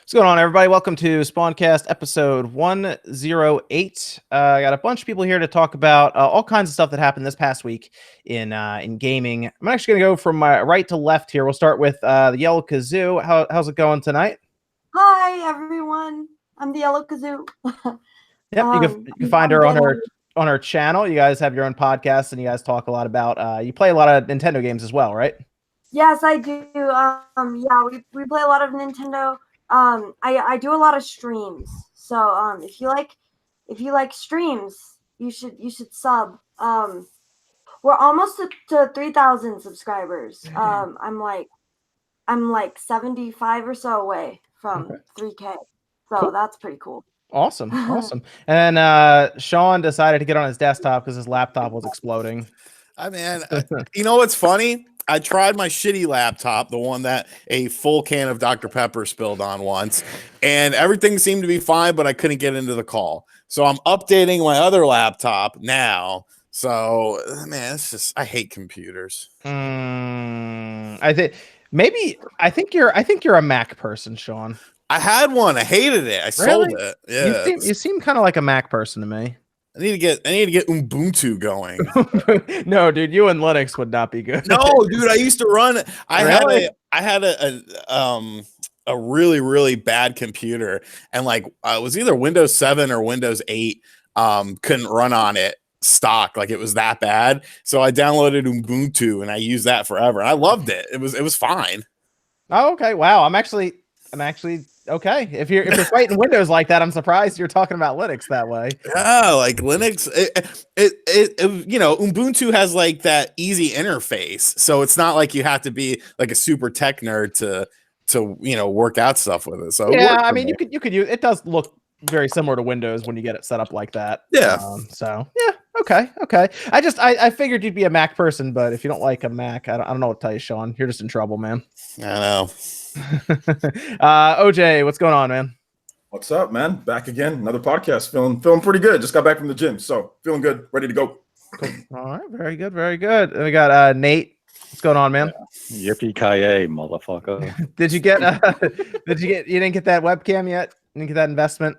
What's going on, everybody? Welcome to SpawnCast episode 108. I got a bunch of people here to talk about all kinds of stuff that happened this past week in gaming. I'm actually going to go from my right to left here. We'll start with the Yellow Kazoo. How's it going tonight? Hi, everyone. I'm the Yellow Kazoo. Yep, you can find her on her channel. You guys have your own podcast, and you guys talk a lot about. You play a lot of Nintendo games as well, right? Yes, I do. Yeah, we play a lot of Nintendo. I do a lot of streams. So if you like streams, you should sub. We're almost to 3,000 subscribers. I'm like 75 or so away from 3K. So cool. That's pretty cool. Awesome. And Sean decided to get on his desktop because his laptop was exploding. I mean, you know what's funny? I tried my shitty laptop, the one that a full can of Dr. Pepper spilled on once, and everything seemed to be fine, but I couldn't get into the call. So I'm updating my other laptop now. So, man, it's just, I hate computers. I think you're a Mac person, Sean. I had one. I hated it. I sold it. Yeah. You seem kind of like a Mac person to me. I need to get Ubuntu going. No, dude, you and Linux would not be good. No, dude, I used to run. I had a really, really bad computer, and like it was either Windows 7 or Windows 8. Couldn't run on it stock, like it was that bad. So I downloaded Ubuntu and I used that forever. And I loved it. It was fine. Oh, okay. Wow. I'm actually okay. If you're fighting Windows like that, I'm surprised you're talking about Linux that way. Yeah, like Linux, it you know, Ubuntu has like that easy interface, so it's not like you have to be like a super tech nerd to you know work out stuff with it. So yeah, I mean, you could use it. Does look very similar to Windows when you get it set up like that. Yeah. So yeah. Okay. I figured you'd be a Mac person, but if you don't like a Mac, I don't know what to tell you, Sean. You're just in trouble, man. I know. OJ, what's going on, man? What's up, man? Back again. Another podcast. Feeling pretty good. Just got back from the gym, so feeling good. Ready to go. Cool. All right, very good. And we got Nate. What's going on, man? Yippee-ki-yay, motherfucker. Did you get? You didn't get that webcam yet? You didn't get that investment?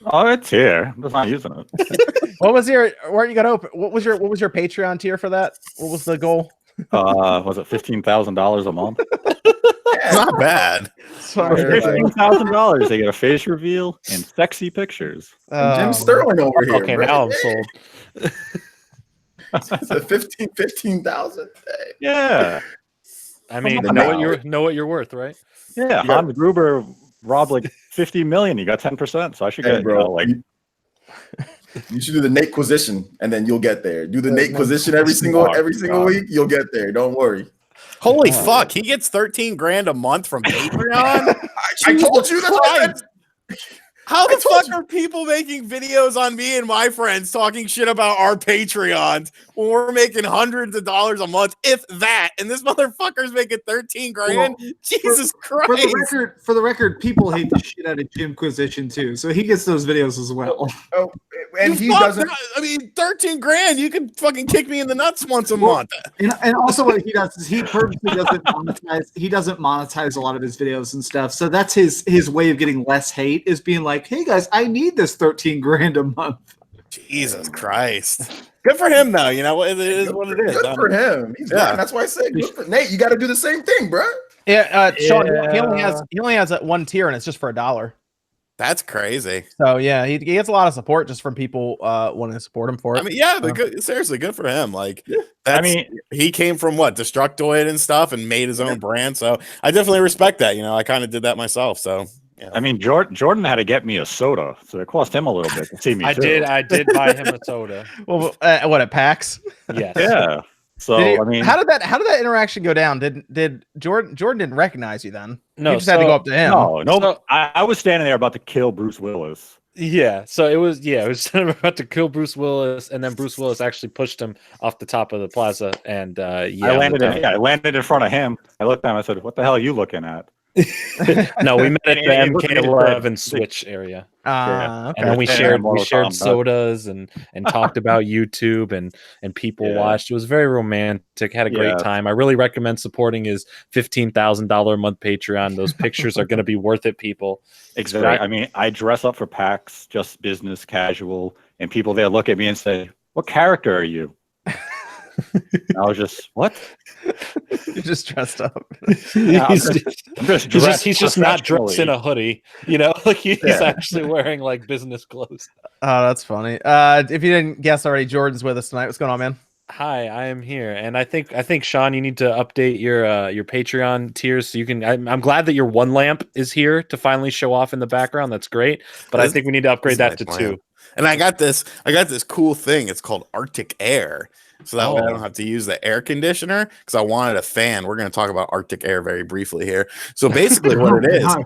Oh, it's here. I'm just not using it. What was your? Weren't you gonna open? What was your Patreon tier for that? What was the goal? Was it $15,000 a month? It's not bad. Sorry, $15,000. They get a face reveal and sexy pictures. Jim Sterling over here. Okay, now I'm sold. It's a 15,000. Yeah. I mean, know what you're worth, right? Yeah. Hans Gruber robbed like 50 million. You got 10%, so I should get You should do the Natequisition, and then you'll get there. Do the Natequisition every single week. You'll get there. Don't worry. Holy fuck! He gets 13 grand a month from Patreon. I told you that. How the fuck are people making videos on me and my friends talking shit about our Patreons when we're making hundreds of dollars a month, if that? And this motherfucker's making 13 grand. Well, Jesus Christ! For the record, people hate the shit out of Jimquisition too, so he gets those videos as well. Oh, and he doesn't. I mean, 13 grand. You can fucking kick me in the nuts once a month. And also, what he does is he purposely doesn't monetize. He doesn't monetize a lot of his videos and stuff. So that's his way of getting less hate, is being like, hey guys, I need this 13 grand a month. Jesus Christ. Good for him, though. You know, it is what it is. Good for him. He's right. That's why I said, good for Nate. You got to do the same thing, bro. Yeah, Sean. He only has that one tier, and it's just for $1. That's crazy. So yeah, he gets a lot of support just from people wanting to support him for it. I mean, yeah, seriously, good for him. Like, I mean, he came from what, Destructoid and stuff, and made his own brand. So I definitely respect that. You know, I kind of did that myself. So. Yeah. I mean, Jordan had to get me a soda, so it cost him a little bit to see me. I did buy him a soda. Well, what, at PAX? Yes. Yeah. So I mean, how did that interaction go down? Did Jordan didn't recognize you then? No, you just had to go up to him. No. So, I was standing there about to kill Bruce Willis. Yeah. So it was about to kill Bruce Willis, and then Bruce Willis actually pushed him off the top of the plaza, and I landed in front of him. I looked at him. I said, "What the hell are you looking at?" No, we met at the And look at it, MK11 Switch area. Okay. And then we Yeah, shared Mortal Kombat. sodas and talked about YouTube and people Yeah. watched. It was very romantic. Had a great Yeah. time. I really recommend supporting his $15,000 a month Patreon. Those pictures are going to be worth it, people. Exactly. I mean, I dress up for PAX, just business casual, and people there look at me and say, "What character are you?" I was just, "What?" You're just dressed up. Yeah, I'm he's just just not dressed in professionally. a hoodie, like he's Yeah. actually wearing like business clothes. Oh, that's funny. If you didn't guess already, Jordan's with us tonight. What's going on, man? Hi, I am here, and I think Sean, you need to update your Patreon tiers so you can. I'm glad that your one lamp is here to finally show off in the background. That's great, but I think we need to upgrade that to Nice 2. lamp. And I got this cool thing. It's called Arctic Air. So that way I don't have to use the air conditioner because I wanted a fan. We're going to talk about Arctic Air very briefly here. So basically what it is,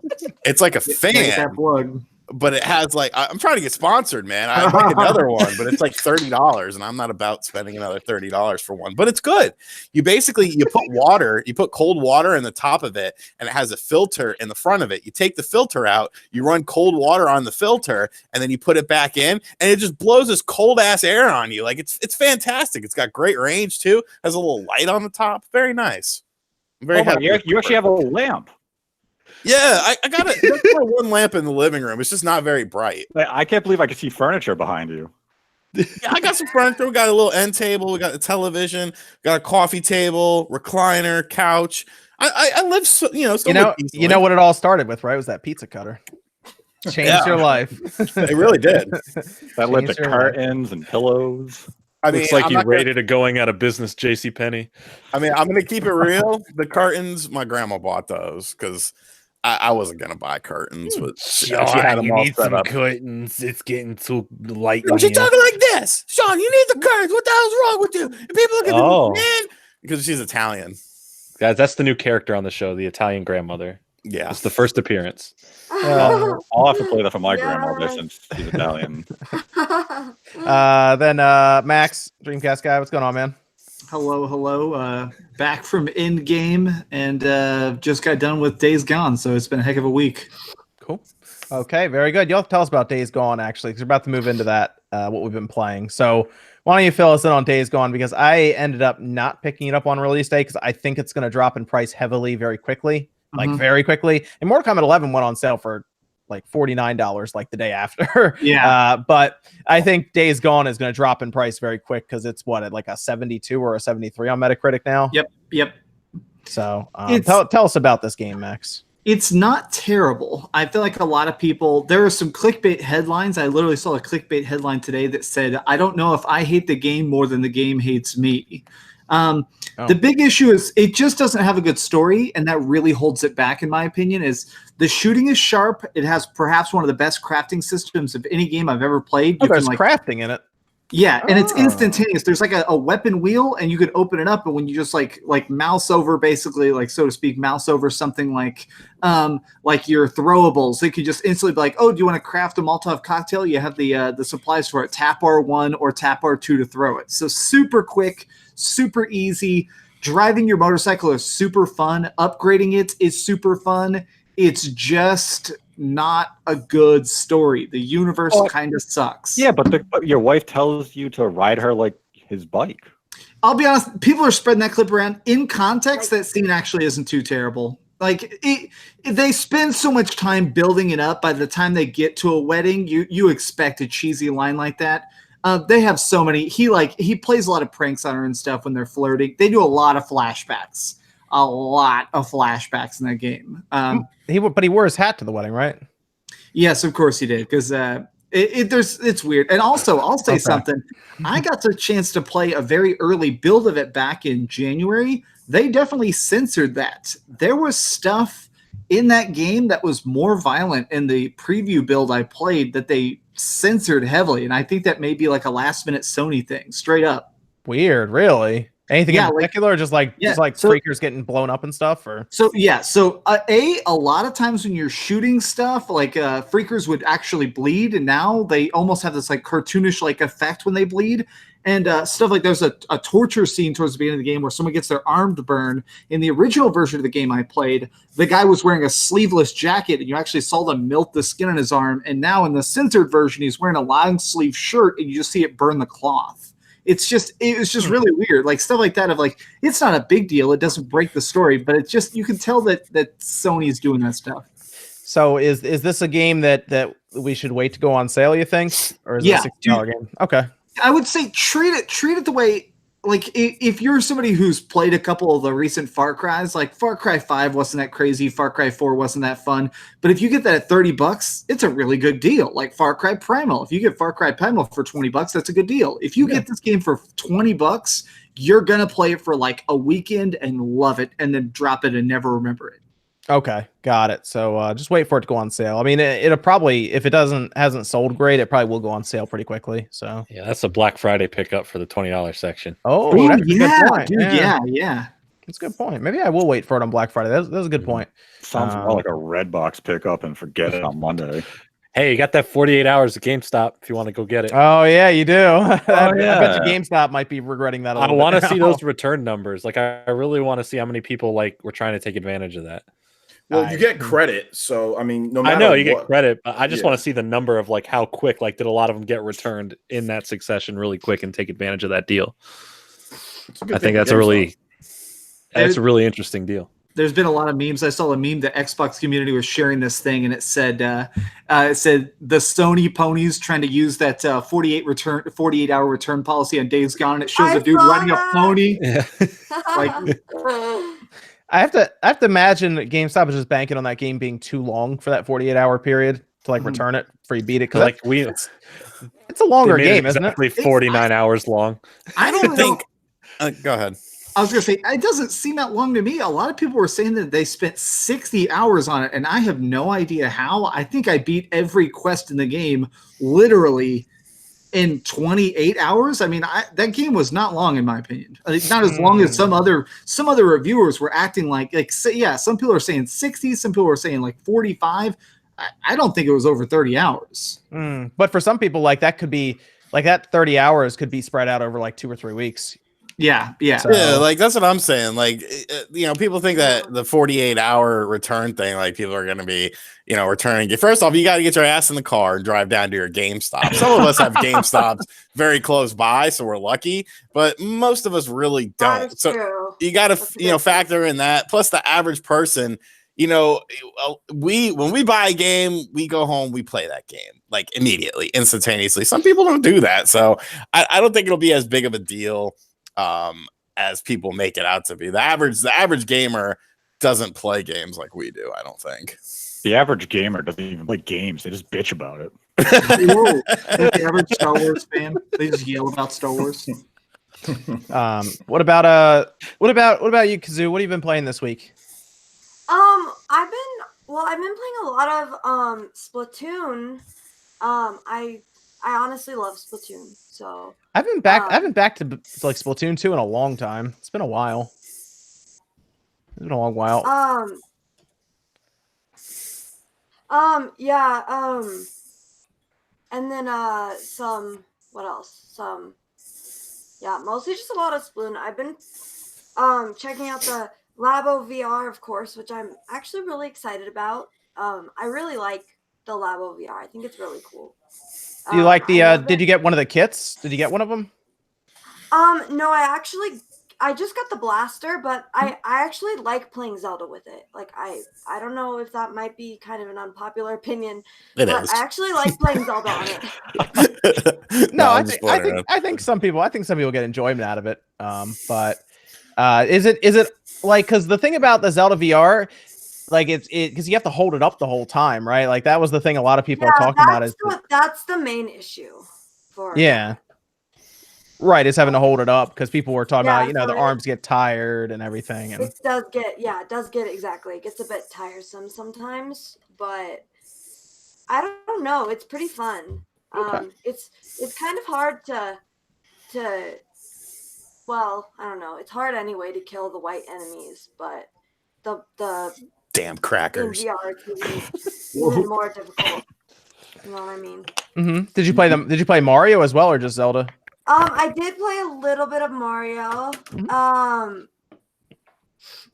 it's like a Get fan, that plug. but it has like, I'm trying to get sponsored, man. I'd like another one, but it's like $30 and I'm not about spending another $30 for one, but it's good. You put cold water in the top of it and it has a filter in the front of it. You take the filter out, you run cold water on the filter and then you put it back in and it just blows this cold ass air on you. Like it's fantastic. It's got great range too. Has a little light on the top. Very nice. I'm very happy. You actually have a lamp. Yeah, I got it. There's one lamp in the living room. It's just not very bright. I can't believe I can see furniture behind you. Yeah, I got some furniture. We got a little end table. We got a television. Got a coffee table, recliner, couch. I live, You know what it all started with, right? Was that pizza cutter? Changed your life. It really did. That lit the Changed your life. curtains and pillows. I mean, Looks like I'm you not gonna- rated a going out of business JCPenney. I mean, I'm gonna keep it real. The curtains, my grandma bought those because I wasn't gonna buy curtains, but she had them all set up. curtains. It's getting too light. Don't you talking like this, Sean? You need the curtains. What the hell's wrong with you? And people look at Oh. me, man, because she's Italian. Guys, that's the new character on the show, the Italian grandmother. Yeah, It's the first appearance. I'll have to play that for my Yes. grandmother since she's Italian. Then Max, Dreamcast guy, what's going on, man? Hello. Back from in game and just got done with Days Gone, so it's been a heck of a week. Cool. Okay, very good. You'll have to tell us about Days Gone, actually, because we're about to move into that, what we've been playing. So why don't you fill us in on Days Gone? Because I ended up not picking it up on release day because I think it's going to drop in price heavily very quickly. Very quickly. And Mortal Kombat 11 went on sale for like $49 like the day after. Yeah. But I think Days Gone is going to drop in price very quick because it's at like a 72 or a 73 on Metacritic now. Yep. So It's- tell us about this game, Max. It's not terrible. I feel like a lot of people, there are some clickbait headlines. I literally saw a clickbait headline today that said, I don't know if I hate the game more than the game hates me. The big issue is it just doesn't have a good story, and that really holds it back, in my opinion. Is the shooting is sharp. It has perhaps one of the best crafting systems of any game I've ever played. Oh, there's crafting in it. Yeah, and it's instantaneous. There's like a weapon wheel, and you could open it up, and when you just like mouse over, basically, like so to speak, mouse over something like your throwables, it could just instantly be like, oh, do you want to craft a Molotov cocktail? You have the supplies for it. Tap R1 or tap R2 to throw it. So super quick, super easy. Driving your motorcycle is super fun. Upgrading it is super fun. It's just not a good story. The universe kind of sucks. Yeah, but your wife tells you to ride her like his bike. I'll be honest, people are spreading that clip around. In context, that scene actually isn't too terrible. Like they spend so much time building it up. By the time they get to a wedding, you expect a cheesy line like that. They have so many. He plays a lot of pranks on her and stuff when they're flirting. They do a lot of flashbacks. A lot of flashbacks in that game. But he wore his hat to the wedding, right? Yes, of course he did, because it's weird. And also, I'll say something. I got the chance to play a very early build of it back in January. They definitely censored that. There was stuff in that game that was more violent in the preview build I played that they censored heavily, and I think that may be like a last-minute Sony thing, straight up. Weird, really. Anything Yeah, in like- particular, or just like Yeah, so- freakers getting blown up and stuff, or a lot of times when you're shooting stuff, like freakers would actually bleed, and now they almost have this like cartoonish like effect when they bleed. And stuff like there's a torture scene towards the beginning of the game where someone gets their arm burned. In the original version of the game I played, the guy was wearing a sleeveless jacket, and you actually saw them melt the skin on his arm. And now in the censored version, he's wearing a long sleeve shirt, and you just see it burn the cloth. It's just really weird, like stuff like that. Of like, it's not a big deal. It doesn't break the story, but it's just you can tell that Sony's doing that stuff. so is this a game that we should wait to go on sale? You think, or is it a $60 game? Okay. I would say treat it the way, like if you're somebody who's played a couple of the recent Far Cries, like Far Cry 5 wasn't that crazy, Far Cry 4 wasn't that fun, but if you get that at $30, it's a really good deal. Like Far Cry Primal, if you get Far Cry Primal for $20, that's a good deal. If you get this game for $20, you're gonna play it for like a weekend and love it, and then drop it and never remember it. Okay, got it. So just wait for it to go on sale. I mean, it'll probably, if it hasn't sold great, it probably will go on sale pretty quickly. So Yeah, that's a Black Friday pickup for the $20 section. oh, Ooh, that's a good point. dude, yeah. That's a good point. Maybe I will wait for it on Black Friday. That's a good point. Sounds more like a Redbox pickup and forget it on Monday. Hey, you got that 48 hours at GameStop if you want to go get it. Oh yeah, you do. I bet yeah. you GameStop might be regretting that. I want to see those return numbers. Like, I really want to see how many people like were trying to take advantage of that. Well, you get credit, so I mean, no matter I know you what, get credit, but I just Yeah. want to see the number of like how quick, like, did a lot of them get returned in that succession really quick and take advantage of that deal. it's a good I thing think that's for a really interesting deal. There's been a lot of memes. I saw a meme the Xbox community was sharing this thing, and it said the Sony ponies trying to use that 48-hour return policy on Days Gone. And it shows I a dude saw riding a that. pony. Yeah. Like- I have to imagine that GameStop is just banking on that game being too long for that 48-hour period to like return it before you beat it. Because Like it's a longer they made game, it isn't it? exactly 49 hours long. I don't think. Go ahead. I was gonna say it doesn't seem that long to me. A lot of people were saying that they spent 60 hours on it, and I have no idea how. I think I beat every quest in the game literally in 28 hours. I mean, that game was not long in my opinion. Not as long as some other reviewers were acting like some people are saying 60, some people are saying like 45. I don't think it was over 30 hours. But for some people, like that could be like that 30 hours could be spread out over like 2 or 3 weeks. Yeah. So- Yeah, like that's what I'm saying. Like, people think that the 48-hour return thing, like people are going to be, returning. First off, you got to get your ass in the car and drive down to your GameStop. Some of us have GameStops very close by, so we're lucky, but most of us really That don't. is So true. you got That's a to, good factor in that. Plus the average person, when we buy a game, we go home, we play that game like immediately, instantaneously. Some people don't do that. So I don't think it'll be as big of a deal as people make it out to be. The average gamer doesn't play games like we do, I don't think. The average gamer doesn't even play games; they just bitch about it. Whoa. Like the average Star Wars fan, they just yell about Star Wars. What about you, Kazoo? What have you been playing this week? I've been playing a lot of Splatoon. I honestly love Splatoon. So I haven't back to like Splatoon 2 in a long time. It's been a while. It's been a long while. And then what else? Mostly just a lot of Splatoon. I've been checking out the Labo VR, of course, which I'm actually really excited about. I really like the Labo VR. I think it's really cool. Do you like the did you get one of the kits? Did you get one of them? No, I just got the blaster, but I actually like playing Zelda with it. Like I don't know if that might be kind of an unpopular opinion, It but is. I actually like playing Zelda on it. No, I'm just playing it. I think some people get enjoyment out of it. But is it like, because the thing about the Zelda VR, like it's because you have to hold it up the whole time, right? Like that was the thing a lot of people are talking about. That's the main issue for yeah. Right, it's having to hold it up because people were talking Yeah, about, the so arms get tired and everything. And it does get exactly. It gets a bit tiresome sometimes, but I don't know. It's pretty fun. Okay. It's kind of hard to well, I don't know. It's hard anyway to kill the white enemies, but the Damn in crackers. VR it's even more difficult. You know what I mean? Did you play them? Did you play Mario as well, or just Zelda? I did play a little bit of Mario.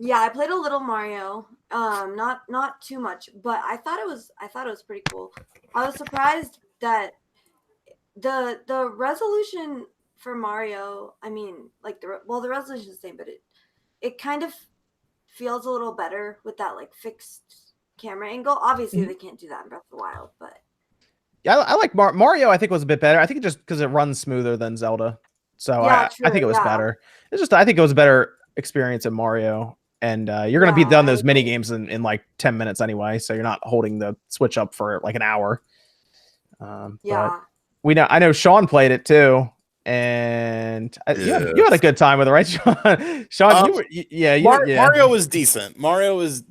Yeah, I played a little Mario. Not too much, but I thought it was pretty cool. I was surprised that the resolution for Mario, I mean, like the resolution is the same, but it kind of feels a little better with that like fixed camera angle. Obviously, they can't do that in Breath of the Wild, but Yeah, I like Mario. I think was a bit better. I think just because it runs smoother than Zelda, so yeah, I think it was better. It's just I think it was a better experience in Mario, and you're gonna be done those mini games in like 10 minutes anyway, so you're not holding the Switch up for like an hour. Yeah. But I know Sean played it too, and you had a good time with it, right, Sean? Sean, Mario was decent. Mario was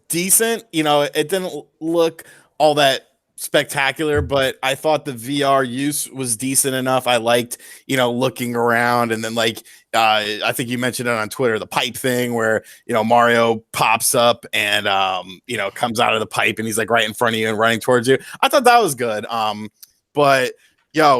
decent. You know, it didn't look all that spectacular, but I thought the VR use was decent enough. I liked, looking around, and then like I think you mentioned it on Twitter, the pipe thing where Mario pops up and comes out of the pipe and he's like right in front of you and running towards you. I thought that was good. But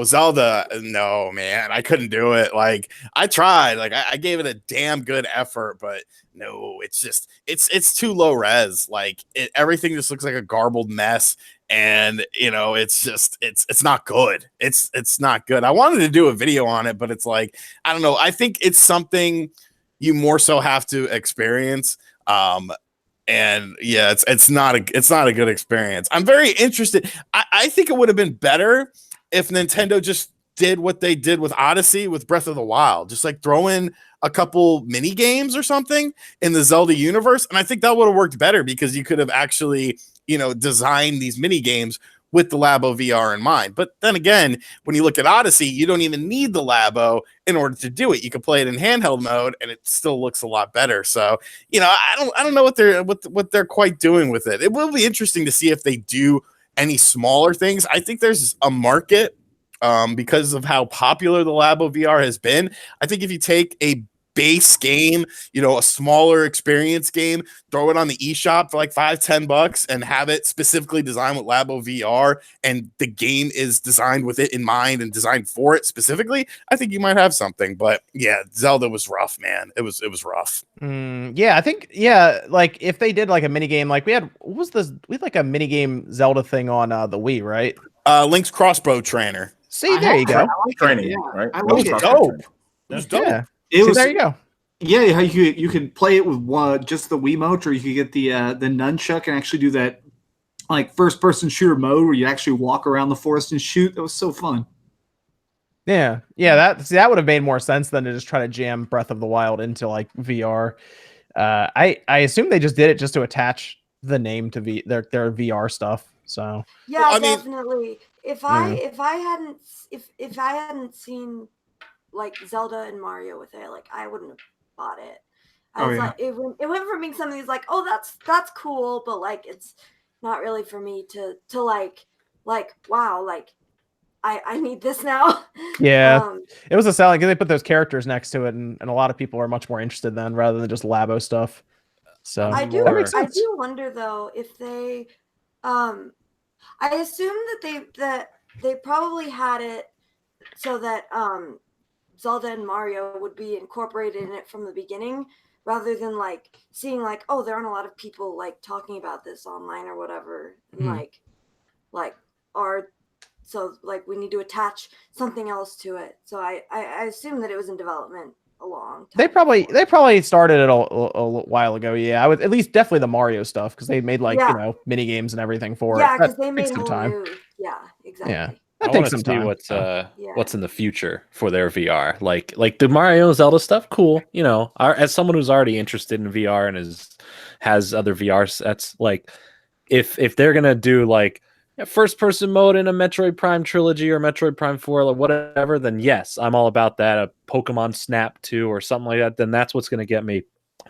Zelda, no, man, I couldn't do it. Like I tried, like I gave it a damn good effort, but no, it's just it's too low res. Like everything just looks like a garbled mess, and it's just it's not good. It's not good. I wanted to do a video on it, but it's like I don't know. I think it's something you more so have to experience. And yeah, it's not a good experience. I'm very interested. I think it would have been better if Nintendo just did what they did with Odyssey with Breath of the Wild, just like throw in a couple mini games or something in the Zelda universe. And I think that would have worked better because you could have actually, designed these mini games with the Labo VR in mind. But then again, when you look at Odyssey, you don't even need the Labo in order to do it. You can play it in handheld mode and it still looks a lot better. So, I don't know what they're quite doing with it. It will be interesting to see if they do any smaller things. I think there's a market because of how popular the Labo VR has been. I think if you take a base game, a smaller experience game, throw it on the eShop for like $5-10 and have it specifically designed with Labo VR, and the game is designed with it in mind and designed for it specifically, I think you might have something. But yeah, Zelda was rough, man. It was rough. I think like if they did like a mini game, like we had like a mini game Zelda thing on the Wii, right? Link's Crossbow Trainer. See, there you go. Training, Yeah, right? I That was like it. cross-training. Dope. It was dope. Yeah. It was, there you go. Yeah, how you could play it with just the Wiimote, or you could get the nunchuck and actually do that like first person shooter mode where you actually walk around the forest and shoot. That was so fun. Yeah, that would have made more sense than to just try to jam Breath of the Wild into like VR. I assume they just did it just to attach the name to their VR stuff. So yeah, Well, I mean- definitely. If I hadn't seen like Zelda and Mario with it, like I wouldn't have bought it. I was like, it went from being something that's like, oh, that's cool, but like it's not really for me to like wow, like I need this now. yeah, it was a selling because they put those characters next to it, and a lot of people are much more interested then rather than just Labo stuff. So I do that makes sense. wonder though if they I assume that they probably had it so that Zelda and Mario would be incorporated in it from the beginning, rather than like seeing like, oh, there aren't a lot of people like talking about this online or whatever, and so like we need to attach something else to it. So I assume that it was in development a long time. They probably started it a while ago. Yeah, I would at least definitely the Mario stuff because they made like mini games and everything for it. Yeah, because That they made takes some whole time. new. Yeah, exactly. Yeah. I That want takes to some see time. what's in the future for their VR. Like the Mario Zelda stuff, cool. As someone who's already interested in VR and has other VR sets, like if they're gonna do like first person mode in a Metroid Prime trilogy or Metroid Prime 4 or whatever, then yes, I'm all about that. A Pokemon Snap 2 or something like that, then that's what's gonna get me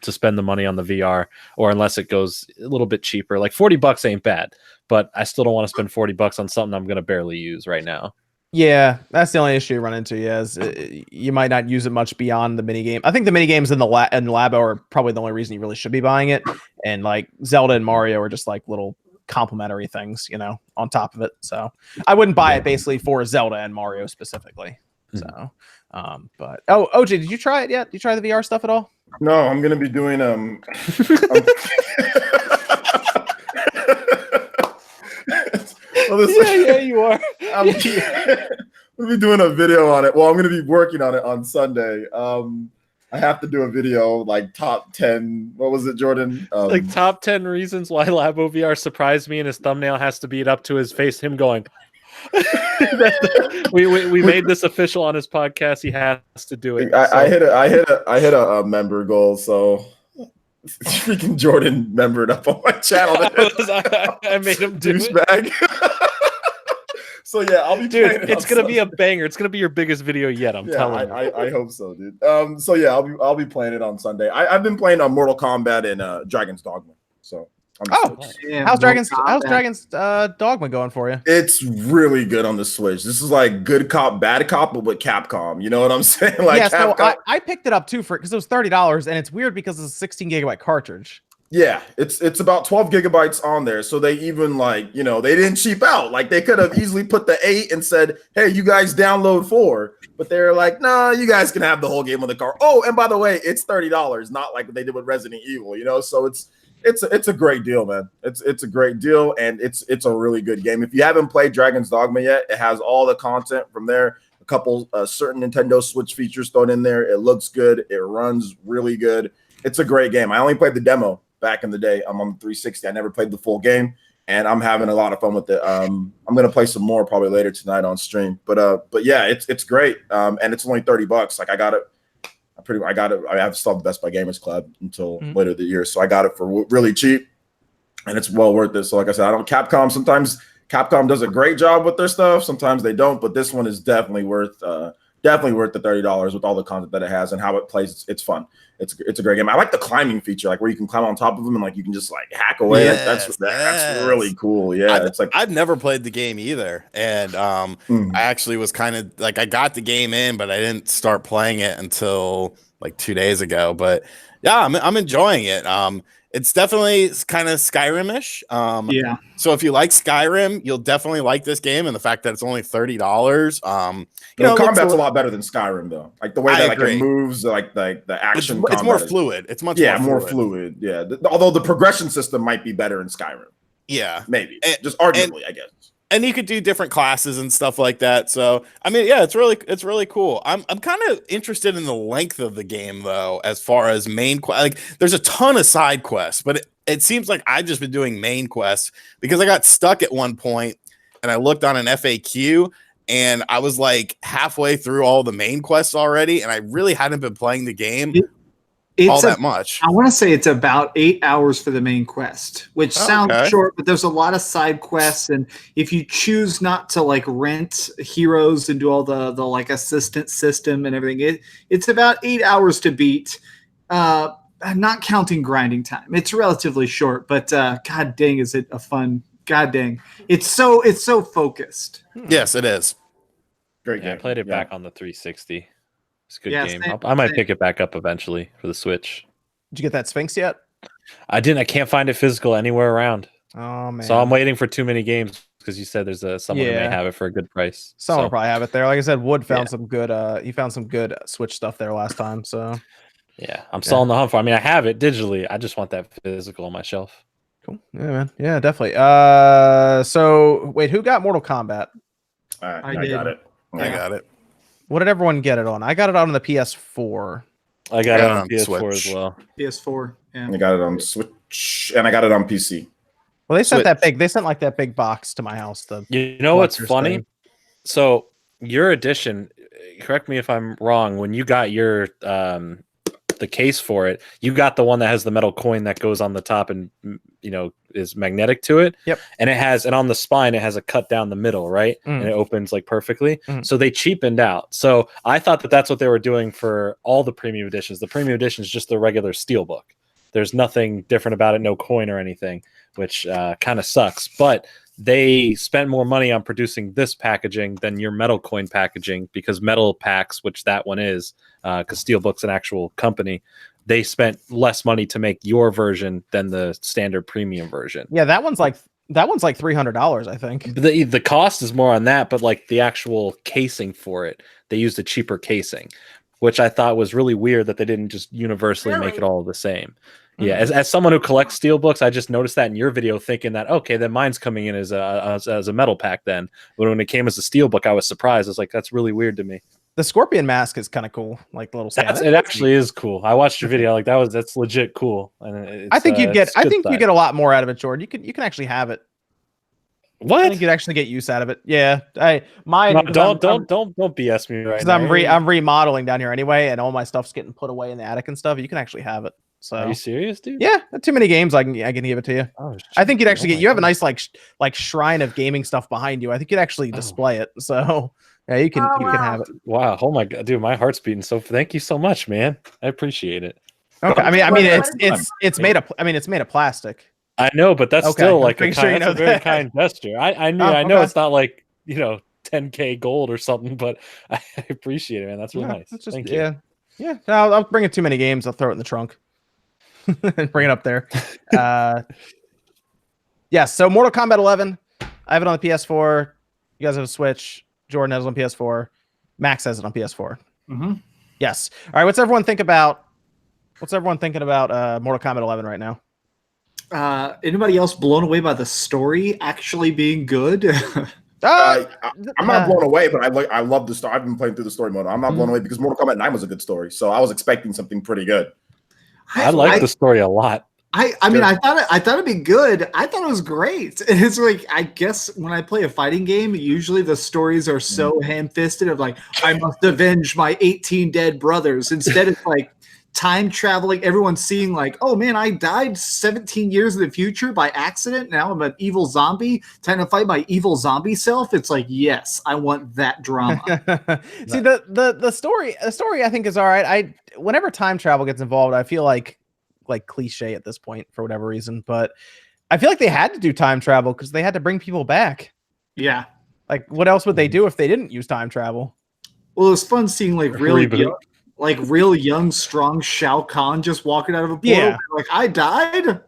to spend the money on the VR, or unless it goes a little bit cheaper. Like $40 ain't bad, but I still don't want to spend $40 on something I'm going to barely use right now. Yeah, that's the only issue you run into. Yeah, is you might not use it much beyond the mini game. I think the mini games in the Labo are probably the only reason you really should be buying it, and like Zelda and Mario are just like little complementary things, on top of it. So I wouldn't buy it basically for Zelda and Mario specifically. So, but OJ, did you try it yet? Did you try the VR stuff at all? No, I'm gonna be doing well, Yeah, you are. I'm gonna be doing a video on it. Well, I'm gonna be working on it on Sunday. I have to do a video like top 10. What was it, Jordan? Like top 10 reasons why Labo VR surprised me, and his thumbnail has to beat up to his face, him going. we made this official on his podcast. He has to do it. I hit a member goal, so freaking Jordan membered up on my channel. I made him do douchebag. So yeah, I'll be dude. playing It's gonna be a banger. It's gonna be your biggest video yet. I'm telling you. I hope so, dude. So yeah, I'll be playing it on Sunday. I've been playing on Mortal Kombat and Dragon's Dogma. So how's Dragon's Dogma going for you? it's really good on the Switch. This is like good cop, bad cop, but with Capcom. You know what I'm saying? Like yeah, so Capcom. I picked it up too because it was $30, and it's weird because it's a 16 gigabyte cartridge. Yeah, it's about 12 gigabytes on there. So they even they didn't cheap out. Like they could have easily put the 8 and said, hey, you guys download 4. But they're like, nah, you guys can have the whole game on the car. Oh, and by the way, it's $30, not like what they did with Resident Evil, So it's a great deal, man. It's a great deal, and it's a really good game. If you haven't played Dragon's Dogma yet, it has all the content from there. A couple certain Nintendo Switch features thrown in there. It looks good. It runs really good. It's a great game. I only played the demo back in the day. I'm on the 360. I never played the full game, and I'm having a lot of fun with it. I'm gonna play some more probably later tonight on stream. But yeah, it's great. And it's only $30. Like I got it. I have still have the Best Buy Gamers Club until later the year, so I got it for really cheap, and it's well worth it. So like I said, Capcom. Sometimes Capcom does a great job with their stuff. Sometimes they don't, but this one is definitely worth the $30 with all the content that it has and how it plays. It's fun. It's a great game. I like the climbing feature, like where you can climb on top of them and like you can just like hack away. Yes, that's really cool. Yeah, it's like I've never played the game either, and I actually was kind of like I got the game in, but I didn't start playing it until like 2 days ago. But yeah, I'm enjoying it. It's definitely kind of Skyrim-ish. Yeah. So if you like Skyrim, you'll definitely like this game, and the fact that it's only $30. Combat's a lot better than Skyrim, though. Like the way that it moves, like the action. It's more fluid. It's much more fluid. Yeah. Although the progression system might be better in Skyrim. Yeah, maybe just arguably, I guess. And you could do different classes and stuff like that. So I mean, yeah, it's really cool. I'm kind of interested in the length of the game though, as far as main quest. Like, there's a ton of side quests, but it seems like I've just been doing main quests because I got stuck at one point and I looked on an FAQ and I was like halfway through all the main quests already, and I really hadn't been playing the game all that much. I want to say it's about 8 hours for the main quest, which sounds short, but there's a lot of side quests. And if you choose not to like rent heroes and do all the like assistant system and everything, it's about 8 hours to beat. Not counting grinding time. It's relatively short, but god dang, is it a fun? God dang, it's so focused. Yes, it is. Great game. I played it back on the 360. It's a good game. Same. I might pick it back up eventually for the Switch. Did you get that Sphinx yet? I didn't. I can't find it physical anywhere around. Oh man! So I'm waiting for too many games because you said there's someone who may have it for a good price. Someone will probably have it there. Like I said, Wood found some good. He found some good Switch stuff there last time. So yeah, I'm still on the hunt for. I mean, I have it digitally. I just want that physical on my shelf. Cool. Yeah, man. Yeah, definitely. So wait, who got Mortal Kombat? I got it. I got it. What did everyone get it on? I got it on the PS4. I got it on PS4 Switch as well. PS4. Yeah. I got it on Switch and I got it on PC. Well, they sent that big. They sent like that big box to my house. You know what's funny? So your edition. Correct me if I'm wrong. When you got your the case for it, you got the one that has the metal coin that goes on the top and is magnetic to it. Yep. And on the spine it has a cut down the middle, right? And it opens like perfectly. So they cheapened out. So I thought that that's what they were doing for all the premium editions. The premium edition is just the regular steelbook. There's nothing different about it, no coin or anything, which kind of sucks. But they spent more money on producing this packaging than your metal coin packaging, because metal packs, which that one is, because Steelbook's an actual company, they spent less money to make your version than the standard premium version. Yeah, that one's like $300, I think. The cost is more on that, but like the actual casing for it, they used a cheaper casing, which I thought was really weird that they didn't just universally make it all the same. Yeah, as someone who collects Steelbooks, I just noticed that in your video, thinking that, okay, then mine's coming in as a metal pack then. But when it came as a Steelbook, I was surprised. I was like, that's really weird to me. The scorpion mask is kind of cool, like the little stand. It actually is cool. I watched your video, like that's legit cool. And I think you get a lot more out of it, Jordan. You can actually have it. What? I think you'd actually get use out of it. Yeah, don't BS me right now. I'm remodeling down here anyway, and all my stuff's getting put away in the attic and stuff. You can actually have it. So are you serious, dude? Yeah, too many games. I can give it to you. Oh, I think you'd actually get. You have a nice like shrine of gaming stuff behind you. I think you'd actually display it. So yeah, you can have it. Wow. Oh my god, dude, my heart's beating. So thank you so much, man. I appreciate it. Okay. I mean it's made of plastic. I know, but that's still like a very kind gesture. I know it's not like, 10K gold or something, but I appreciate it, man. That's really nice. Thank you. Yeah. I'll bring it too many games. I'll throw it in the trunk and bring it up there. So Mortal Kombat 11. I have it on the PS4. You guys have a Switch. Jordan has it on PS4. Max has it on PS4. Mm-hmm. Yes. All right. What's everyone thinking about Mortal Kombat 11 right now? Anybody else blown away by the story actually being good? I'm not blown away, but I love the story. I've been playing through the story mode. I'm not blown away because Mortal Kombat 9 was a good story, so I was expecting something pretty good. I like the story a lot. I mean, I thought it'd be good. I thought it was great. It's like, I guess when I play a fighting game, usually the stories are so ham-fisted of like, I must avenge my 18 dead brothers. Instead, it's like time traveling. Everyone's seeing like, oh man, I died 17 years in the future by accident. Now I'm an evil zombie trying to fight my evil zombie self. It's like, yes, I want that drama. See, the story I think is all right. Whenever time travel gets involved, I feel like cliche at this point for whatever reason, but I feel like they had to do time travel because they had to bring people back. Yeah. Like, what else would they do if they didn't use time travel? Well, it was fun seeing real young, strong Shao Kahn just walking out of a portal. Yeah. Like, I died.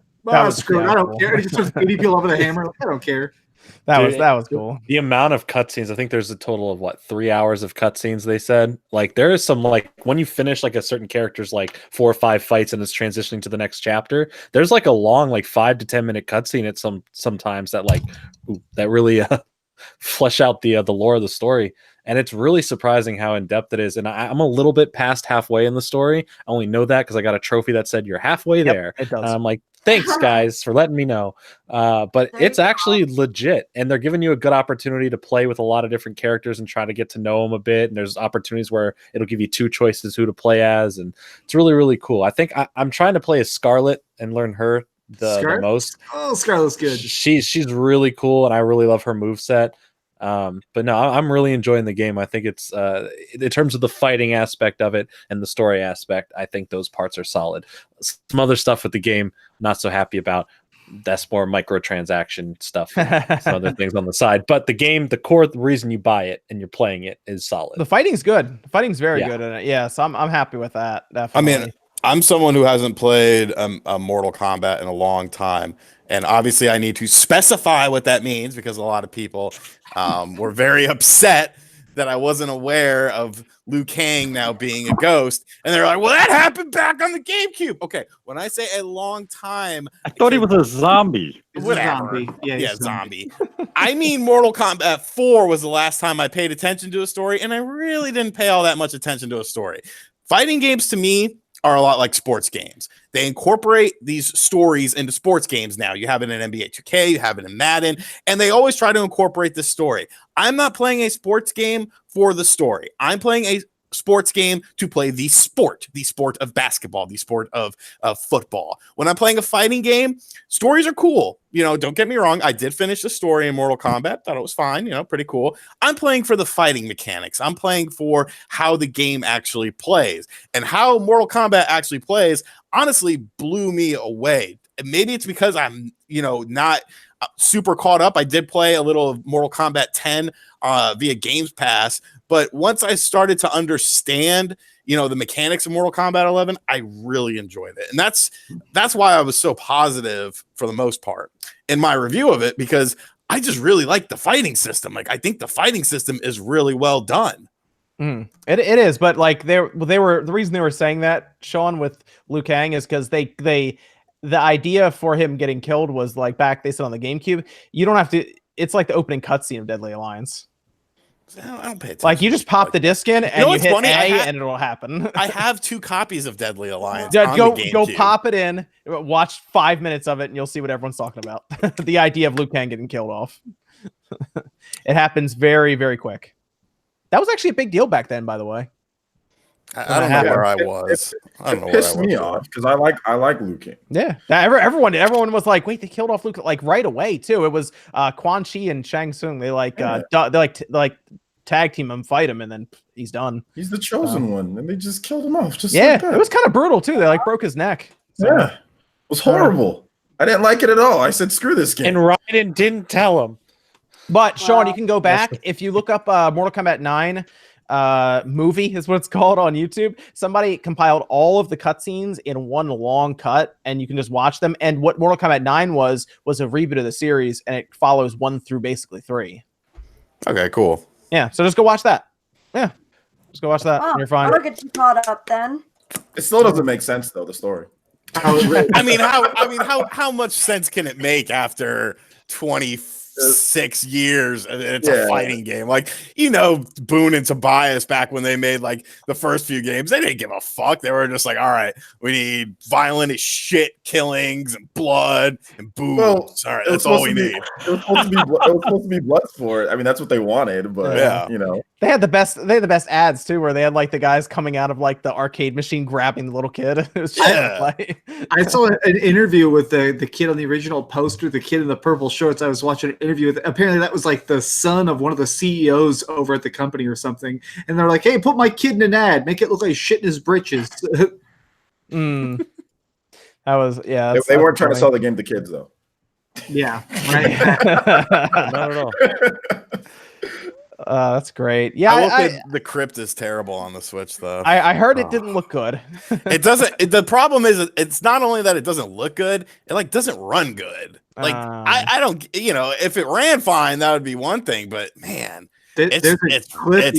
Screw it. I don't care. He just starts beating people over the hammer. Like, I don't care. That was cool. The amount of cutscenes, I think there's a total of 3 hours of cutscenes, they said. Like, there is some, like, when you finish like a certain character's like 4 or 5 fights and it's transitioning to the next chapter, there's like a long, like 5 to 10 minute cutscene at sometimes that that really flesh out the lore of the story. And it's really surprising how in-depth it is. And I'm a little bit past halfway in the story. I only know that because I got a trophy that said you're halfway there. It does. And I'm like, thanks, guys, for letting me know. But it's actually legit. And they're giving you a good opportunity to play with a lot of different characters and try to get to know them a bit. And there's opportunities where it'll give you 2 choices who to play as. And it's really, really cool. I think I'm trying to play as Scarlet and learn her the most. Oh, Scarlet's good. She's really cool. And I really love her moveset. But no, I'm really enjoying the game. I think it's in terms of the fighting aspect of it and the story aspect, I think those parts are solid. Some other stuff with the game, not so happy about. That's more microtransaction stuff and some other things on the side. But the game, the core reason you buy it and you're playing it is solid. The fighting's good. The fighting's very good in it. Yeah, so I'm happy with that. Definitely. I mean, I'm someone who hasn't played a Mortal Kombat in a long time. And obviously I need to specify what that means because a lot of people were very upset that I wasn't aware of Liu Kang now being a ghost. And they're like, well, that happened back on the GameCube. Okay, when I say a long time... I thought he was a zombie. Whatever. Yeah, zombie. I mean, Mortal Kombat 4 was the last time I paid attention to a story, and I really didn't pay all that much attention to a story. Fighting games, to me, are a lot like sports games. They incorporate these stories into sports games now. You have it in NBA 2K, you have it in Madden, and they always try to incorporate this story. I'm not playing a sports game for the story. I'm playing a sports game to play the sport of basketball, the sport of football. When I'm playing a fighting game, stories are cool. Don't get me wrong. I did finish the story in Mortal Kombat. Thought it was fine. Pretty cool. I'm playing for the fighting mechanics. I'm playing for how the game actually plays. And how Mortal Kombat actually plays, honestly, blew me away. And maybe it's because I'm, not super caught up. I did play a little of Mortal Kombat 10 via Games Pass, but once I started to understand, the mechanics of Mortal Kombat 11, I really enjoyed it. And that's why I was so positive for the most part in my review of it, because I just really like the fighting system. Like, I think the fighting system is really well done. It is, but like they were the reason they were saying that, Sean, with Liu Kang is because the idea for him getting killed was like back they said on the GameCube, you don't have to. It's like the opening cutscene of Deadly Alliance. I don't pay attention. Like you just pop the disc in and you hit A and it'll happen. I have 2 copies of Deadly Alliance. Go pop it in, watch 5 minutes of it, and you'll see what everyone's talking about. The idea of Liu Kang getting killed off. It happens very, very quick. That was actually a big deal back then, by the way. I don't know where I was. I don't know. It pissed me off because I like Liu Kang. Yeah, everyone was like, "Wait, they killed off Luke like right away too." It was Quan Chi and Shang Tsung. They they tag team him, fight him, and then he's done. He's the chosen one, and they just killed him off. Just yeah, like that. It was kind of brutal too. They like broke his neck. So. Yeah, it was horrible. I didn't like it at all. I said, "Screw this game." And Raiden didn't tell him. But Sean, you can go back if you look up Mortal Kombat 9. Movie is what it's called on YouTube. Somebody compiled all of the cutscenes in one long cut, and you can just watch them. And what Mortal Kombat 9 was a reboot of the series, and it follows 1 through basically 3. Okay, cool. Yeah, so just go watch that. Yeah, just go watch that. And you're fine. I'll get you caught up then. It still doesn't make sense though. The story. I mean, how much sense can it make after 26 years and it's a fighting game? Like, Boone and Tobias back when they made like the first few games, they didn't give a fuck. They were just like, all right, we need violent as shit killings and blood and boobs. Well, all right, that's all we need. It was supposed to be blood sport. I mean, that's what they wanted, but they had the best ads too, where they had like the guys coming out of like the arcade machine grabbing the little kid. It was I saw an interview with the kid on the original poster, the kid in the purple shorts. I was watching an interview with, apparently that was like the son of one of the CEOs over at the company or something. And they're like, "Hey, put my kid in an ad, make it look like shit in his britches." That was, yeah. They weren't trying to sell the game to kids though. Yeah, right. Not at all. That's great. Yeah, I will say the Crypt is terrible on the Switch, though. I heard it didn't look good. It doesn't. The problem is, it's not only that it doesn't look good; it like doesn't run good. Like I don't. If it ran fine, that would be one thing. But man, it's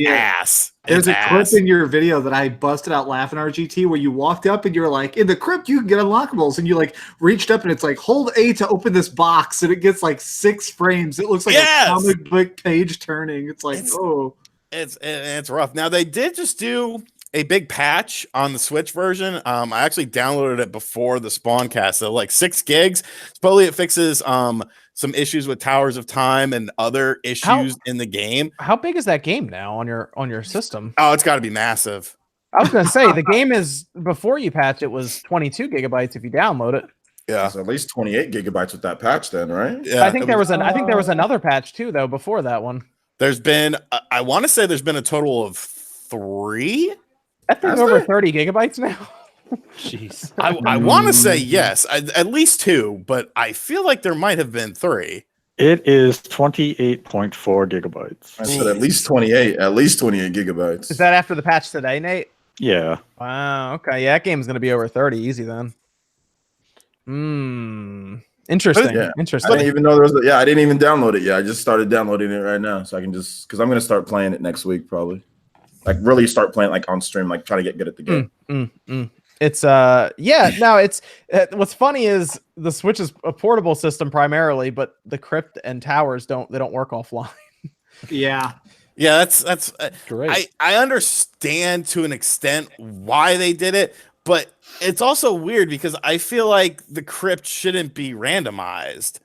ass. There's a clip in your video that I busted out laughing, RGT, where you walked up and you're like, "In the Crypt, you can get unlockables," and you like reached up and it's like, "Hold A to open this box," and it gets like 6 frames. It looks like a comic book page turning. It's like, it's rough. Now they did just do a big patch on the Switch version. I actually downloaded it before the SpawnCast, so like 6 gigs. Supposedly it fixes some issues with Towers of Time and other issues in the game. How big is that game now on your system? Oh, it's got to be massive. I was gonna say the game is, before you patch it, was 22 gigabytes if you download it. Yeah, it's at least 28 gigabytes with that patch, then, right? Yeah, I think there was another patch too, though, before that one. There's been, I want to say, there's been a total of 3. That thing's over 30 gigabytes now. Jeez. I want to say yes, at least 2, but I feel like there might have been 3. It is 28.4 gigabytes. I said at least 28. At least 28 gigabytes. Is that after the patch today, Nate? Yeah. Wow. Okay. Yeah, that game's gonna be over 30 easy then. Interesting. Yeah. Interesting. I didn't even know there was. I didn't even download it yet. I just started downloading it right now, so I can because I'm gonna start playing it next week probably. Like really start playing like on stream, like try to get good at the game. It's it's what's funny is the Switch is a portable system primarily, but the Crypt and Towers don't work offline. Yeah. Yeah, that's great. I understand to an extent why they did it, but it's also weird because I feel like the Crypt shouldn't be randomized.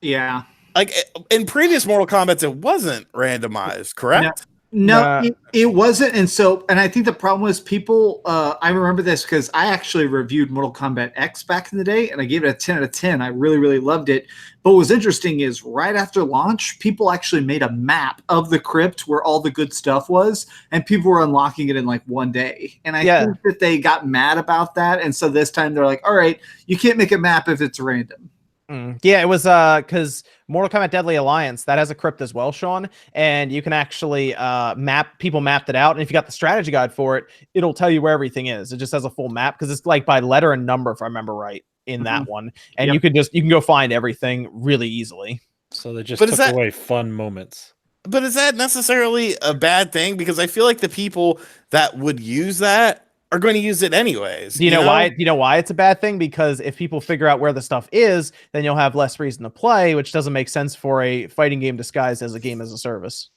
Yeah. Like in previous Mortal Kombat, it wasn't randomized, correct? No, it wasn't. And I think the problem was people, I remember this because I actually reviewed Mortal Kombat X back in the day and I gave it a 10 out of 10. I really, really loved it. But what was interesting is right after launch, people actually made a map of the Crypt where all the good stuff was, and people were unlocking it in like one day. And I think that they got mad about that. And so this time they're like, all right, you can't make a map if it's random. Yeah, it was because Mortal Kombat Deadly Alliance that has a crypt as well, Sean, and you can actually mapped it out, and if you got the strategy guide for it, it'll tell you where everything is. It just has a full map because it's like by letter and number, if I remember right, in that one, and you can go find everything really easily. So they just took away fun moments. But is that necessarily a bad thing? Because I feel like the people that would use that are going to use it anyways. Do you know why? Do you know why it's a bad thing? Because if people figure out where the stuff is, then you'll have less reason to play, which doesn't make sense for a fighting game disguised as a game as a service.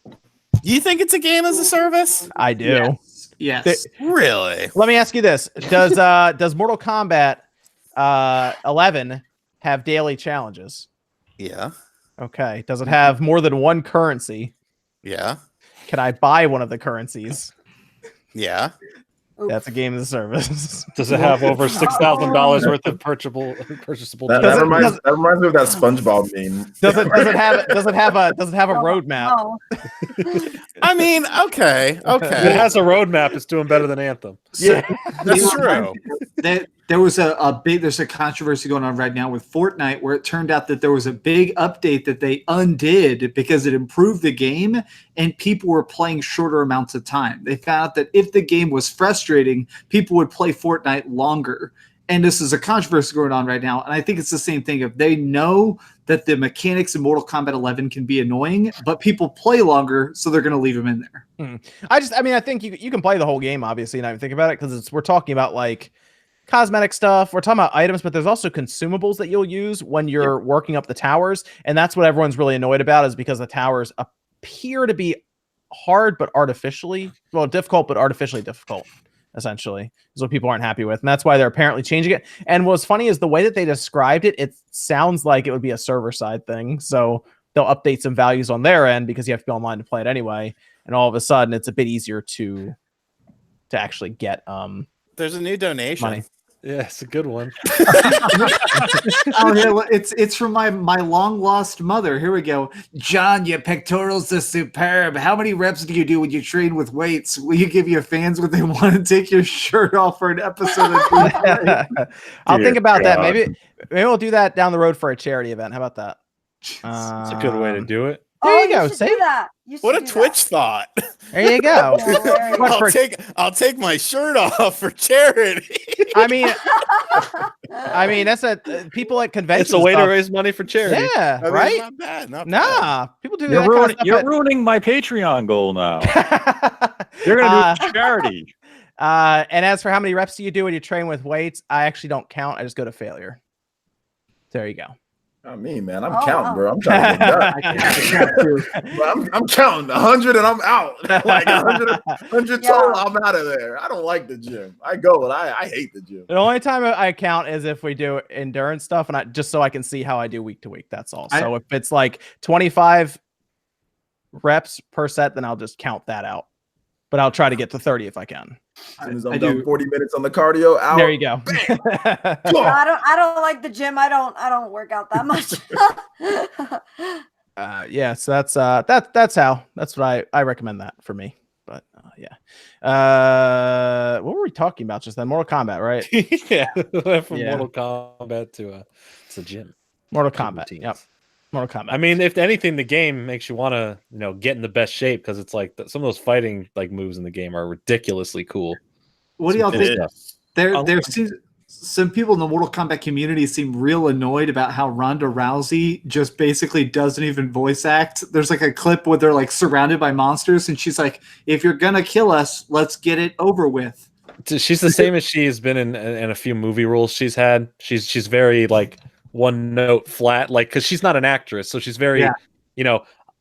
You think it's a game as a service? I do. Yes. Really? Let me ask you this: does Mortal Kombat 11 have daily challenges? Yeah. Okay. Does it have more than one currency? Yeah. Can I buy one of the currencies? Yeah. That's a game as a service. Does it have over $6,000 worth of purchasable? That reminds me of that SpongeBob meme. Does it have a roadmap? I mean, okay. It has a roadmap. It's doing better than Anthem. Yeah, that's true. There's a controversy going on right now with Fortnite where it turned out that there was a big update that they undid because it improved the game and people were playing shorter amounts of time. They found out that if the game was frustrating, people would play Fortnite longer. And this is a controversy going on right now. And I think it's the same thing. If they know that the mechanics in Mortal Kombat 11 can be annoying, but people play longer, so they're going to leave them in there. I think you can play the whole game, obviously, and I think about it because we're talking about like cosmetic stuff. We're talking about items, but there's also consumables that you'll use when you're working up the towers. And that's what everyone's really annoyed about is because the towers appear to be hard, but difficult, but artificially difficult. Essentially is what people aren't happy with, and that's why they're apparently changing it. And what's funny is the way that they described it, it sounds like it would be a server side thing, so they'll update some values on their end because you have to be online to play it anyway, and all of a sudden it's a bit easier to actually get there's a new donation money. Yeah, it's a good one. Oh yeah, well, it's from my long lost mother. Here we go. John, your pectorals are superb. How many reps do you do when you train with weights? Will you give your fans what they want to take your shirt off for an episode? I'll think about that. Maybe we'll do that down the road for a charity event. How about that? It's a good way to do it. There you go. You should do that. What a Twitch thought. There you go. I'll take my shirt off for charity. I mean that's people at conventions. It's a way to raise money for charity. Yeah, right. Not bad. Not nah, bad. People do You're ruining my Patreon goal now. You're gonna do charity. And as for how many reps do you do when you train with weights, I actually don't count. I just go to failure. There you go. Not me, man. I'm counting, bro. I'm trying to get done. I'm counting 100 and I'm out. Like 100 total, I'm out of there. I don't like the gym. I go, but I hate the gym. The only time I count is if we do endurance stuff, and just so I can see how I do week to week. That's all. So if it's like 25 reps per set, then I'll just count that out. But I'll try to get to 30 if I can. As soon as I'm done 40 minutes on the cardio, out. There you go. I don't like the gym. I don't work out that much. Yeah, so that's what I recommend that for me. But yeah. What were we talking about just then? Mortal Kombat, right? Yeah. From Mortal Kombat to a gym. Mortal Kombat. Yep. Mortal Kombat. I mean, if anything, the game makes you want to, get in the best shape because it's like some of those fighting moves in the game are ridiculously cool. What do y'all think? There seems some people in the Mortal Kombat community seem real annoyed about how Ronda Rousey just basically doesn't even voice act. There's like a clip where they're like surrounded by monsters, and she's like, "If you're gonna kill us, let's get it over with." She's the same as she has been in a few movie roles she's had. She's very like one note flat, like because she's not an actress, so she's very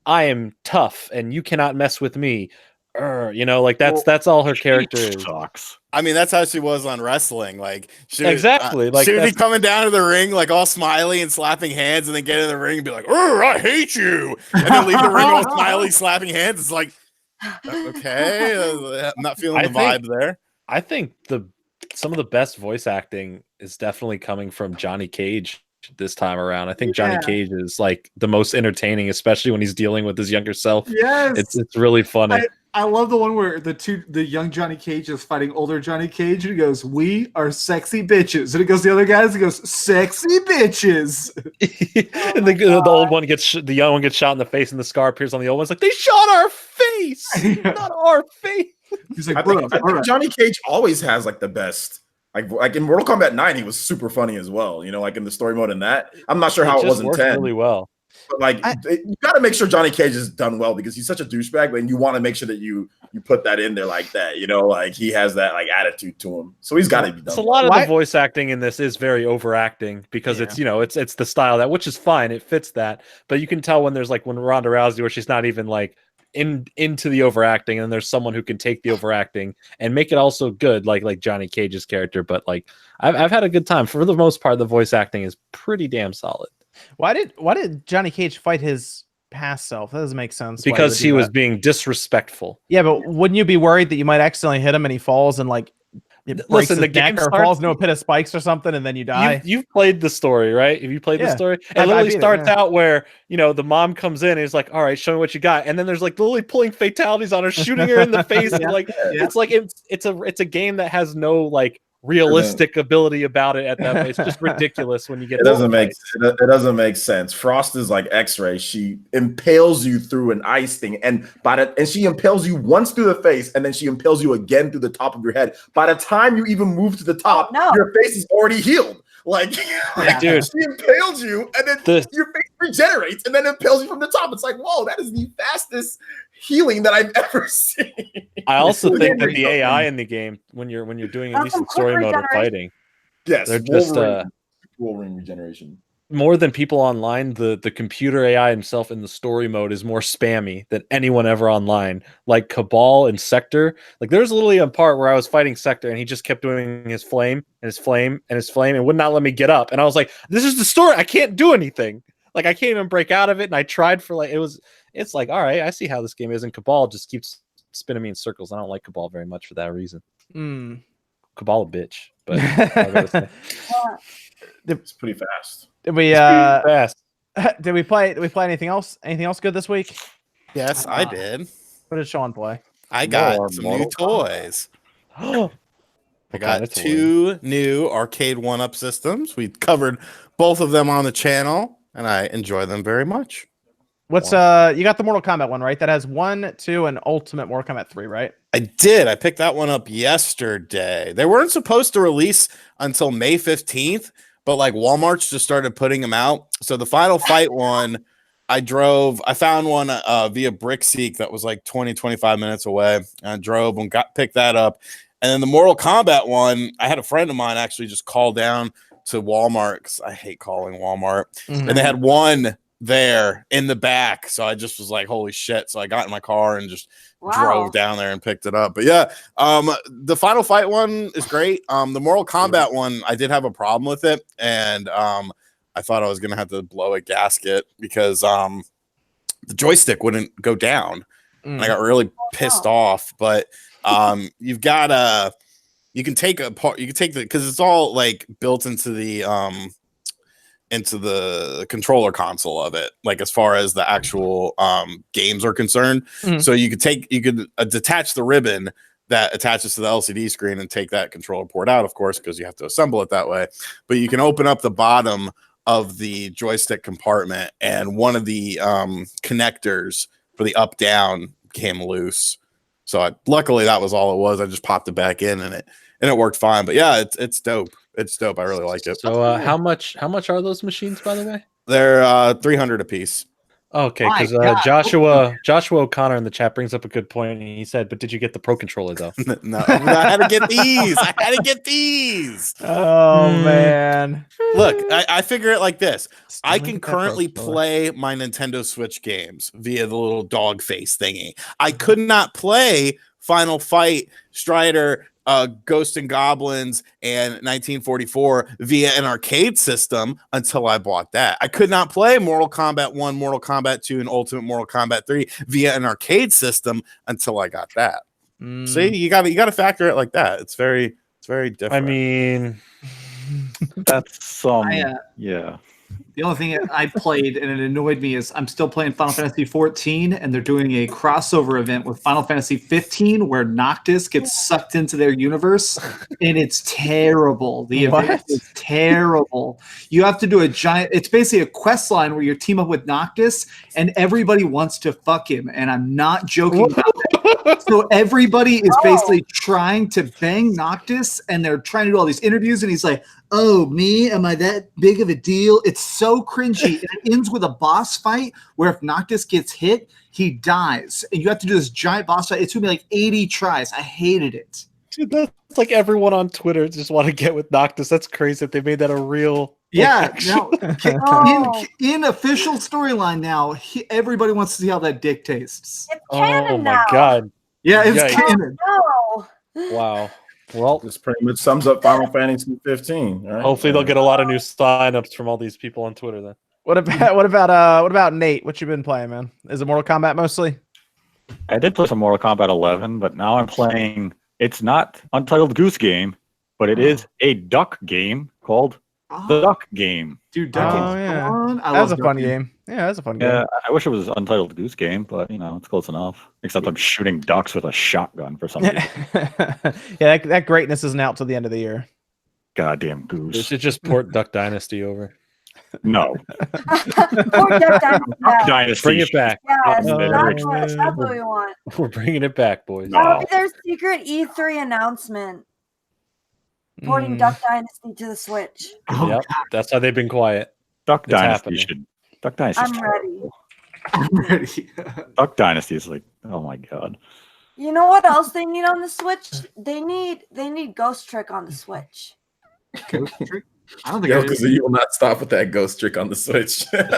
I am tough and you cannot mess with me, that's all her character is. Sucks. I mean, that's how she was on wrestling. Like she would be coming down to the ring like all smiley and slapping hands, and then get in the ring and be like, I hate you, and then leave the ring all smiley slapping hands. It's like, okay, I'm not feeling the vibe there. I think some of the best voice acting is definitely coming from Johnny Cage this time around. I think Johnny Cage is like the most entertaining, especially when he's dealing with his younger self. Yes, it's really funny. I love the one where the young Johnny Cage is fighting older Johnny Cage, and he goes, "We are sexy bitches," and it goes the other guys, and goes, "Sexy bitches." And the old one the young one gets shot in the face, and the scar appears on the old one's like, they shot our face, not our face. He's like, I think Johnny Cage always has like the best. Like in Mortal Kombat 9, he was super funny as well. You know, like in the story mode in that. I'm not sure how it was in 10. Really well. But like you got to make sure Johnny Cage is done well because he's such a douchebag, and you want to make sure that you put that in there like that. You know, like he has that like attitude to him, so he's got to be done. So a lot of the voice acting in this is very overacting because it's it's the style which is fine, it fits that, but you can tell when Ronda Rousey where she's not even like into the overacting, and there's someone who can take the overacting and make it also good, like Johnny Cage's character. But like I've had a good time for the most part. The voice acting is pretty damn solid. Why did Johnny Cage fight his past self? That doesn't make sense. Because he was being disrespectful. Yeah, but wouldn't you be worried that you might accidentally hit him and he falls and like listen, the game falls into a pit of spikes or something, and then you die? You've played the story, right? Have you played the story? It literally starts out where the mom comes in and is like, "All right, show me what you got," and then there's like literally pulling fatalities on her, shooting her in the face, and like it's a game that has no like realistic ability about it at that point. It's just ridiculous when you get it doesn't make sense. Frost is like X-ray. She impales you through an ice thing, and she impales you once through the face, and then she impales you again through the top of your head. By the time you even move to the top, your face is already healed. Like, dude, she impales you, and then your face regenerates, and then impales you from the top. It's like, whoa, that is the fastest healing that I've ever seen. I also think that the AI in the game, when you're doing at least in story mode or fighting, they're just Wolverine regeneration. More than people online, the computer AI himself in the story mode is more spammy than anyone ever online. Like Cabal and Sector. Like there's literally a part where I was fighting Sector and he just kept doing his flame and his flame and his flame and would not let me get up. And I was like, this is the story. I can't do anything. Like I can't even break out of it. And I tried for it's like, all right, I see how this game is. And Cabal just keeps spinning me in circles. I don't like Cabal very much for that reason. Cabal a bitch, but it's pretty fast. Did we did we play anything else? Anything else good this week? Yes, I did. What did Sean play? I got some new toys. I got 2 new arcade 1-up systems. We covered both of them on the channel, and I enjoy them very much. What's you got the Mortal Kombat one, right? That has 1, 2, and Ultimate Mortal Kombat 3, right? I did. I picked that one up yesterday. They weren't supposed to release until May 15th, but like Walmart's just started putting them out. So the Final Fight one, I found one via Brickseek that was like 25 minutes away. And I drove and picked that up. And then the Mortal Kombat one, I had a friend of mine actually just call down to Walmart because I hate calling Walmart. And they had one there in the back. So I just was like, holy shit. So I got in my car and just drove down there and picked it up. But yeah, the Final Fight one is great. The Mortal Kombat one, I did have a problem with it. And I thought I was going to have to blow a gasket because the joystick wouldn't go down. And I got really pissed off. But you've got you can take because it's all like built into the controller console of it, like as far as the actual games are concerned. So you could detach the ribbon that attaches to the LCD screen and take that controller port out, of course, because you have to assemble it that way. But you can open up the bottom of the joystick compartment, and one of the connectors for the up down came loose. So luckily that was all it was. I just popped it back in and it worked fine. But yeah, it's dope. It's dope. I really like it. So how much are those machines, by the way? They're $300 a piece. Okay, because Joshua O'Connor in the chat brings up a good point, and he said, "But did you get the Pro controller though?" No, I had to get these. Oh man! Look, I figure it like this: I can currently play my Nintendo Switch games via the little dog face thingy. I could not play Final Fight, Strider, Ghosts and Goblins, and 1944 via an arcade system until I bought that. I could not play Mortal Kombat 1, Mortal Kombat 2, and Ultimate Mortal Kombat 3 via an arcade system until I got that. See, you got to factor it like that. It's very different. I mean, that's yeah. The only thing I played and it annoyed me is I'm still playing Final Fantasy 14 and they're doing a crossover event with Final Fantasy 15 where Noctis gets sucked into their universe and it's terrible. The event is terrible. You have to do it's basically a quest line where you team up with Noctis and everybody wants to fuck him. And I'm not joking about that. So everybody is basically trying to bang Noctis and they're trying to do all these interviews and he's like, oh, me? Am I that big of a deal? It's so cringy. And it ends with a boss fight where if Noctis gets hit, he dies. And you have to do this giant boss fight. It took me like 80 tries. I hated it. Dude, that's like everyone on Twitter just want to get with Noctis. That's crazy that they made that a real... Yeah. Now, in official storyline now, everybody wants to see how that dick tastes. It's canon now. My God. Yeah, it's canon. Oh, no. Wow. Well, This pretty much sums up Final Fantasy 15. Right? hopefully they'll get a lot of new signups from all these people on Twitter then. What about Nate? What you been playing, man? Is it Mortal Kombat mostly? I did play some Mortal Kombat 11, but now I'm playing. It's not Untitled Goose Game, but it is a duck game called The Duck Game. Dude, Duck Game's fun. That was a fun game. Yeah, that was a fun game. Yeah, I wish it was Untitled Goose Game, but it's close enough. Except I'm shooting ducks with a shotgun for some reason. Yeah, that greatness isn't out till the end of the year. Goddamn They goose. should just port Duck Dynasty over. No. Poor Duck Dynasty. Duck Dynasty. Bring it back. Yes, Oh, that's what we want. We're bringing it back, boys. That'll be their secret E3 announcement. Porting Duck Dynasty to the Switch. Yep, that's how they've been quiet. Duck It's Dynasty happening. should. Duck Dynasty. I'm ready. I'm ready. Duck Dynasty is like, oh my god. You know what else they need on the Switch? They need Ghost Trick on the Switch. Ghost Trick? I don't think Yo, I because you will not stop with that ghost trick on the Switch. What?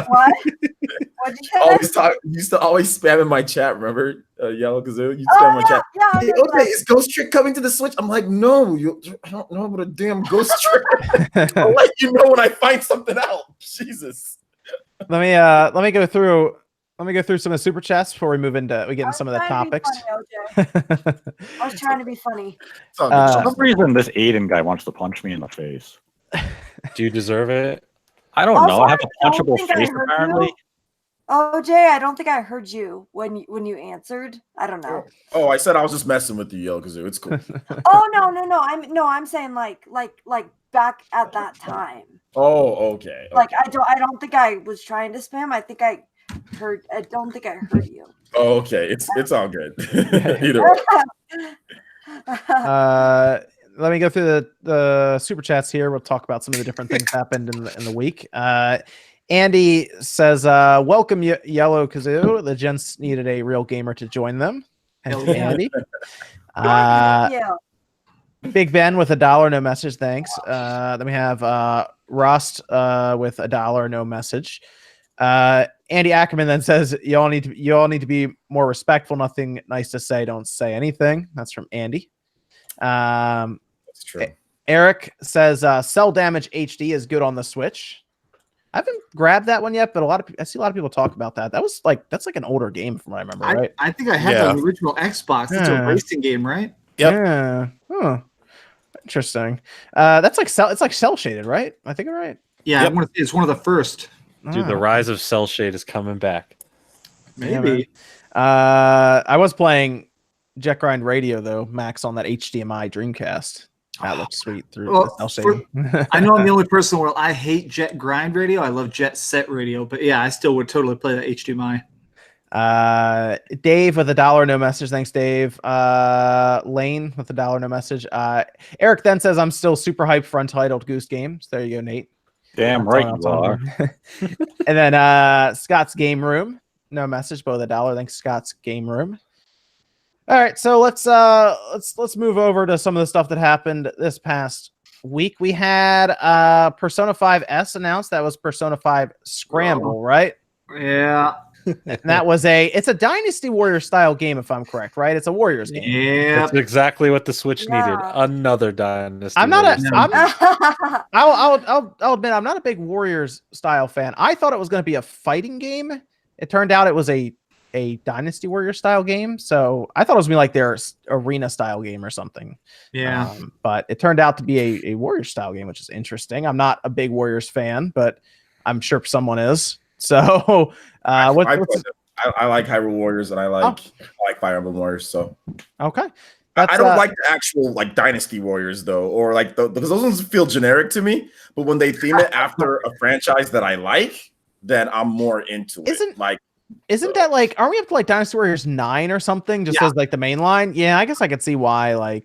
What'd you say? You used to always spam in my chat, remember? Yellow Kazoo? You spam in my chat. Yeah, Hey, okay, is Ghost Trick coming to the Switch? I'm like, no, I don't know about a damn Ghost Trick. I'll let you know when I find something out. Jesus. Let me go through some of the super chats before we get into some of the topics. I was trying to be funny. For some reason, this Aiden guy wants to punch me in the face. Do you deserve it? I don't know. I have a don't punchable think I face, heard apparently. you. OJ, I don't think I heard you when you answered. I don't know. Oh, I said I was just messing with you, Yellow Kazoo. It's cool. Oh no. I'm saying like back at that time. Oh, okay. Like I don't think I was trying to spam. I don't think I heard you. Oh, okay. It's all good. Either way. Let me go through the super chats here. We'll talk about some of the different things happened in the week. Andy says, welcome, Yellow Kazoo. The gents needed a real gamer to join them. Thank you, Andy. Big Ben with $1, no message, thanks. Then we have Rost with $1, no message. Andy Ackerman then says, you all need to be more respectful. Nothing nice to say. Don't say anything. That's from Andy. That's true. Eric says, Cell Damage HD is good on the Switch. I haven't grabbed that one yet, but I see a lot of people talk about that. That's like an older game from what I remember, right? I think I had that on the original Xbox. It's a racing game, right? Yep. Yeah. Huh. Interesting. That's like it's like cell shaded, right? I think I'm right. Yeah, it's one of the first. Dude, the rise of cell shade is coming back. Maybe. I was playing Jet Grind Radio though, Max, on that HDMI Dreamcast. That looks sweet through the cell shading. I know I'm the only person where I hate Jet Grind Radio. I love Jet Set Radio, but yeah, I still would totally play that HDMI. Dave with $1, no message. Thanks, Dave. Lane with $1, no message. Eric then says, I'm still super hyped for Untitled Goose Games. There you go, Nate. Damn right you are. And then Scott's Game Room, no message, both $1. Thanks, Scott's Game Room. All right, so let's move over to some of the stuff that happened this past week. We had Persona 5S announced. That was Persona 5 Scramble, right? Yeah. And that was it's a Dynasty Warrior style game, if I'm correct, right? It's a Warriors game. Yeah. That's exactly what the Switch needed. Another Dynasty. I'll admit I'm not a big Warriors style fan. I thought it was going to be a fighting game. It turned out it was a Dynasty Warrior style game. So I thought it was going to be like their arena style game or something. Yeah. But it turned out to be a Warriors style game, which is interesting. I'm not a big Warriors fan, but I'm sure someone is. So I like Hyrule Warriors and I like Fire Emblem Warriors. So okay. I don't like the actual like Dynasty Warriors though, or like because those ones feel generic to me. But when they theme it after a franchise that I like, then I'm more into it. Isn't that like, aren't we up to like Dynasty Warriors 9 or something? Just as like the main line? Yeah, I guess I could see why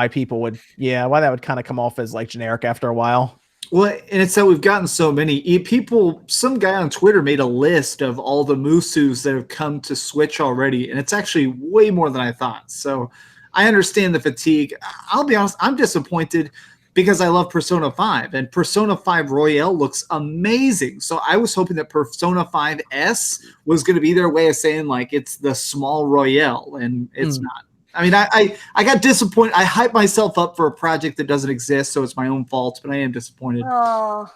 people would, why that would kind of come off as like generic after a while. Well, and it's that we've gotten so many people. Some guy on Twitter made a list of all the Musus that have come to Switch already, and it's actually way more than I thought. So I understand the fatigue. I'll be honest, I'm disappointed because I love Persona 5, and Persona 5 Royale looks amazing. So I was hoping that Persona 5S was going to be their way of saying like it's the small Royale, and it's not. I mean, I got disappointed. I hyped myself up for a project that doesn't exist, so it's my own fault, but I am disappointed. Oh.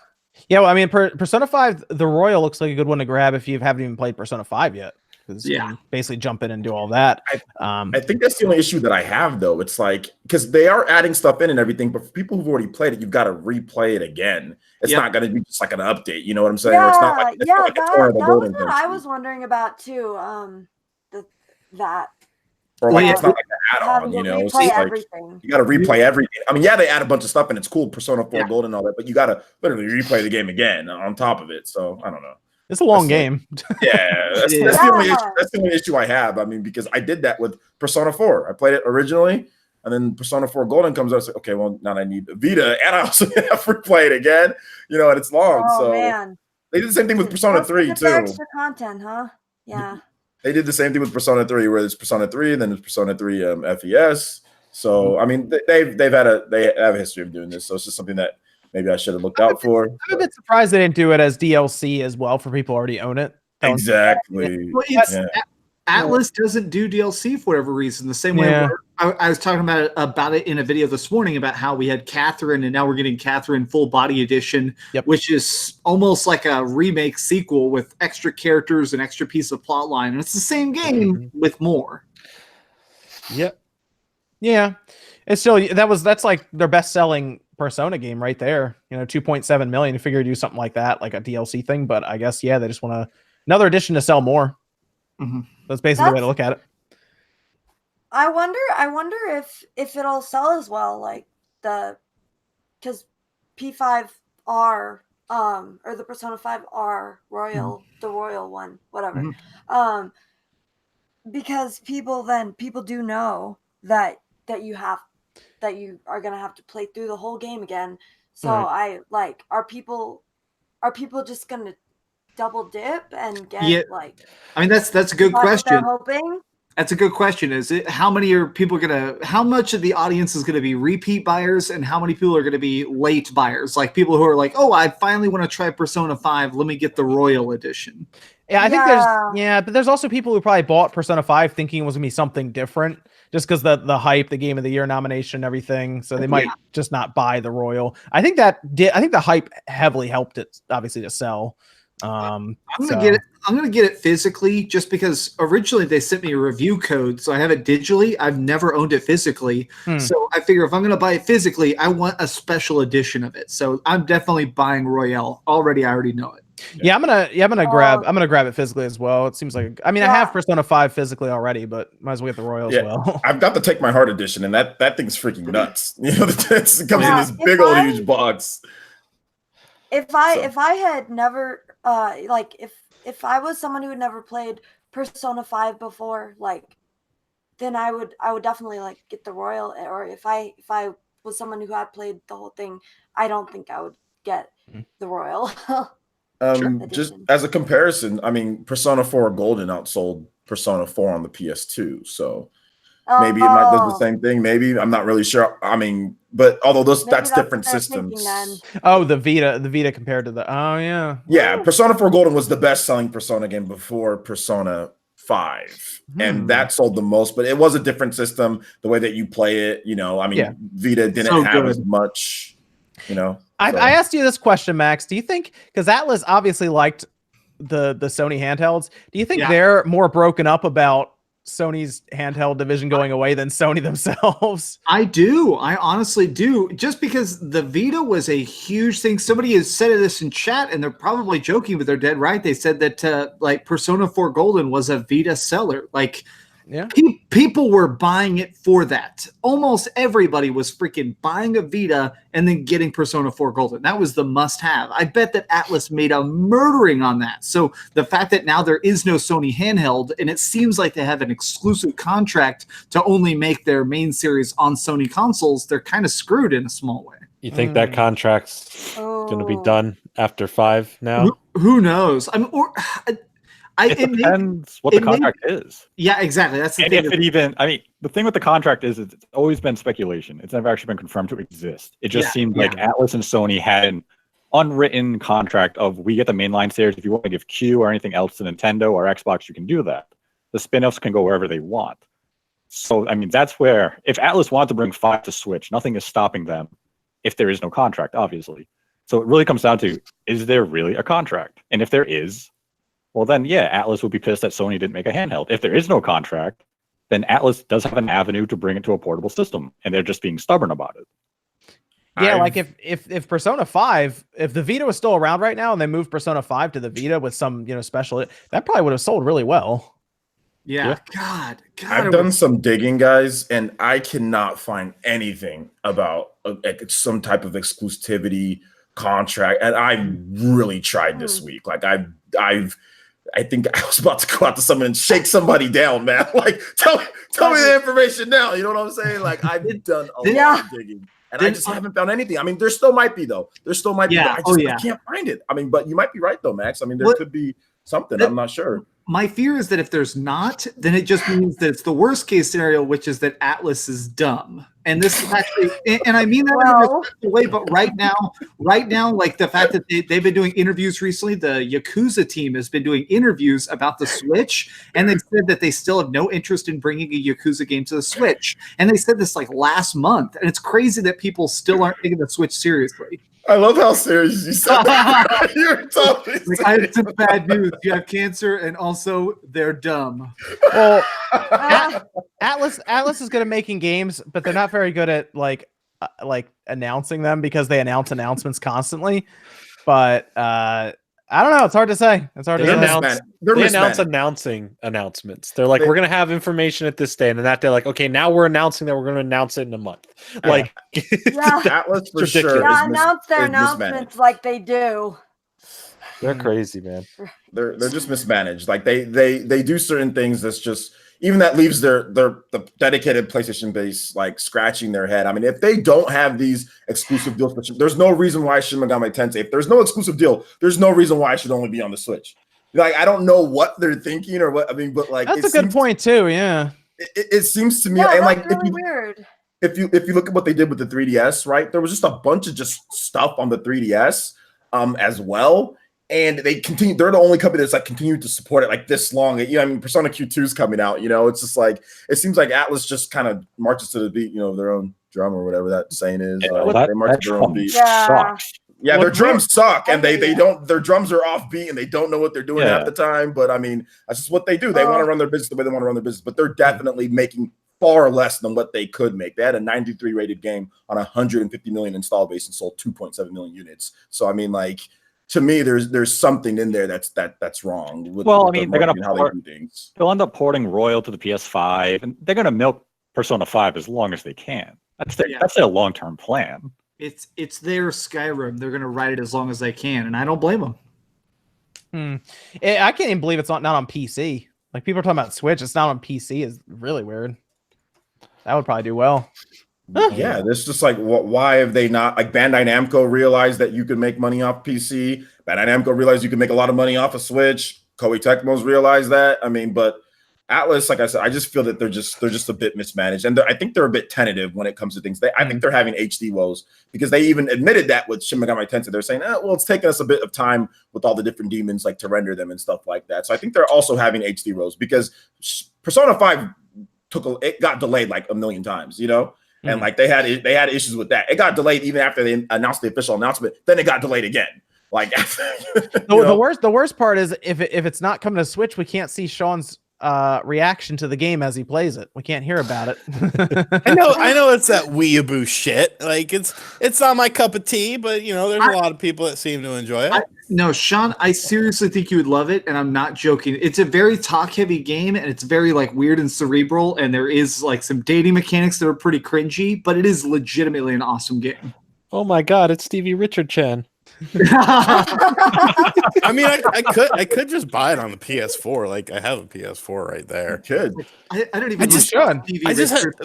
Yeah, well, I mean, Persona 5, the Royal looks like a good one to grab if you haven't even played Persona 5 yet. You can basically jump in and do all that. I think that's the only issue that I have, though. It's like, because they are adding stuff in and everything, but for people who've already played it, you've got to replay it again. It's not going to be just like an update. You know what I'm saying? Yeah, it's not like, that was what I was wondering about, too. That. Or like it's not like an add-on, you know. It's like you got to replay everything. I mean, they add a bunch of stuff and it's cool, Persona 4 Gold and all that, but you got to literally replay the game again on top of it. So I don't know. It's a long game. That's the only issue I have. I mean, because I did that with Persona 4. I played it originally, and then Persona 4 Golden comes out. I was like, okay, well now I need Vita, and I also have to play it again. You know, and it's long. So man. They did the same thing with Persona 3 too. Extra content, huh? Yeah. They did the same thing with Persona 3, where there's Persona 3, and then there's Persona 3 FES. So I mean, they have a history of doing this. So it's just something that maybe I should have looked out for. I'm a bit surprised they didn't do it as DLC as well for people who already own it. Exactly. Well, Atlas doesn't do DLC for whatever reason. The same way I was talking about it in a video this morning about how we had Catherine and now we're getting Catherine Full Body Edition, which is almost like a remake sequel with extra characters and extra piece of plot line. And it's the same game with more. Yep. Yeah. It's still that's like their best selling Persona game right there. You know, 2.7 million. You figure to do something like that, like a DLC thing. But I guess they just want another edition to sell more. That's basically the way to look at it. I wonder if it'll sell as well, like because P5R or the Persona 5R Royal, the Royal one, whatever. Because people do know that you are gonna have to play through the whole game again. So are people just gonna double dip and get I mean that's a good question. They're hoping. That's a good question. Is it how much of the audience is gonna be repeat buyers and how many people are gonna be late buyers? Like people who are like, oh, I finally want to try Persona 5, let me get the Royal Edition. Yeah, I think but there's also people who probably bought Persona 5 thinking it was gonna be something different just because the hype, the Game of the Year nomination and everything. So they might just not buy the Royal. I think the hype heavily helped it obviously to sell. I'm gonna get it physically just because originally they sent me a review code, so I have it digitally. I've never owned it physically, so I figure if I'm gonna buy it physically, I want a special edition of it. So I'm definitely buying Royale already. I already know it. Yeah, I'm gonna grab it physically as well. It seems like I have Persona 5 physically already, but might as well get the Royal as well. I've got the Take My Heart edition, and that thing's freaking nuts. You know, it comes in this big old huge box. If I had never if I was someone who had never played Persona 5 before, then I would definitely get the Royal. Or if I was someone who had played the whole thing, I don't think I would get the Royal. Just as a comparison, I mean, Persona 4 Golden outsold Persona 4 on the PS2, so maybe it might do the same thing. Maybe I'm not really sure. I mean, but although that's different systems. Oh, the Vita compared to Persona 4 Golden was the best selling Persona game before Persona 5, and that sold the most. But it was a different system, the way that you play it. You know, I mean, Vita didn't have as much. You know, I asked you this question, Max. Do you think because Atlas obviously liked the Sony handhelds, do you think they're more broken up about Sony's handheld division going away than Sony themselves. I do. I honestly do. Just because the Vita was a huge thing. Somebody has said this in chat, and they're probably joking, but they're dead right. They said that like Persona 4 Golden was a Vita seller. Like, yeah, people were buying it for that. Almost everybody was freaking buying a Vita and then getting Persona 4 Golden. That was the must-have. I bet that Atlas made a murdering on that. So the fact that now there is no Sony handheld, and it seems like they have an exclusive contract to only make their main series on Sony consoles, they're kind of screwed in a small way. You think that contract's going to be done after 5 now? Who knows? I mean, It depends what the contract is. Yeah, exactly. That's the And thing. if it even, I mean, the thing with the contract is it's always been speculation. It's never actually been confirmed to exist. It just seemed like Atlas and Sony had an unwritten contract of, we get the mainline series. If you want to give Q or anything else to Nintendo or Xbox, you can do that. The spin-offs can go wherever they want. So, I mean, that's where, if Atlas wanted to bring 5 to Switch, nothing is stopping them if there is no contract, obviously. So it really comes down to, is there really a contract? And if there is, well, then, yeah, Atlas would be pissed that Sony didn't make a handheld. If there is no contract, then Atlas does have an avenue to bring it to a portable system, and they're just being stubborn about it. Yeah, like if Persona 5, if the Vita was still around right now and they moved Persona 5 to the Vita with some, special, that probably would have sold really well. Yeah. God, I've done some digging, guys, and I cannot find anything about some type of exclusivity contract. And I really tried this week. Like I think I was about to go out to someone and shake somebody down, man. Like, tell me the information now. You know what I'm saying? Like, I've done a lot of digging, and I just haven't found anything. I mean, there still might be, though. There still might be. I can't find it. I mean, but you might be right, though, Max. I mean, there could be something. I'm not sure. My fear is that if there's not, then it just means that it's the worst case scenario, which is that Atlas is dumb. And this is actually, and I mean that in a respectful way, but right now, like the fact that they've been doing interviews recently, the Yakuza team has been doing interviews about the Switch, and they said that they still have no interest in bringing a Yakuza game to the Switch. And they said this like last month, and it's crazy that people still aren't taking the Switch seriously. I love how serious you said that. You're totally like, I have some bad news. You have cancer, and also they're dumb. Well, Atlas is good at making games, but they're not very good at like announcing them because they announce announcements constantly. But I don't know. It's hard to say. They announce announcing announcements. They're like, we're going to have information at this day. And then that day, like, okay, now we're announcing that we're going to announce it in a month. Like, Atlas for sure. Announce their announcements like they do. They're crazy, man. They're just mismanaged. Like they do certain things that's just, even that leaves the dedicated PlayStation base like scratching their head. I mean, if they don't have these exclusive deals, there's no reason why Shin Megami Tensei, if there's no exclusive deal, there's no reason why it should only be on the Switch. Like, I don't know what they're thinking or what, I mean, but like, that's a good point too. Yeah. It seems to me, and like, really weird. If you look at what they did with the 3DS, right, there was just a bunch of just stuff on the 3DS as well. And they're the only company that's like continued to support it like this long. I mean, Persona Q2 is coming out, it's just like, it seems like Atlas just kind of marches to the beat, their own drum or whatever that saying is. They march to their own beat. Yeah, their drums suck, and they don't, their drums are offbeat and they don't know what they're doing half the time. But I mean, that's just what they do. They want to run their business the way they want to run their business, but they're definitely making far less than what they could make. They had a 93 rated game on 150 million install base and sold 2.7 million units. So I mean, like, to me, there's something in there that's wrong. I mean, they're gonna they'll end up porting Royal to the PS5, and they're gonna milk Persona 5 as long as they can. That's their long-term plan. It's their Skyrim. They're gonna ride it as long as they can, and I don't blame them. I can't even believe it's not on PC. Like, people are talking about Switch, it's not on PC is really weird. That would probably do well. Yeah, this just like, why have they not, like, Bandai Namco realized that you can make money off PC. Bandai Namco realized you can make a lot of money off of Switch. Koei Tecmo's realized that. I mean, but Atlas, like I said, I just feel that they're just a bit mismanaged, and I think they're a bit tentative when it comes to things. I think they're having HD woes because they even admitted that with Shin Megami Tensei. They're saying, well, it's taken us a bit of time with all the different demons, like, to render them and stuff like that. So I think they're also having HD woes because Persona 5 got delayed like a million times, and like they had issues with that. It got delayed even after they announced the official announcement. Then it got delayed again. Like, the worst part is if it's not coming to Switch, we can't see Sean's reaction to the game as he plays it. We can't hear about it. I know it's that weeaboo shit. Like it's not my cup of tea, but you know, there's a lot of people that seem to enjoy it. No, Sean, I seriously think you would love it, and I'm not joking. It's a very talk-heavy game, and it's very like weird and cerebral, and there is like some dating mechanics that are pretty cringy, but it is legitimately an awesome game. Oh my god, it's Stevie Richard Chan. I mean, I could just buy it on the PS4. Like I have a PS4 right there. You could. I don't even. I just should.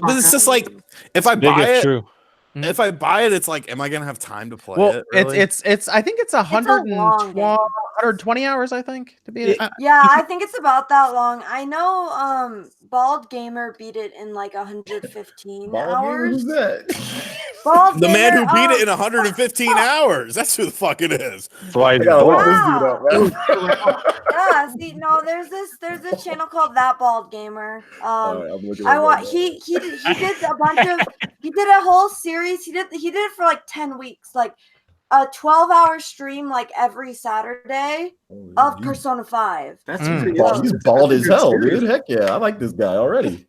but it's just like if I Big buy if it, true. if I buy it, it's like, am I gonna have time to play Well, it? Really? it's I think it's long game. 120 hours, I think, to be. Yeah, I think it's about that long. I know Bald Gamer beat it in like 115 hours. Who's that? Bald The man who Gamer, beat it in 115 hours. That's who the fuck it is. That's why I he's gotta look bored. this dude up, man. Yeah, see, no, there's this channel called That Bald Gamer. Alright, I'm looking I at want that. he did a bunch of he did a whole series. He did it for like 10 weeks, like a 12-hour stream like every Saturday of Persona 5. That's Mm. pretty. He's bald as hell, dude. Heck yeah, I like this guy already.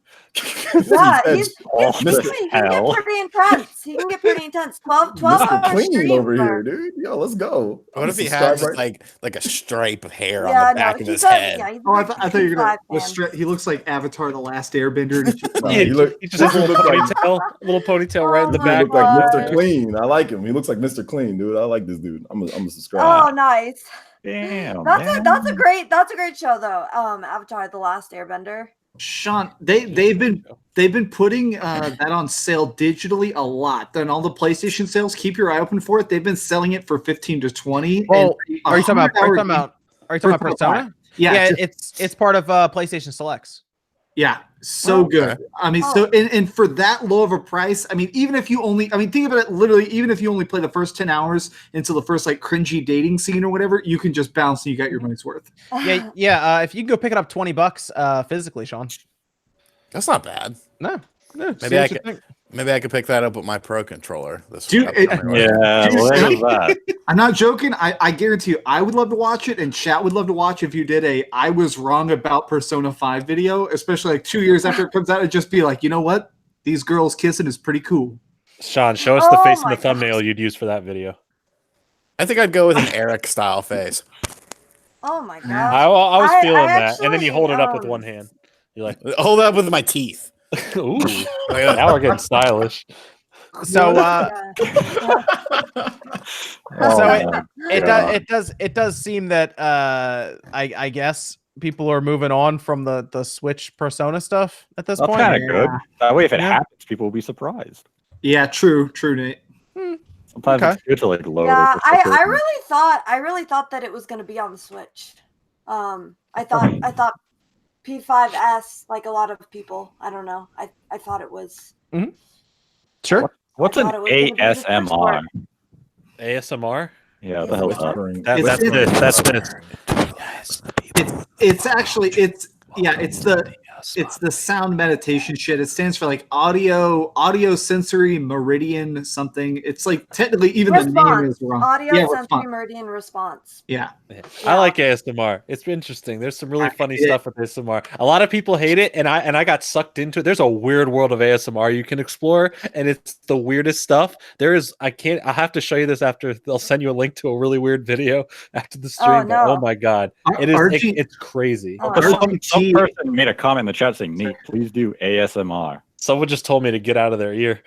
Yeah, He's he can get pretty intense. He can get pretty intense. 12 Mr. hours Clean stream over for- here, dude. Yo, let's go. What if he Subscribe has right- like a stripe of hair Yeah, on the back of he's his a- head? yeah, he's Oh, a I thought you were gonna. PS5 fan. He looks like Avatar: The Last Airbender. And he's just Nah, like- he look He just has a little ponytail right in the Oh he back. look like God. Mr. Clean. I like him. He looks like Mr. Clean, dude. I like this dude. I'm a Oh, subscribe. nice. Damn, That's a great show though. Avatar: The Last Airbender. Sean, they've been putting that on sale digitally a lot. Then all the PlayStation sales, keep your eye open for it. They've been selling it for 15 to 20. Well, and are you talking about? 100 hour Persona? Persona. Yeah, it's part of PlayStation Selects. yeah, so good. I mean, so and for that low of a price, I mean, even if you only, I mean, think about it literally, even if you only play the first 10 hours until the first like cringy dating scene or whatever, you can just bounce and you got your money's worth. Yeah. If you can go pick it up $20 physically, Sean. That's not bad. No. Maybe I could pick that up with my Pro controller. This Dude, upcoming week. Yeah, Dude, well, there's that. I'm not joking. I guarantee you, I would love to watch it, and chat would love to watch if you did a "I was wrong about Persona 5" video, especially like 2 years after it comes out. It'd just be like, you know what? These girls kissing is pretty cool. Sean, show us the Oh face in my the thumbnail you'd use for that video. I think I'd go with an Eric style face. Oh my god. I was I feeling that, and then you actually, hold it up with one hand. You're like, Hold up with my teeth. ooh, now we're getting stylish. So Yeah. it does seem that I guess people are moving on from the Switch Persona stuff at this That's point. kind of good. That way, if it Yeah. happens, people will be surprised. Yeah, true, Nate. Sometimes Okay. it's good to like lower. Yeah, the I frustration. really thought that it was going to be on the Switch. I thought P5S, like a lot of people. I don't know. I thought it was. Sure. What's I an thought it was gonna be the Switch ASMR? ASMR? Yeah, what the hell is that? That's this. It's actually it's the sound meditation shit. It stands for like audio sensory meridian something. It's like technically even the name is wrong. Audio Yeah, sensory response. meridian response. Yeah. I like ASMR. It's interesting. There's some really funny hate it. stuff with ASMR. A lot of people hate it, and I got sucked into it. There's a weird world of ASMR you can explore, and it's the weirdest stuff. I have to show you this after. They'll send you a link to a really weird video after the stream. Oh, no. Oh my god, it's crazy. Oh, Some person made a comment in the chat saying, "Nate, please do ASMR." Someone just told me to get out of their ear.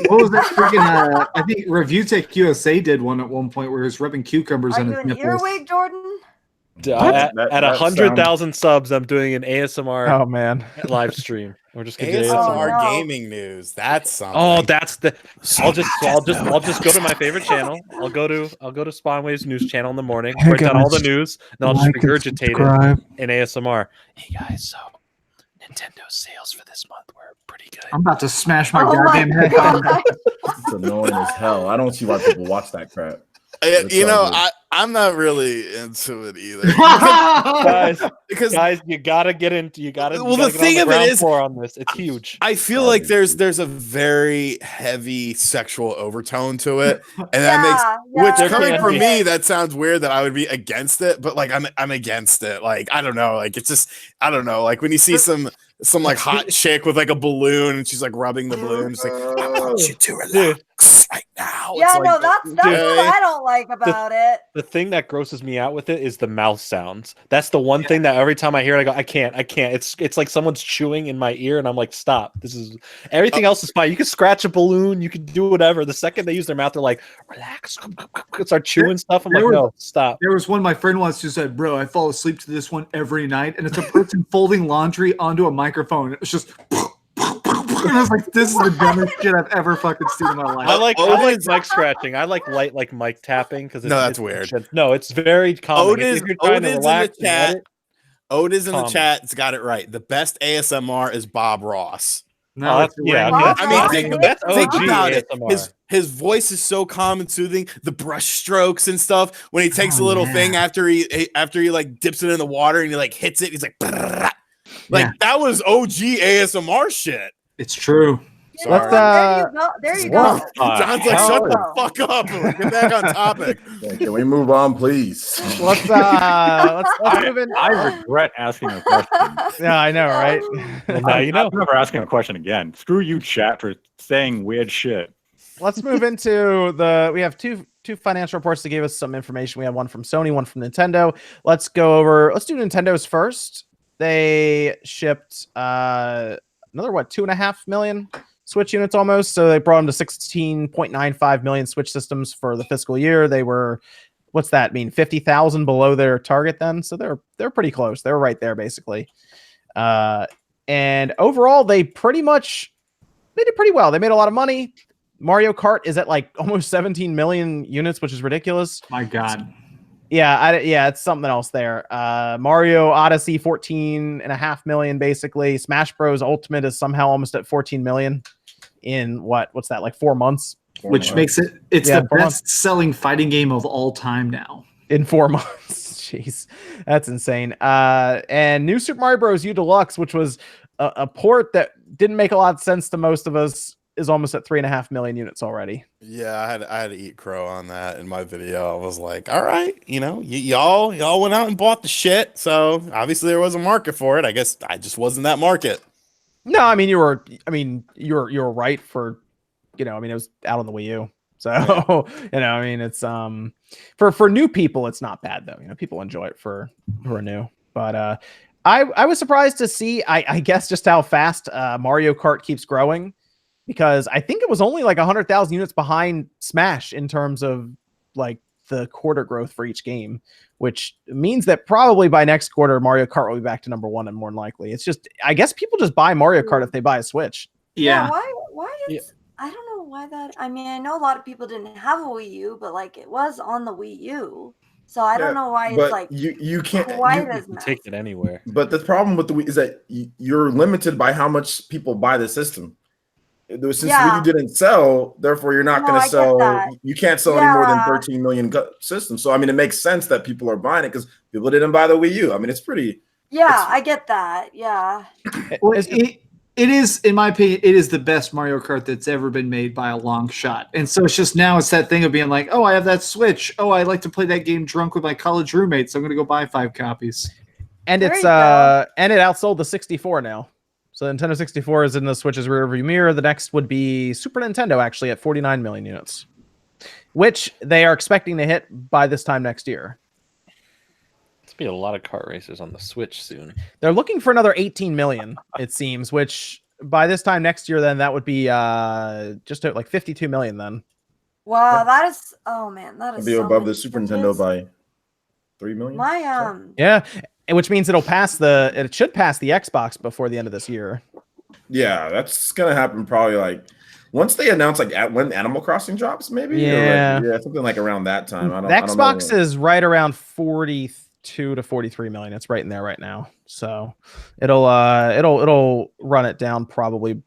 What was that freaking? I think Review Tech USA did one at one point where he was rubbing cucumbers Are on you his an nipples. earwig, Jordan? At That 100,000 subs, I'm doing an ASMR Oh man. live stream. We're just gonna do ASMR Oh, no. gaming news. That's something. Oh, that's the. I'll just go to my favorite channel. I'll go to Spawnwave's news channel in the morning. Write down all the news, and I'll just regurgitate it in ASMR. Hey guys, so Nintendo sales for this month were pretty good. I'm about to smash my Oh goddamn my head. god. It's annoying as hell. I don't see why people watch that crap. You know, I'm not really into it either. Guys, you gotta get into. You gotta. Well, the thing of it is, on this, it's huge. I feel like there's a very heavy sexual overtone to it, and that makes which coming from me, that sounds weird that I would be against it, but like I'm against it. Like I don't know, like it's just I don't know, like when you see some like hot chick with like a balloon and she's like rubbing the balloon, it's like I want you to relax right now. Yeah, it's no, like, that's what I don't like about it. The thing that grosses me out with it is the mouth sounds. That's the one thing that every time I hear it, I go, I can't. It's like someone's chewing in my ear, and I'm like, stop. This is everything else is fine. You can scratch a balloon, you can do whatever. The second they use their mouth, they're like, relax, start chewing stuff. I'm like, no, stop. There was one my friend once who said, bro, I fall asleep to this one every night, and it's a person folding laundry onto a microphone. It was just and I was like, this is the dumbest shit I've ever fucking seen in my life. I like mic scratching. I like light like mic tapping because that's weird. No, it's very common. Otis in the chat. Otis in the chat has got it right. The best ASMR is Bob Ross. No, think about it. His voice is so calm and soothing. The brush strokes and stuff. When he takes a little thing after he like dips it in the water and he like hits it, he's like, that was OG ASMR shit. It's true. So there you go. John's like, shut the fuck up. Get back on topic. Can we move on, please? Let's move in. I regret asking a question. Yeah, I know, right? Well, now you know. I'm never asking a question again. Screw you, chat, for saying weird shit. Let's move into we have two financial reports to give us some information. We have one from Sony, one from Nintendo. Let's do Nintendo's first. They shipped another 2.5 million Switch units almost. So they brought them to 16.95 million Switch systems for the fiscal year. They were, what's that mean? 50,000 below their target then. So they're pretty close. They're right there basically. And overall, they did pretty well. They made a lot of money. Mario Kart is at like almost 17 million units, which is ridiculous. My God. Yeah, it's something else there. Mario Odyssey, 14.5 million, basically. Smash Bros. Ultimate is somehow almost at 14 million in what's that, like 4 months? Which makes it's the best-selling fighting game of all time now. In 4 months. Jeez, that's insane. And New Super Mario Bros. U Deluxe, which was a port that didn't make a lot of sense to most of us, is almost at 3.5 million units already. Yeah, I had to eat crow on that in my video. I was like, all right, y'all went out and bought the shit, so obviously there was a market for it. I guess I just wasn't that market. No, I mean you were right for, it was out on the Wii U. So, it's for new people it's not bad though. People enjoy it for who are new. But I was surprised to see I guess just how fast Mario Kart keeps growing. Because I think it was only like 100,000 units behind Smash in terms of like the quarter growth for each game, which means that probably by next quarter, Mario Kart will be back to number one and more than likely. It's just, I guess people just buy Mario Kart if they buy a Switch. Yeah. Why I don't know why that, I mean, I know a lot of people didn't have a Wii U, but like it was on the Wii U. So I don't know why it's like you can't take it anywhere. But the problem with the Wii is that you're limited by how much people buy the system. Since Wii U didn't sell, therefore you're not going to sell. You can't sell any more than 13 million systems. So I mean, it makes sense that people are buying it because people didn't buy the Wii U. I mean, it's pretty. Yeah, I get that. Yeah. Well, it is, in my opinion, it is the best Mario Kart that's ever been made by a long shot. And so it's just now it's that thing of being like, oh, I have that Switch. Oh, I like to play that game drunk with my college roommates. So I'm going to go buy 5 copies. And it outsold the 64 now. So the Nintendo 64 is in the Switch's rearview mirror. The next would be Super Nintendo, actually, at 49 million units, which they are expecting to hit by this time next year. There's be a lot of kart races on the Switch soon. They're looking for another 18 million, it seems, which by this time next year, then that would be just like 52 million then. Wow, that is, oh man, that is be above the Super Nintendo by 3 million. Yeah. Which means it should pass the Xbox before the end of this year. Yeah, that's gonna happen probably like once they announce like when Animal Crossing drops, maybe. Yeah, something like around that time. The Xbox is right around 42 to 43 million. It's right in there right now. So it'll run it down probably.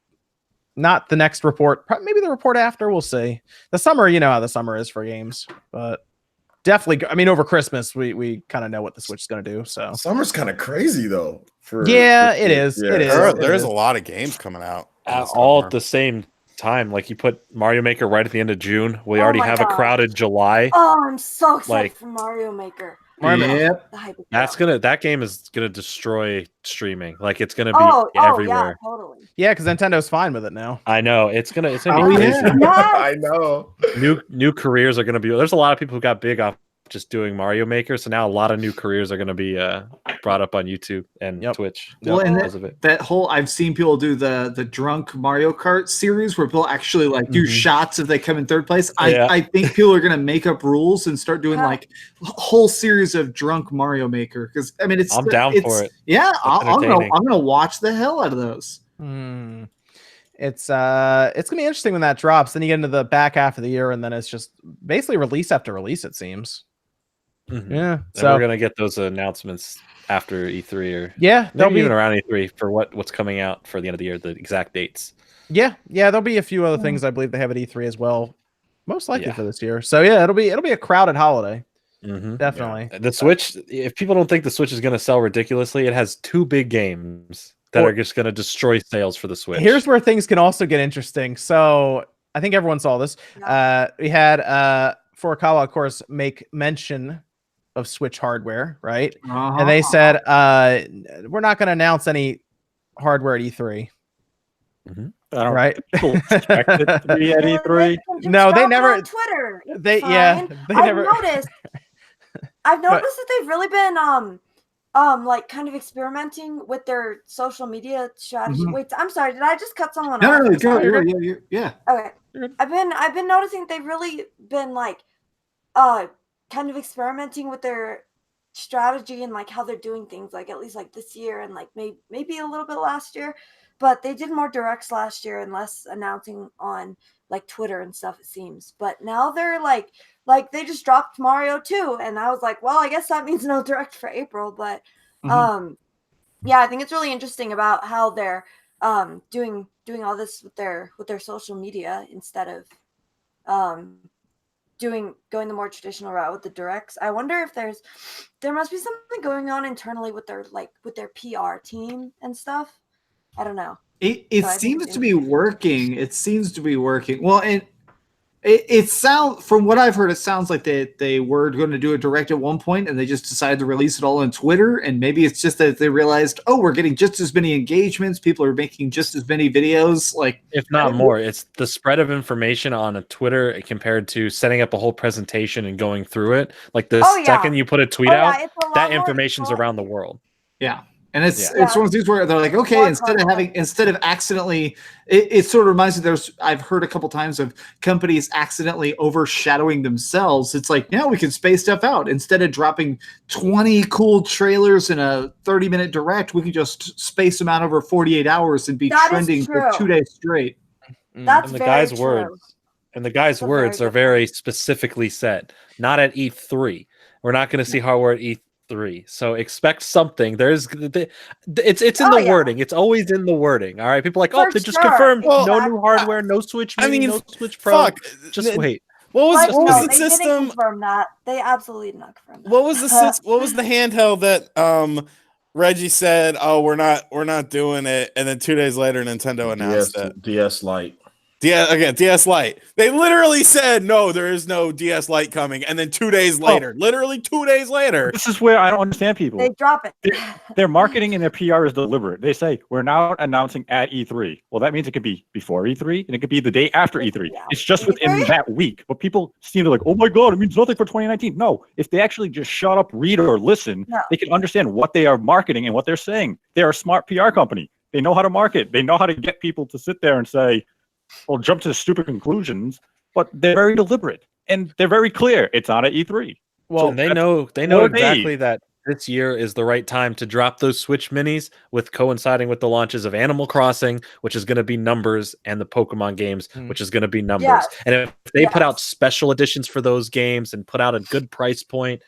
Not the next report, maybe the report after. We'll see. The summer, you know how the summer is for games, but definitely. I mean, over Christmas, we kind of know what the Switch is going to do. So Summer's kind of crazy though. it is. Yeah. It is. There's a lot of games coming out. in the all summer. at the same time. Like you put Mario Maker right at the end of June. We Oh already my have a gosh. crowded July. Oh, I'm so excited Like- for Mario Maker. Yep. The hype is That game is gonna destroy streaming. Like it's gonna be Oh, everywhere. yeah, totally. Yeah, because Nintendo's fine with it now. I know it's gonna Oh, be yeah. crazy. Yes. I know. New careers are gonna be. There's a lot of people who got big off just doing Mario Maker, so now a lot of new careers are gonna be brought up on YouTube and Yep. Twitch Well, and because of it. that whole I've seen people do the drunk Mario Kart series where people actually like do Mhm. shots if they come in third place. Yeah. I think people are gonna make up rules and start doing Yeah. like a whole series of drunk Mario Maker because I mean I'm down for it. Yeah, I'm entertaining. gonna watch the hell out of those. Hmm. It's gonna be interesting when that drops. Then you get into the back half of the year, and then it's just basically release after release. It seems. Mhm. Yeah. And So we're gonna get those announcements after E3 or yeah, there'll maybe be even around E3 for what's coming out for the end of the year, the exact dates. yeah there'll be a few other things I believe they have at E3 as well, most likely Yeah. for this year. So yeah, it'll be a crowded holiday. Mm-hmm. Definitely. The Switch, if people don't think the Switch is going to sell ridiculously, it has 2 big games that Well- are just going to destroy sales for the Switch. Here's where things can also get interesting. So I think everyone saw this. We had Furukawa, of course, make mention of Switch hardware, right? And they said, we're not going to announce any hardware at E3, I don't right? people expect it to be at Well, E3. can just No, they drop it never- on Twitter. It's they fine. I've never. noticed. I've noticed that they've really been like kind of experimenting with their social media strategy. Mhm. Wait, I'm sorry. Did I just cut someone No, off? no, I'm go, sorry. yeah. Okay. You're good. I've been noticing they've really been like kind of experimenting with their strategy and like how they're doing things, like at least like this year and like maybe a little bit last year. But they did more directs last year and less announcing on like Twitter and stuff, it seems. But now they're like they just dropped Mario 2, and I was like, well, I guess that means no direct for April. But yeah, I think it's really interesting about how they're doing all this with their social media instead of going the more traditional route with the directs. I wonder if there must be something going on internally with their PR team and stuff. I don't know. It So I think seems it's to be working. It seems to be working. Well, and it sounds, from what I've heard, it sounds like they were going to do a direct at one point, and they just decided to release it all on Twitter. And maybe it's just that they realized, oh, we're getting just as many engagements. People are making just as many videos. Like, if not more. It's the spread of information on a Twitter compared to setting up a whole presentation and going through it. Like the Oh, yeah. second you put a tweet out, it's a lot that more information's thought- around the world. yeah. And it's Yeah. one of these where they're like, okay, More instead of accidentally, it sort of reminds me. I've heard a couple times of companies accidentally overshadowing themselves. It's like, now we can space stuff out. Instead of dropping 20 cool trailers in a 30-minute direct, we can just space them out over 48 hours and be That is trending for true. 2 days straight. That's And the very guy's true. words. And the guy's That's a words very are good very specifically said. Not at E3. We're not going to see hardware at E3. So expect something. It's in Oh, the yeah. wording. It's always in the wording. All right. People are like, oh, For they just sure. confirmed Well, no new hardware, no Switch I Mini, mean, no Switch Pro. fuck. Just wait. What was Like, what no, was the they didn't system? confirm that. They absolutely did not confirm that. What was the handheld that Reggie said? Oh, we're not doing it, and then 2 days later, Nintendo announced it. DS Lite. DS Lite. They literally said no, there is no DS Lite coming, and then 2 days later, literally 2 days later, This is where I don't understand people. They drop it. Their marketing and their PR is deliberate. They say we're now announcing at E3. Well, that means it could be before E3 and it could be the day after E3. Yeah. It's just within E3? that week. But people seem to like, oh my god, it means nothing for 2019. No, if they actually just shut up, read or listen, No. they can understand what they are marketing and what they're saying. They're a smart PR company. They know how to market. They know how to get people to sit there and say, well, jump to stupid conclusions. But they're very deliberate and they're very clear. It's not at E3. Well, And they know exactly that this year is the right time to drop those Switch Minis, with coinciding with the launches of Animal Crossing, which is going to be numbers, and the Pokemon games, which is going to be numbers. Yes. And if they put Yes. out special editions for those games and put out a good price point,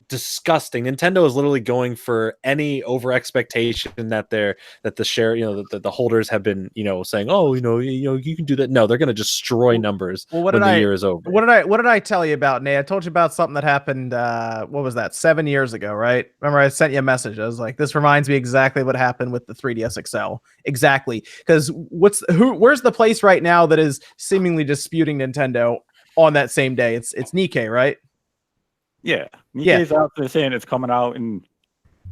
disgusting. Nintendo is literally going for any over expectation that the share, the holders have been, saying, oh, you can do that. No, they're going to destroy numbers when the year is over. What did I tell you about, Nate? I told you about something that happened. What was that? 7 years ago, right? Remember, I sent you a message. I was like, this reminds me exactly what happened with the 3DS XL. Exactly, because where's the place right now that is seemingly disputing Nintendo on that same day? It's Nikkei, right? Yeah, Nikkei's out there saying it's coming out in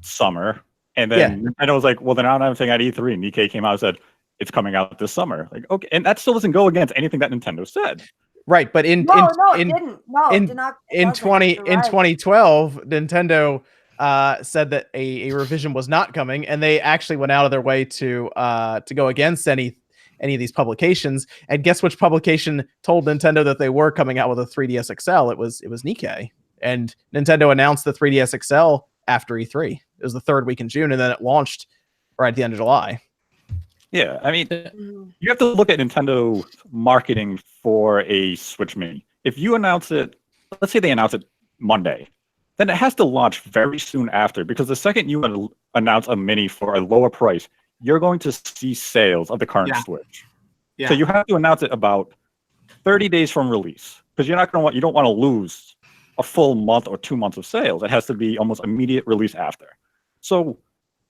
summer, and then Nintendo was like, "Well, they're not announcing at E3." And Nikkei came out and said it's coming out this summer. Like, okay, and that still doesn't go against anything that Nintendo said. Right, but in 2012, Nintendo said that a revision was not coming, and they actually went out of their way to go against any of these publications. And guess which publication told Nintendo that they were coming out with a 3DS XL? It was Nikkei. And Nintendo announced the 3DS XL after E3. It was the third week in June, and then it launched right at the end of July. Yeah, I mean, you have to look at Nintendo marketing for a Switch Mini. If you announce it, let's say they announce it Monday, then it has to launch very soon after, because the second you announce a Mini for a lower price, you're going to see sales of the current Switch. Yeah. So you have to announce it about 30 days from release, because you don't want to lose a full month or 2 months of sales. It has to be almost immediate release after. So,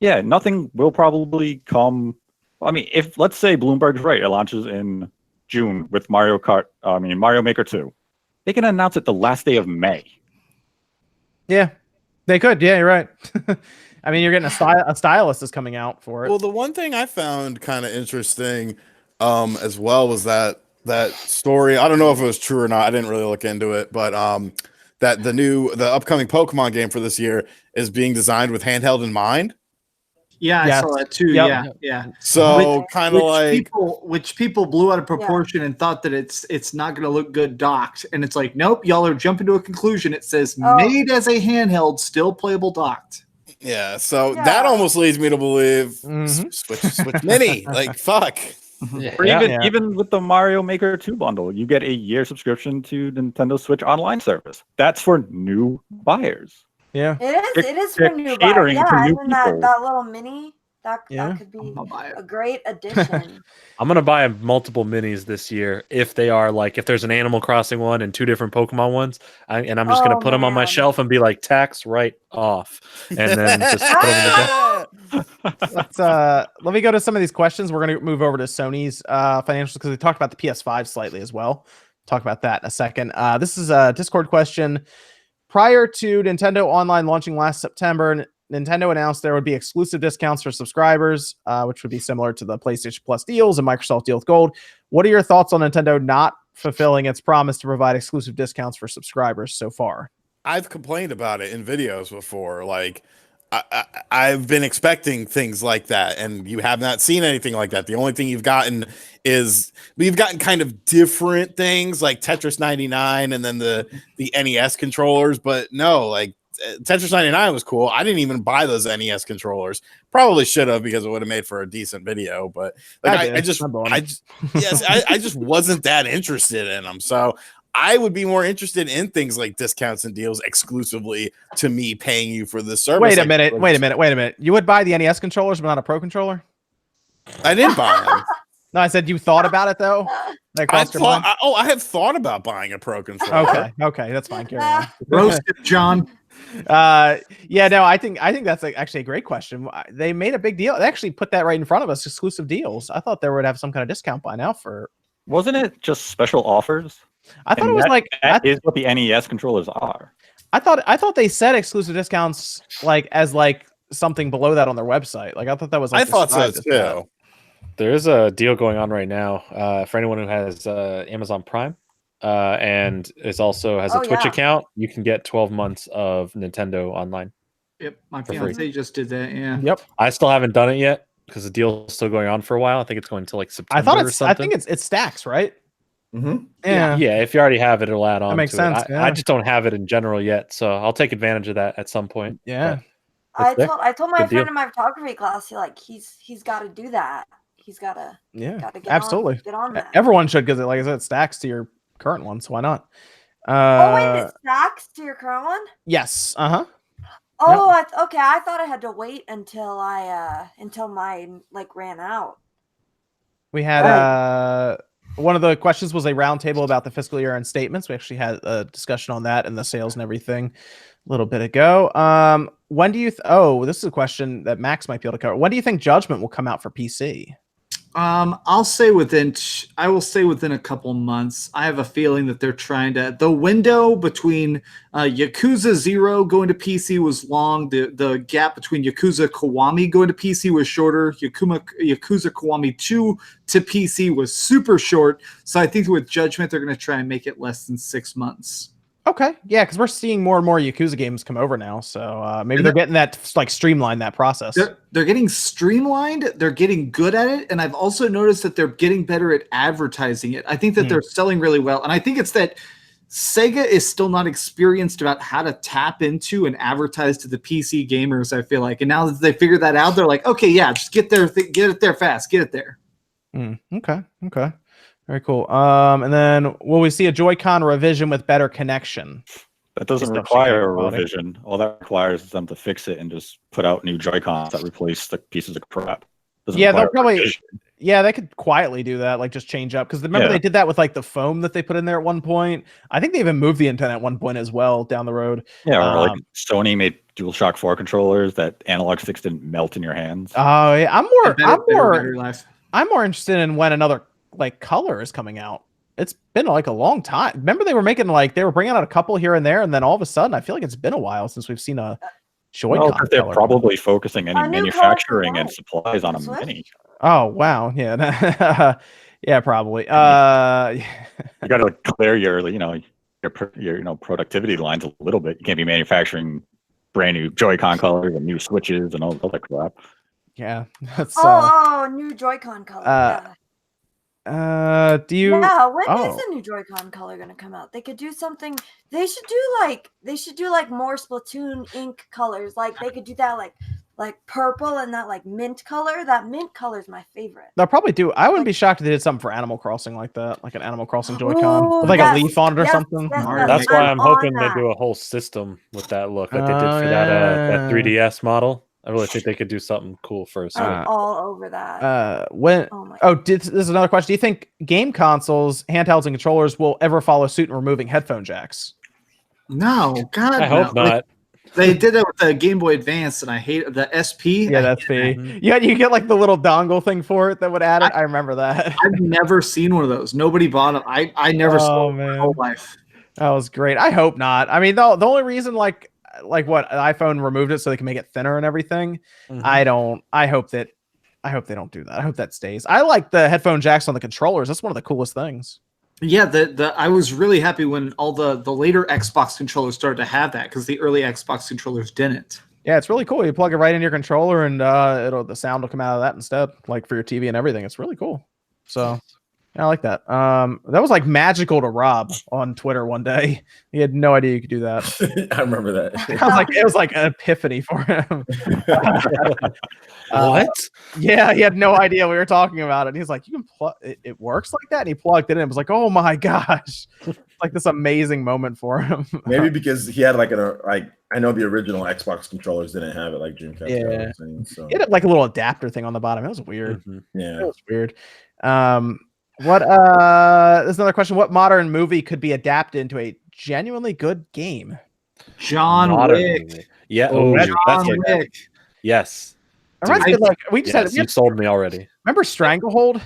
yeah, nothing will probably come. I mean, if let's say Bloomberg's right, it launches in June with Mario Maker 2. They can announce it the last day of May. Yeah, they could. Yeah, you're right. I mean, you're getting a stylist is coming out for it. Well, the one thing I found kind of interesting as well was that story. I don't know if it was true or not. I didn't really look into it, but that the upcoming Pokemon game for this year is being designed with handheld in mind. Yeah, I saw that too. Yep. Yeah. So kind of like which people blew out of proportion and thought that it's not going to look good docked, and it's like, nope, y'all are jumping to a conclusion. It says made as a handheld, still playable docked. Yeah, so that almost leads me to believe Switch Mini. Like, fuck. Yeah. Or even with the Mario Maker 2 bundle, you get a year subscription to Nintendo Switch Online service. That's for new buyers. Yeah, it is for new buyers. Yeah, and then that little mini that could be a great addition. I'm gonna buy multiple minis this year if they are if there's an Animal Crossing one and 2 different Pokemon ones, and I'm just gonna put them on my shelf and be like, tax right off, and then just put them in the let me go to some of these questions. We're going to move over to Sony's financials because we talked about the PS5 slightly as well. Talk about that in a second. This is a Discord question. Prior to Nintendo Online launching last September, Nintendo announced there would be exclusive discounts for subscribers, which would be similar to the PlayStation Plus deals and Microsoft deal with Gold. What are your thoughts on Nintendo not fulfilling its promise to provide exclusive discounts for subscribers so far? I've complained about it in videos before. Like, I've been expecting things like that, and you have not seen anything like that. The only thing you've gotten is we've gotten kind of different things like Tetris 99 and then the NES controllers, but no, like Tetris 99 was cool. I didn't even buy those NES controllers. Probably should have, because it would have made for a decent video, but like I just wasn't that interested in them. So I would be more interested in things like discounts and deals exclusively to me paying you for this service. Wait a minute. You would buy the NES controllers, but not a Pro controller? I didn't buy them. No, I said you thought about it though. I have thought about buying a Pro controller. Okay, that's fine. Carry on. Roasted, John. I think that's actually a great question. They made a big deal. They actually put that right in front of us, exclusive deals. I thought they would have some kind of discount by now for. Wasn't it just special offers? I thought it was that is what the NES controllers are. I thought they said exclusive discounts as something below that on their website. Like I thought that was. I thought so too. There is a deal going on right now for anyone who has Amazon Prime and also has a Twitch account. You can get 12 months of Nintendo Online. Yep, my fiance just did that. Yeah. Yep. I still haven't done it yet because the deal is still going on for a while. I think it's going to September. I think it's stacks, right? Mm-hmm. Yeah. If you already have it, it'll add on. That makes sense. I just don't have it in general yet, so I'll take advantage of that at some point. Yeah. I told my friend in my photography class, he's got to do that. He's got to. Yeah. Absolutely. Get on that. Everyone should, because like I said, it stacks to your current one. So why not? wait, it stacks to your current one? Yes. Uh-huh. Oh, okay. I thought I had to wait until until mine like ran out. We had one of the questions was a roundtable about the fiscal year end statements. We actually had a discussion on that and the sales and everything a little bit ago. When do you this is a question that Max might be able to cover. When do you think Judgment will come out for PC? I'll say I will say within a couple months. I have a feeling that they're trying to. The window between Yakuza 0 going to PC was long. The gap between Yakuza Kiwami going to PC was shorter. Yakuza Kiwami 2 to PC was super short. So I think with Judgment, they're going to try and make it less than 6 months. Okay, yeah, because we're seeing more and more Yakuza games come over now, so maybe they're getting that like streamline that process. They're getting streamlined. They're getting good at it, and I've also noticed that they're getting better at advertising it. I think that they're selling really well, and I think it's that Sega is still not experienced about how to tap into and advertise to the PC gamers. I feel like, and now that they figured that out, they're like, okay, yeah, just get it there fast, get it there. Okay. Very cool. And then will we see a Joy-Con revision with better connection? That doesn't require a revision. All that requires is them to fix it and just put out new Joy-Cons that replace the pieces of crap. Yeah, they'll probably. Yeah, they could quietly do that, like just change up. Because remember they did that with like the foam that they put in there at one point. I think they even moved the antenna at one point as well down the road. Yeah, or like Sony made DualShock 4 controllers that analog sticks didn't melt in your hands. Oh yeah, I'm more interested in when another like color is coming out. It's been like a long time. Remember they were making like they were bringing out a couple here and there, and then all of a sudden I feel like it's been a while since we've seen a Joy-Con. Well, they're probably focusing any manufacturing and supplies on a mini. Oh wow, yeah, yeah, probably. You got to clear your productivity lines a little bit. You can't be manufacturing brand new Joy-Con colors and new switches and all that crap. Yeah, that's new Joy-Con color. Do you? Yeah, when is the new Joy-Con color gonna come out? They could do something. They should do like more Splatoon ink colors. Like they could do that like purple and that like mint color. That mint color is my favorite. They'll probably do. I wouldn't be shocked if they did something for Animal Crossing like that, like an Animal Crossing Joy-Con with like a leaf on it or something. That's why I'm hoping they do a whole system with that look, like they did for that 3DS model. I really think they could do something cool for us. I'm all over that. This is another question. Do you think game consoles, handhelds, and controllers will ever follow suit in removing headphone jacks? No, God, I hope not. Like, they did that with the Game Boy Advance, and I hate the SP. Yeah, the SP. Yeah, you get like the little dongle thing for it that would add it. I remember that. I've never seen one of those. Nobody bought them. I never saw them in my whole life. That was great. I hope not. I mean, the only reason like what iPhone removed it so they can make it thinner and everything. I hope they don't do that. I hope that stays. I like the headphone jacks on the controllers. That's one of the coolest things. Yeah, I was really happy when all the later Xbox controllers started to have that because the early Xbox controllers didn't. Yeah, it's really cool. You plug it right in your controller and the sound will come out of that instead, like for your TV and everything. It's really cool. So yeah, I like that. That was like magical to Rob on Twitter one day. He had no idea you could do that. I remember that. It was like an epiphany for him. What? Yeah, he had no idea we were talking about it. He's like, "You can plug it works like that?" And he plugged it in. It was like, "Oh my gosh!" Like this amazing moment for him. Maybe because he had I know the original Xbox controllers didn't have it like Dreamcast. Yeah, so. It had like a little adapter thing on the bottom. It was weird. Yeah, it was weird. There's another question. What modern movie could be adapted into a genuinely good game? John Wick. Yeah. John Wick. Yes. You sold me already. Remember Stranglehold?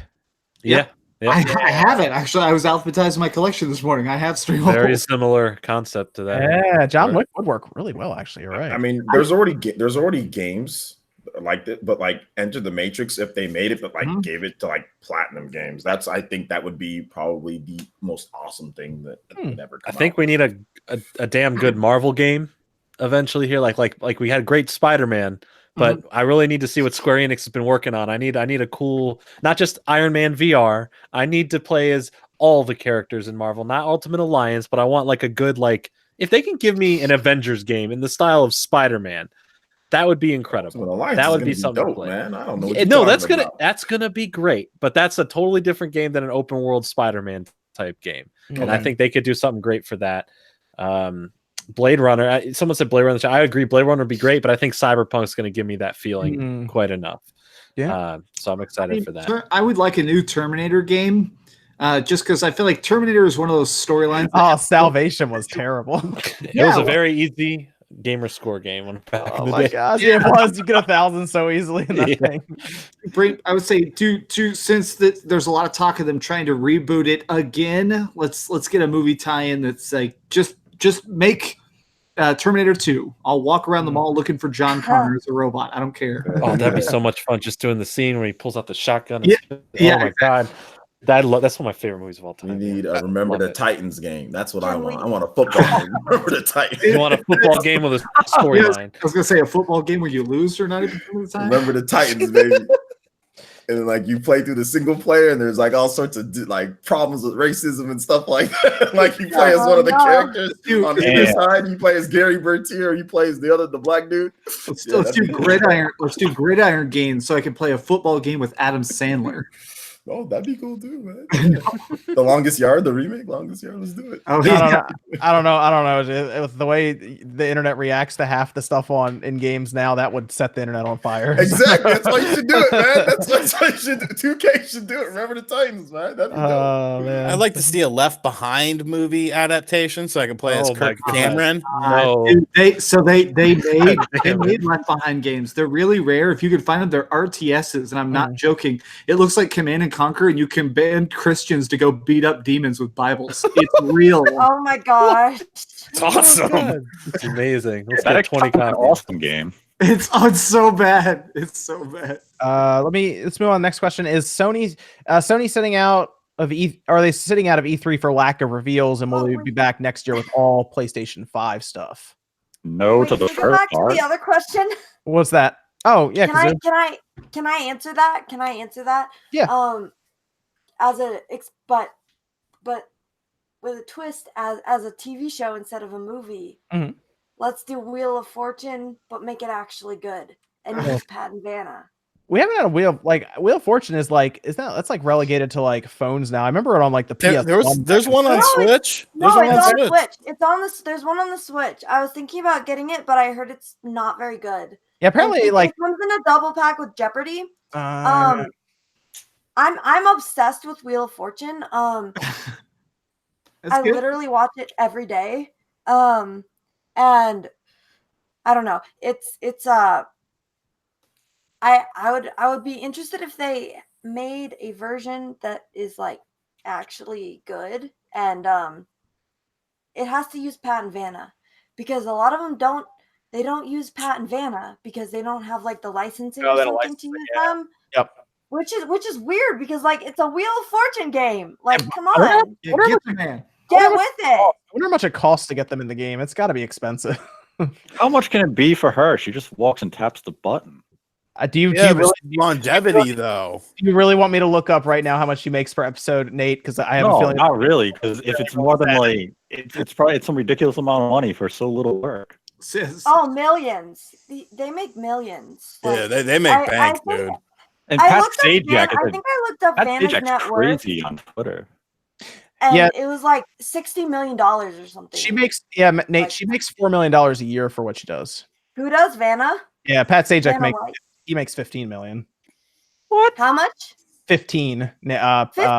Yeah. I have it. Actually, I was alphabetizing my collection this morning. I have Stranglehold. Very similar concept to that. Yeah, John Wick would work really well, actually. You're right. I mean, there's already games like that, but like Enter the Matrix, if they made it, but like gave it to like Platinum Games, I think that would be probably the most awesome thing that would ever come I think we need a damn good Marvel game eventually here. Like we had great Spider-Man, but I really need to see what Square Enix has been working on. I need a cool, not just Iron Man VR. I need to play as all the characters in Marvel, not Ultimate Alliance, but I want like a good, like, if they can give me an Avengers game in the style of Spider-Man, that would be incredible. That would be something dope, to play. Man. I don't know. That's gonna be great, but that's a totally different game than an open world Spider-Man type game, and I think they could do something great for that. Blade Runner. Someone said Blade Runner. I agree. Blade Runner would be great, but I think Cyberpunk's going to give me that feeling quite enough. Yeah. So I'm excited for that. I would like a new Terminator game, just because I feel like Terminator is one of those storylines. Oh, Salvation was terrible. It was a very easy gamer score game. Oh my gosh, yeah, it was. You get 1,000 so easily in that thing. I would say since there's a lot of talk of them trying to reboot it again. Let's get a movie tie-in that's like just make Terminator 2. I'll walk around the mall looking for John Connor as a robot. I don't care. Oh, that'd be so much fun just doing the scene where he pulls out the shotgun. Yeah. Oh my god. That's one of my favorite movies of all time. We need a Remember the Titans game. That's what I want. I want a football game. Remember the Titans. You want a football game with a storyline? I was gonna say a football game where you lose for 90% of the time. Remember the Titans, baby. And like you play through the single player, and there's like all sorts of like problems with racism and stuff like that. Like you play as one of the characters on the other side. You play as Gary Bertier, or you play as the black dude. Let's do gridiron. Let's do gridiron games so I can play a football game with Adam Sandler. Oh, that'd be cool too, man. The Longest Yard, the remake, Longest Yard. Let's do it. Oh, yeah. I don't know. With the way the internet reacts to half the stuff in games now, that would set the internet on fire. Exactly. That's why you should do it, man. That's why you should do. 2K should do it. Remember the Titans, man. That'd be dope. Man. I'd like to see a Left Behind movie adaptation so I can play as Kirk Cameron. No. They made Left Behind games. They're really rare. If you could find them, they're RTSs, and I'm not joking. It looks like Command and Conquer, and you can ban Christians to go beat up demons with Bibles. It's real. Oh my gosh. It's awesome. It's amazing. Let's That get 20 copies. awesome game. It's so bad. It's so bad. Let's move on. Next question is Sony sitting out of are they sitting out of E3 for lack of reveals, and will they be back next year with all PlayStation 5 stuff? No Wait, to the can we go first back to part. the other question? What's that? Oh yeah, Can I answer that? Can I answer that? Yeah. But with a twist as a TV show instead of a movie. Mhm. Let's do Wheel of Fortune, but make it actually good and use Pat and Vanna. We haven't had a Wheel of Fortune that's like relegated to like phones now. I remember it on like the PS. There's one on Switch. No, it's on Switch. It's on the. There's one on the Switch. I was thinking about getting it, but I heard it's not very good. Yeah, apparently it like comes in a double pack with Jeopardy. I'm obsessed with Wheel of Fortune. I literally watch it every day. And I don't know. I would be interested if they made a version that is like actually good, and it has to use Pat and Vanna, because a lot of them don't use Pat and Vanna because they don't have like the licensing or something to use them. Yep. Which is weird, because like it's a Wheel of Fortune game. Like, come on, Get the man. get with it. I wonder how much it costs to get them in the game. It's got to be expensive. How much can it be for her? She just walks and taps the button. Do you longevity though? Do you really want me to look up right now how much she makes per episode, Nate? Because I have a feeling. Not really. Because if it's more than like, it's probably some ridiculous amount of money for so little work. Oh, millions. They make millions. Yeah, they make bank, dude. And Pat Sajak, I think I looked up Vanna's net worth. Crazy on Twitter. And it was like $60 million or something. She makes Nate. She makes $4 million a year for what she does. Who does, Vanna? Yeah, Pat Sajak makes $15 million. What? How much? 15. Pat Sajak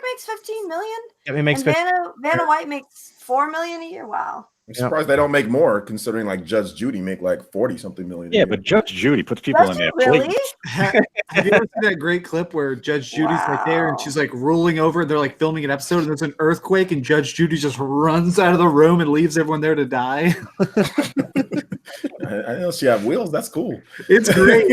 makes $15 million. Yeah, he makes. And Vanna White makes $4 million a year. Wow. I'm surprised they don't make more, considering like Judge Judy make like 40-something million. Yeah, but Judge Judy puts people in there. Really? Have you ever seen that great clip where Judge Judy's like there and she's like rolling over? They're like filming an episode and there's an earthquake and Judge Judy just runs out of the room and leaves everyone there to die. I know she have wheels. That's cool. It's great.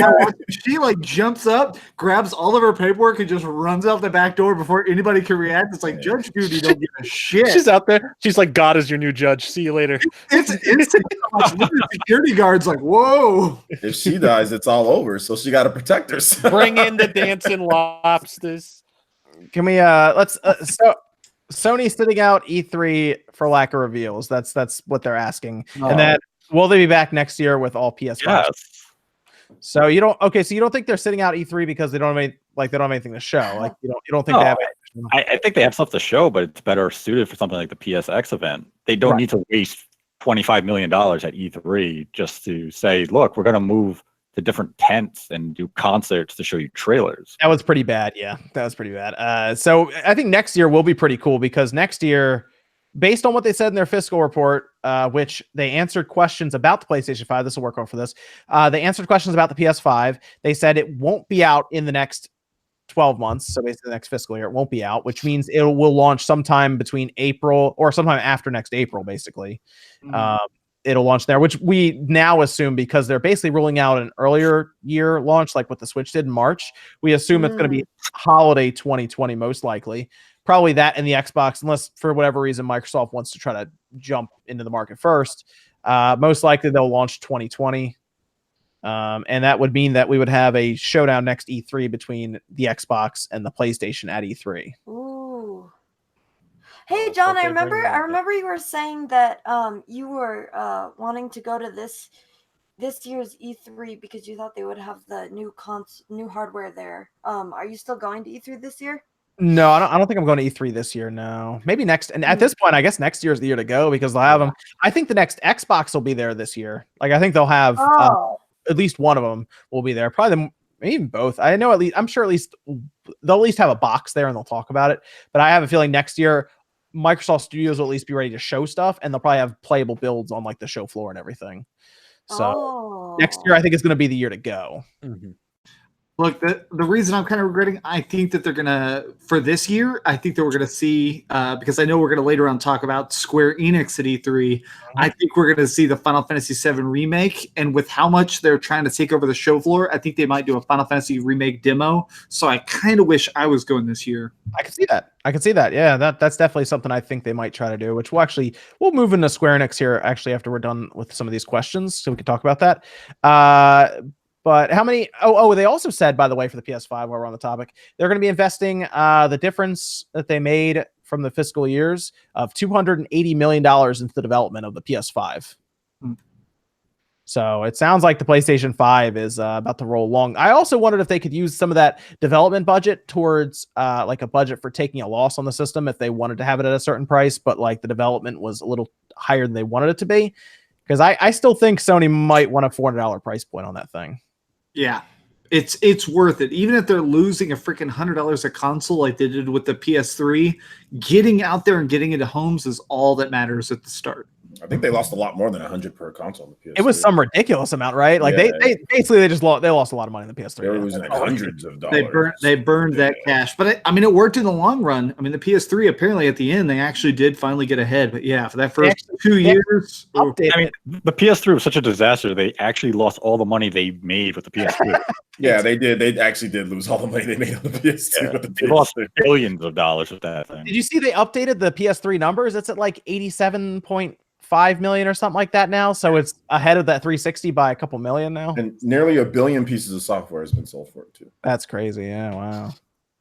She like jumps up, grabs all of her paperwork, and just runs out the back door before anybody can react. It's like Judge Judy don't give a shit. She's out there. She's like, God is your new judge. See you later. It's instant. The security guard's like, whoa. If she dies, it's all over. So she got to protect herself. Bring in the dancing lobsters. Can we let's so Sony's sitting out E3 for lack of reveals. That's what they're asking. And then will they be back next year with all PS5? Yes. So you don't think they're sitting out E3 because they don't have anything to show? Like you don't think they have I think they have stuff to show, but it's better suited for something like the PSX event. They don't need to waste $25 million at E3 just to say, look, we're going to move to different tents and do concerts to show you trailers. That was pretty bad. Yeah, that was pretty bad. So I think next year will be pretty cool because next year, based on what they said in their fiscal report, which they answered questions about the PlayStation 5. This will work out for this. They answered questions about the PS5. They said it won't be out in the next 12 months. So basically the next fiscal year, it won't be out, which means it will launch sometime between April or sometime after next April, basically. It'll launch there, which we now assume because they're basically ruling out an earlier year launch, like what the Switch did in March. We assume it's going to be holiday 2020, most likely. Probably that and the Xbox, unless for whatever reason Microsoft wants to try to jump into the market first. Most likely they'll launch 2020. And that would mean that we would have a showdown next E3 between the Xbox and the PlayStation at E3. Ooh. Hey John, I remember you were saying that you were wanting to go to this year's E3 because you thought they would have the new hardware there. Are you still going to E3 this year? No, I don't think I'm going to E3 this year. No, maybe next. And at this point, I guess next year is the year to go because they'll have them. I think the next Xbox will be there this year. Like I think they'll have at least one of them will be there. Probably maybe even both. I know at least. I'm sure at least they'll at least have a box there and they'll talk about it. But I have a feeling next year Microsoft Studios will at least be ready to show stuff, and they'll probably have playable builds on like the show floor and everything. So next year, I think is going to be the year to go. Look, the reason I'm kind of regretting, I think that they're going to, for this year, I think that we're going to see, because I know we're going to later on talk about Square Enix at E3, I think we're going to see the Final Fantasy VII Remake, and with how much they're trying to take over the show floor, I think they might do a Final Fantasy Remake demo, so I kind of wish I was going this year. I can see that. Yeah, that's definitely something I think they might try to do, which we'll move into Square Enix here, actually, after we're done with some of these questions, so we can talk about that. But how many? They also said, by the way, for the PS5, while we're on the topic, they're going to be investing the difference that they made from the fiscal years of $280 million into the development of the PS5. So it sounds like the PlayStation 5 is about to roll along. I also wondered if they could use some of that development budget towards like a budget for taking a loss on the system if they wanted to have it at a certain price, but like the development was a little higher than they wanted it to be. Because I still think Sony might want a $400 price point on that thing. Yeah, it's worth it. Even if they're losing a freaking $100 a console like they did with the PS3, getting out there and getting into homes is all that matters at the start. I think they lost a lot more than 100 per console on the PS3. It was some ridiculous amount, right? Like they basically they lost a lot of money in the PS3. They were losing like hundreds of dollars. They burned that cash, but I mean, it worked in the long run. I mean, the PS3 apparently at the end they actually did finally get ahead. But yeah, for that first 2 years, I mean, the PS3 was such a disaster. They actually lost all the money they made with the PS3. Yeah, they did. They actually did lose all the money they made on the PS2. Yeah, they lost billions of dollars with that thing. Did you see they updated the PS3 numbers? It's at like 87.5 million or something like that now. So it's ahead of that 360 by a couple million now. And nearly 1 billion pieces of software has been sold for it too. That's crazy. Yeah, wow.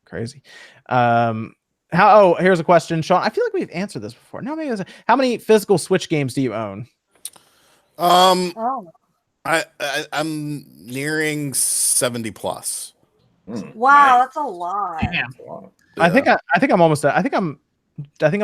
Crazy. Here's a question, Sean. I feel like we've answered this before. No, maybe how many physical Switch games do you own? I'm nearing 70 plus. Wow, that's a lot. Yeah. I think I'm almost. I think I'm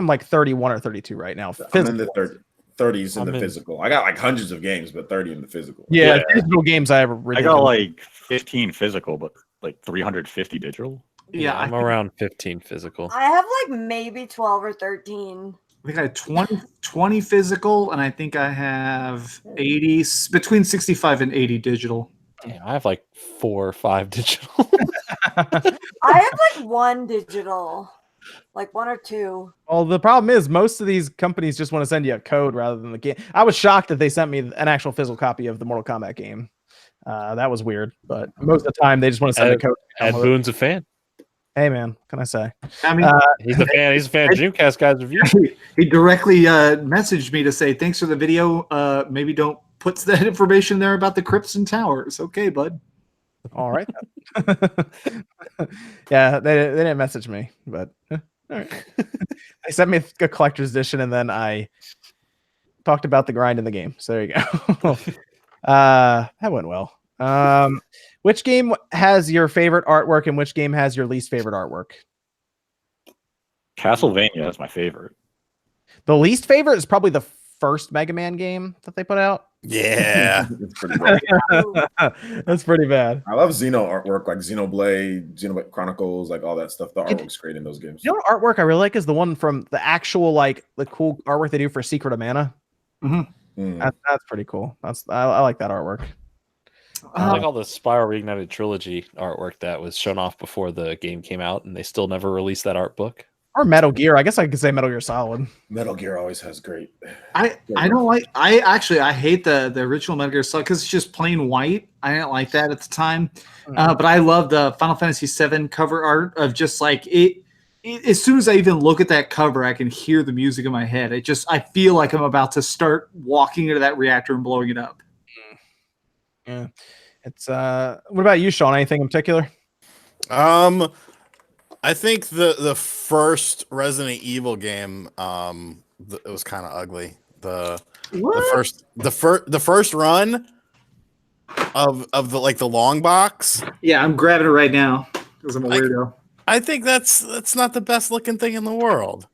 like 31 or 32 right now. I'm in the 30s in the physical. I got like hundreds of games, but 30 in the physical. Yeah. Physical games I got like 15 physical, but like 350 digital. Yeah, I'm around 15 physical. I have like maybe 12 or 13. I think I have 20 physical, and I think I have 80, between 65 and 80 digital. Damn, I have like 4 or 5 digital. I have like 1 digital, like 1 or 2. Well, the problem is most of these companies just want to send you a code rather than the game. I was shocked that they sent me an actual physical copy of the Mortal Kombat game. That was weird, but most of the time they just want to send a code. Ed Boone's a fan. Hey man, what can I say? I mean, he's a fan. He's a fan of Dreamcast guys review. He directly messaged me to say thanks for the video. Maybe don't put that information there about the crypts and towers. Okay, bud. All right. Yeah, they didn't message me, but all right. They sent me a collector's edition, and then I talked about the grind in the game. So there you go. That went well. Which game has your favorite artwork and which game has your least favorite artwork? Castlevania is my favorite. The least favorite is probably the first Mega Man game that they put out. Yeah. It's pretty rough. That's pretty bad. I love Xeno artwork, like Xenoblade Chronicles, like all that stuff. The artwork's great in those games. You know what artwork I really like is the one from the actual, like, the cool artwork they do for Secret of Mana. That's pretty cool. I like that artwork. I like all the Spiral Reignited trilogy artwork that was shown off before the game came out, and they still never released that art book. Or Metal Gear. I guess I could say Metal Gear Solid. Metal Gear always has great. I don't like. I hate the original Metal Gear Solid because it's just plain white. I didn't like that at the time, but I love the Final Fantasy VII cover art of just like it. As soon as I even look at that cover, I can hear the music in my head. I feel like I'm about to start walking into that reactor and blowing it up. Yeah, it's. What about you, Sean? Anything in particular? I think the first Resident Evil game, it was kind of ugly. The first run of the long box. Yeah, I'm grabbing it right now because I'm a weirdo. I think that's not the best looking thing in the world.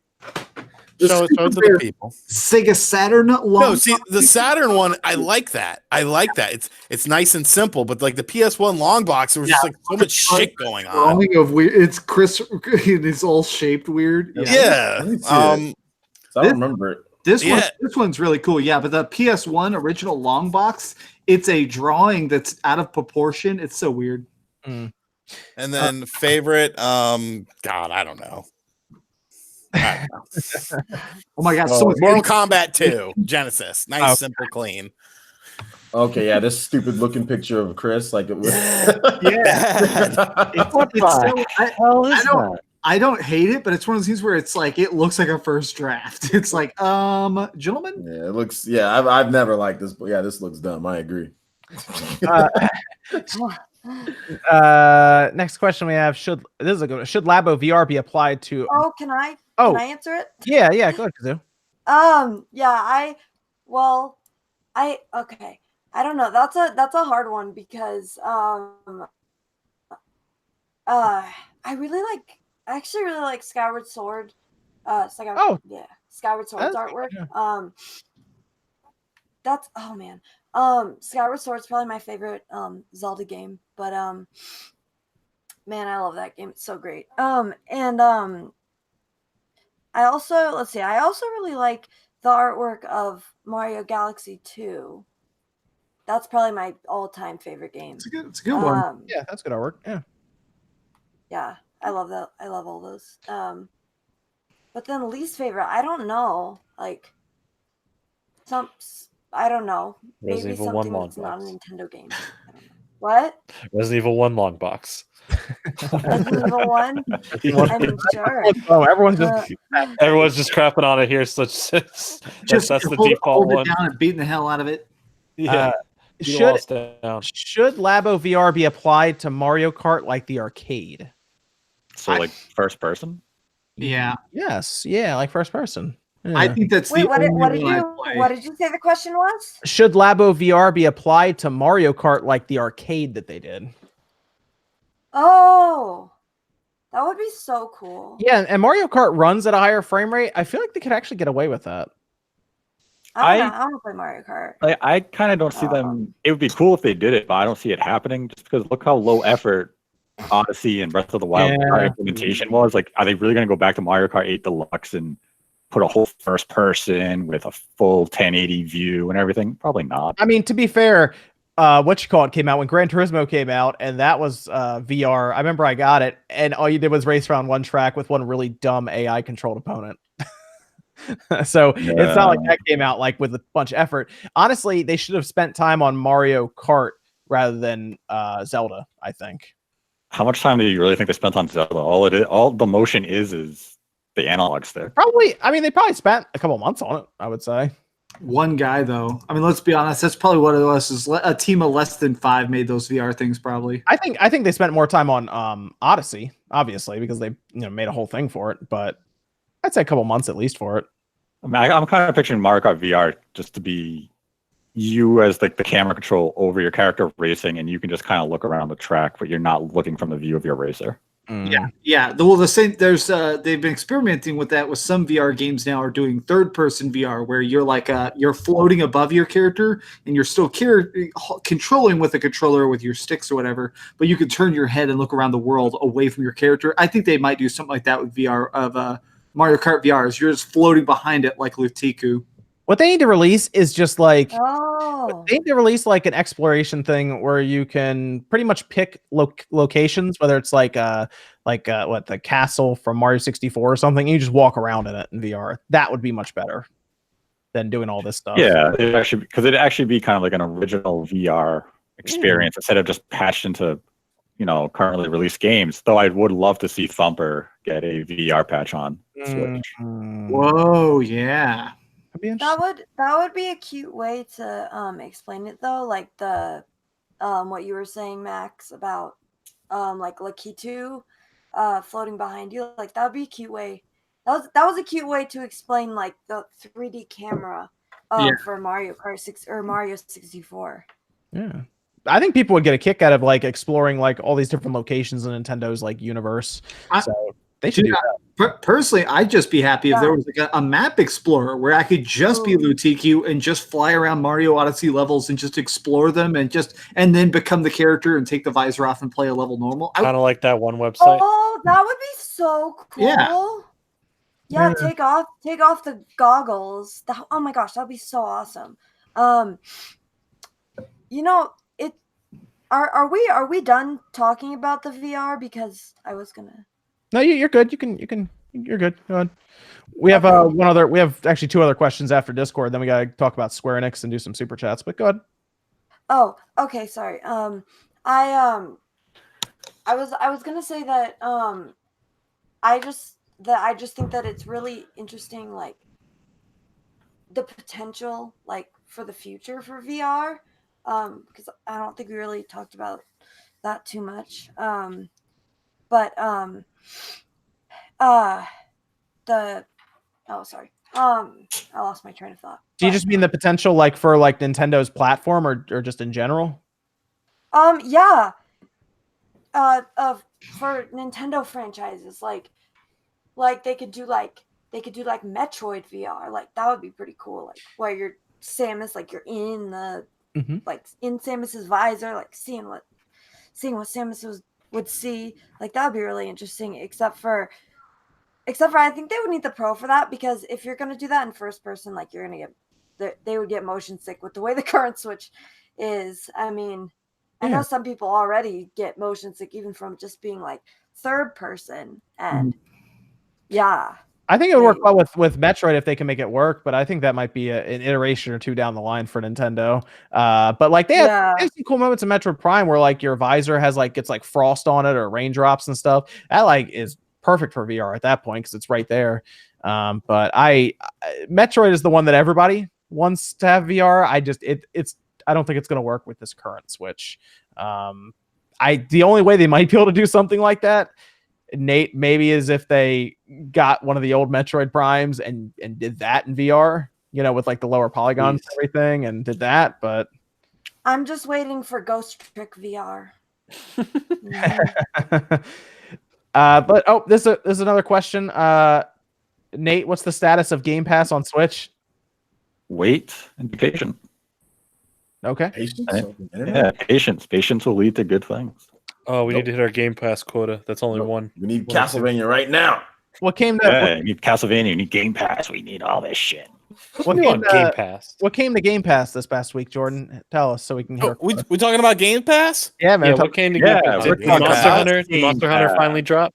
The Show it to the people. Sega Saturn long. No, see the Saturn one. I like that. It's nice and simple. But like the PS1 long box, there was just like so much shit going on. Of weird. It's Chris. It's all shaped weird. Yeah. I don't remember it. This one's really cool. Yeah, but the PS1 original long box, it's a drawing that's out of proportion. It's so weird. And then favorite, God, I don't know. Oh my god! Mortal Kombat 2 Genesis, nice, simple, clean. Okay, yeah, this stupid looking picture of Chris, like it was. I don't hate it, but it's one of those things where it's like it looks like a first draft. It's like, gentlemen. Yeah, it looks. Yeah, I've never liked this, but yeah, this looks dumb. I agree. Next question we have: Should Labo VR be applied to? Oh, can I answer it? Yeah, go ahead, Kazoo. Okay. I don't know. That's a hard one because I actually really like Skyward Sword. Skyward Sword's artwork. Yeah. Skyward Sword's probably my favorite Zelda game, but man, I love that game. It's so great. I also really like the artwork of Mario Galaxy 2. That's probably my all-time favorite game. It's a good one. Yeah, that's good artwork. Yeah. Yeah, I love that. I love all those. But then least favorite, I don't know. Like I don't know. Resident Evil 1 long that's not a box. Nintendo game. I don't know. What? Resident Evil 1 long box. Resident Evil 1? I mean, sure. Oh, everyone's just crapping on it here. So that's the default hold it one. down and beating the hell out of it. Yeah. Should Labo VR be applied to Mario Kart like the arcade? So like first person? Yeah. Yes. Yeah, like first person. Yeah. I think that's Wait, what did you say the question was? Should Labo VR be applied to Mario Kart like the arcade that they did? Oh, that would be so cool. Yeah, and Mario Kart runs at a higher frame rate. I feel like they could actually get away with that. I want to play Mario Kart. I kind of don't see them. It would be cool if they did it, but I don't see it happening just because look how low effort Odyssey and Breath of the Wild implementation was. Like, are they really going to go back to Mario Kart 8 Deluxe and put a whole first person with a full 1080 view and everything? Probably not. I mean, to be fair, came out when Gran Turismo came out, and that was VR. I remember I got it, and all you did was race around one track with one really dumb AI controlled opponent. So it's not like that came out like with a bunch of effort. Honestly, they should have spent time on Mario Kart rather than Zelda, I think. How much time do you really think they spent on Zelda? All the motion is the analog stick. They probably spent a couple months on it, I would say. One guy, though. I mean, let's be honest. That's probably what it was. Is a team of less than 5 made those VR things. Probably. I think they spent more time on Odyssey, obviously, because they made a whole thing for it. But I'd say a couple months at least for it. I mean, I'm kind of picturing Mario Kart VR just to be you as like the camera control over your character racing, and you can just kind of look around the track, but you're not looking from the view of your racer. Yeah. Well, the same. There's they've been experimenting with that with some VR games now. Are doing third-person VR where you're like you're floating above your character and you're still controlling with a controller with your sticks or whatever, but you can turn your head and look around the world away from your character. I think they might do something like that with VR of Mario Kart VR. Is you're just floating behind it like Lutiku. What they need to release is just like Oh. they need to release like an exploration thing where you can pretty much pick locations, whether it's like what the castle from Mario 64 or something. And you just walk around in it in VR. That would be much better than doing all this stuff. Yeah, it'd actually be kind of like an original VR experience instead of just patched into currently released games. Though I would love to see Thumper get a VR patch on Switch. Whoa, yeah. That would be a cute way to explain it though, like the what you were saying, Max, about like Lakitu floating behind you. Like that would be a cute way. That was a cute way to explain like the 3D camera for Mario Kart 6 or Mario 64. Yeah. I think people would get a kick out of like exploring like all these different locations in Nintendo's like universe. So they should do that. Personally, I'd just be happy if there was like a map explorer where I could just be Lutiku and just fly around Mario Odyssey levels and just explore them and then become the character and take the visor off and play a level normal. Kind of like that one website. Oh, that would be so cool. Yeah, take off the goggles. Oh my gosh, that'd be so awesome. Are we done talking about the VR? Because I was gonna. No, you're good. You're good. Go on. We have we have actually two other questions after Discord. Then we gotta talk about Square Enix and do some super chats. But go ahead. Oh, okay. Sorry. I was gonna say that I just think that it's really interesting, like the potential, like for the future for VR. Because I don't think we really talked about that too much. I lost my train of thought. Do you just mean the potential like for like Nintendo's platform or just in general? Yeah. For Nintendo franchises, like they could do like Metroid VR, like that would be pretty cool. Like where you're Samus, like you're in the like in Samus's visor, like seeing what Samus would see. Like that would be really interesting. Except for I think they would need the Pro for that, because if you're gonna do that in first person, like you're gonna get they would get motion sick with the way the current Switch is. I mean, I know some people already get motion sick even from just being like third person, and I think it would work well with Metroid if they can make it work, but I think that might be an iteration or two down the line for Nintendo. But like they have some cool moments in Metroid Prime where like your visor has like gets like frost on it or raindrops and stuff. That like is perfect for VR at that point because it's right there. But Metroid is the one that everybody wants to have VR. I don't think it's going to work with this current Switch. The only way they might be able to do something like that, Nate, maybe is if they got one of the old Metroid Primes and did that in VR, with like the lower polygons and everything, and did that. But I'm just waiting for Ghost Trick VR. But this is another question. Nate, what's the status of Game Pass on Switch? Wait and be patient. Okay. Patience. Patience will lead to good things. Oh, we need to hit our Game Pass quota. That's only one. We need Castlevania right now. What came to you need Castlevania, you need Game Pass, we need all this shit. What came to Game Pass? What came to Game Pass this past week, Jordan? Tell us so we can hear. We talking about Game Pass? Yeah, man. Yeah, what came to Game Pass? Did Monster Hunter finally drop?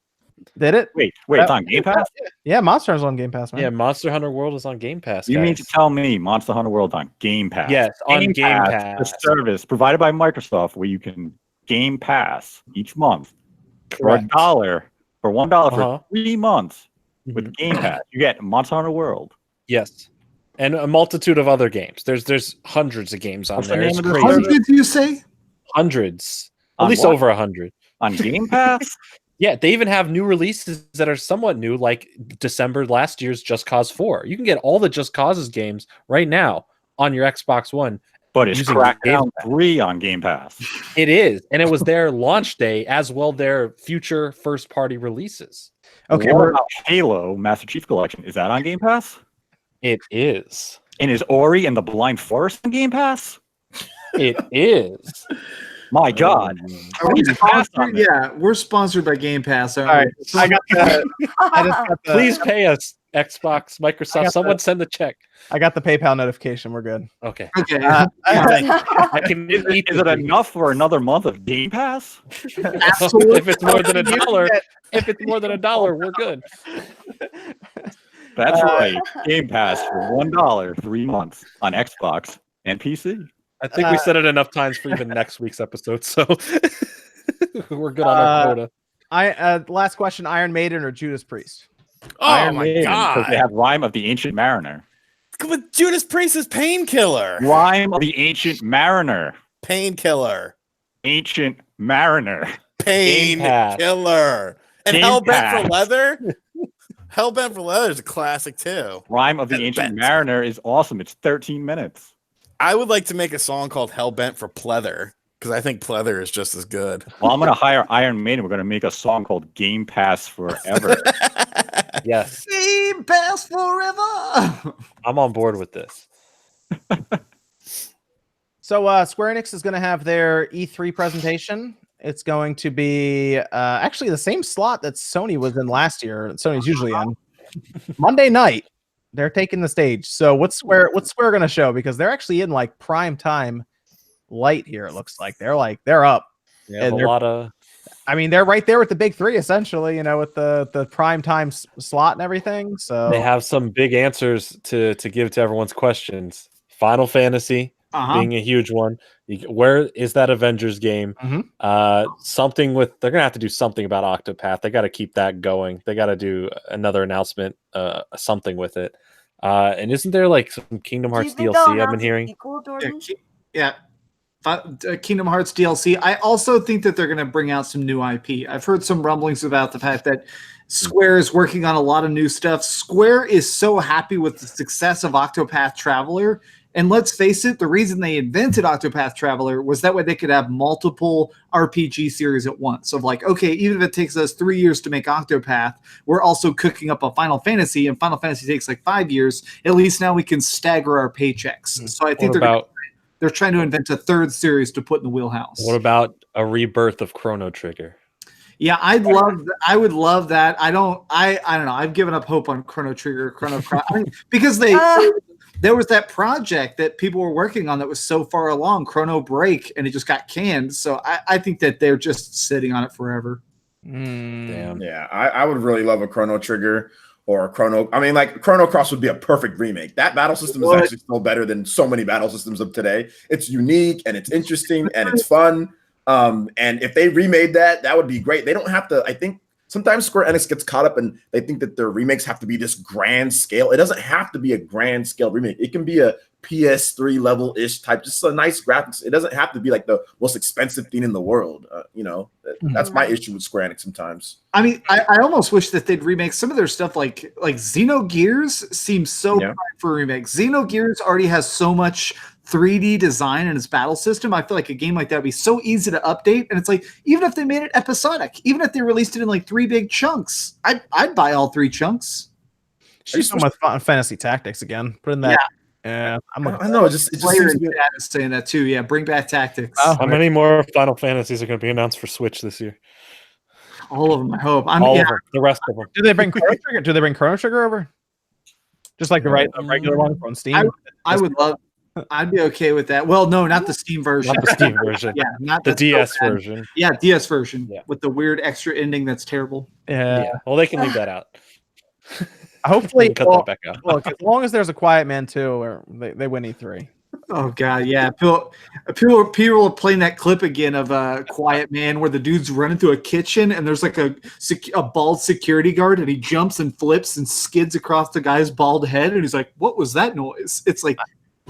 Did it? Wait, it's on Game Pass? Yeah, Monster Hunter's on Game Pass, man. Yeah, Monster Hunter World is on Game Pass. You mean to tell me Monster Hunter World's on Game Pass? Yes, on Game Pass. The service provided by Microsoft where you can Game Pass each month for $1 for 3 months with Game Pass. You get Monster Hunter World. Yes. And a multitude of other games. There's hundreds of games on there. It's crazy. How many did you say? Hundreds. At least over 100. On Game Pass? Yeah, they even have new releases that are somewhat new, like December last year's Just Cause 4. You can get all the Just Causes games right now on your Xbox One But it's Using Crackdown Game Pass. 3 on Game Pass. It is, and it was their launch day as well. Their future first-party releases. Okay, What about Halo Master Chief Collection? Is that on Game Pass? It is. And is Ori and the Blind Forest on Game Pass? It is. My God. Are we Game Pass on sponsored? there. Yeah, we're sponsored by Game Pass. All right, I got the. I just got the. Please pay us, Xbox, Microsoft. Someone send the check. I got the PayPal notification. We're good. Okay. Okay. I can Is it enough for another month of Game Pass? Absolutely. If it's more than $1, we're good. That's right. Game Pass for $1, 3 months on Xbox and PC. I think we said it enough times for even next week's episode, so we're good on our quota. Last question: Iron Maiden or Judas Priest? Oh Iron my Maiden, 'cause god! they have Rhyme of the Ancient Mariner. But Judas Priest is Painkiller. Rhyme of the Ancient Mariner. Painkiller. Ancient Mariner. Pass. Painkiller. And Game Hellbent Pass. for Leather. Hellbent for Leather is a classic too. Rhyme of the Hellbent. Ancient Mariner is awesome. It's 13 minutes. I would like to make a song called Hellbent for Pleather because I think Pleather is just as good. Well, I'm going to hire Iron Maiden. We're going to make a song called Game Pass Forever. Yes, Game Pass forever. I'm on board with this. So Square Enix is going to have their E3 presentation. It's going to be actually the same slot that Sony was in last year. Sony's usually in Monday night. They're taking the stage. So what's Square going to show? Because they're actually in like prime time light here. It looks like they're up. Yeah, And a they're- lot of. I mean, they're right there with the big three, essentially. You know, with the prime time slot and everything. So They have some big answers to give to everyone's questions. Final Fantasy being a huge one. Where is that Avengers game? Something with they're gonna have to do something about Octopath. They got to keep that going. They got to do another announcement, something with it. And isn't there like some Kingdom Hearts DLC I've been hearing? Yeah. Kingdom Hearts DLC. I also think that they're going to bring out some new IP. I've heard some rumblings about the fact that Square is working on a lot of new stuff. Square is so happy with the success of Octopath Traveler. And let's face it, the reason they invented Octopath Traveler was that way they could have multiple RPG series at once. Of like, okay, even if it takes us 3 years to make Octopath, we're also cooking up a Final Fantasy, and Final Fantasy takes like 5 years. At least now we can stagger our paychecks. So I think they're trying to invent a third series to put in the wheelhouse. What about a rebirth of Chrono Trigger? Yeah, I would love that. I don't know. I've given up hope on Chrono Trigger, because there was that project that people were working on that was so far along, Chrono Break, and it just got canned. So I think that they're just sitting on it forever. Damn. Yeah, I would really love a Chrono Trigger or a Chrono. I mean, like Chrono Cross would be a perfect remake. That battle system is actually still better than so many battle systems of today. It's unique and it's interesting and it's fun. And if they remade that, that would be great. They don't have to. I think sometimes Square Enix gets caught up and they think that their remakes have to be this grand scale. It doesn't have to be a grand scale remake. It can be a PS3 level ish type, just a nice graphics. It doesn't have to be like the most expensive thing in the world. That's my issue with Square Enix sometimes. I mean, I almost wish that they'd remake some of their stuff. Like Xenogears seems so prime for a remake. Xenogears already has so much 3D design in its battle system. I feel like a game like that would be so easy to update. And it's like, even if they made it episodic, even if they released it in like 3 big chunks, I'd buy all 3 chunks. She's done with Final Fantasy Tactics again. Put in that. Yeah, I know. It just Player seems in chat is saying that too. Yeah, bring back Tactics. How many more Final Fantasies are going to be announced for Switch this year? All of them, I hope. All of them. The rest of them. Do they bring Chrono Trigger? Do they bring Chrono Trigger over? Just like the regular one on Steam. I would love. I'd be okay with that. Well, no, not the Steam version. Not the Steam version. Yeah, not the that's DS so bad. version. Yeah, DS version. Yeah. With the weird extra ending that's terrible. Yeah. Well, they can leave that out. Hopefully, Cut that back out. Look, as long as there's a Quiet Man 2, or they win E3. Oh god, yeah. People are playing that clip again of Quiet Man where the dude's running through a kitchen and there's like a bald security guard and he jumps and flips and skids across the guy's bald head and he's like, "What was that noise?" It's like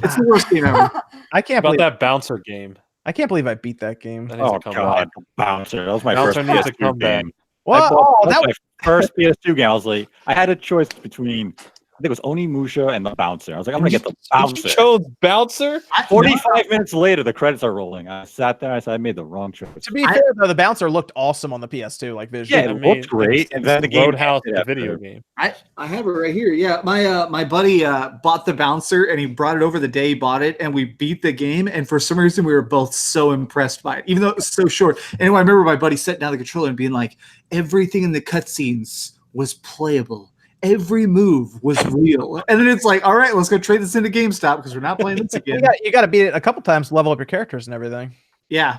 it's the worst game ever. I can't About believe that bouncer game. I can't believe I beat that game. That needs Oh to come god, back. Bouncer. That was my Bouncer first needs to PS2 come back. game. What? That Oh, was that my first PS2 game. I was like, I had a choice between think it was Onimusha and the bouncer. I was like, I'm gonna get the bouncer. You chose bouncer. 45 minutes later, the credits are rolling. I sat there. I said, I made the wrong choice. To be fair, though, the bouncer looked awesome on the PS2, like visually. Yeah, it looked great. And then the game Roadhouse, ended the after. video game. I have it right here. Yeah, my buddy bought the bouncer and he brought it over the day he bought it, and we beat the game. And for some reason, we were both so impressed by it, even though it was so short. Anyway, I remember my buddy setting down the controller and being like, everything in the cutscenes was playable. Every move was real. And then it's like, all right, let's go trade this into GameStop because we're not playing this again. You got to beat it a couple times to level up your characters and everything. Yeah.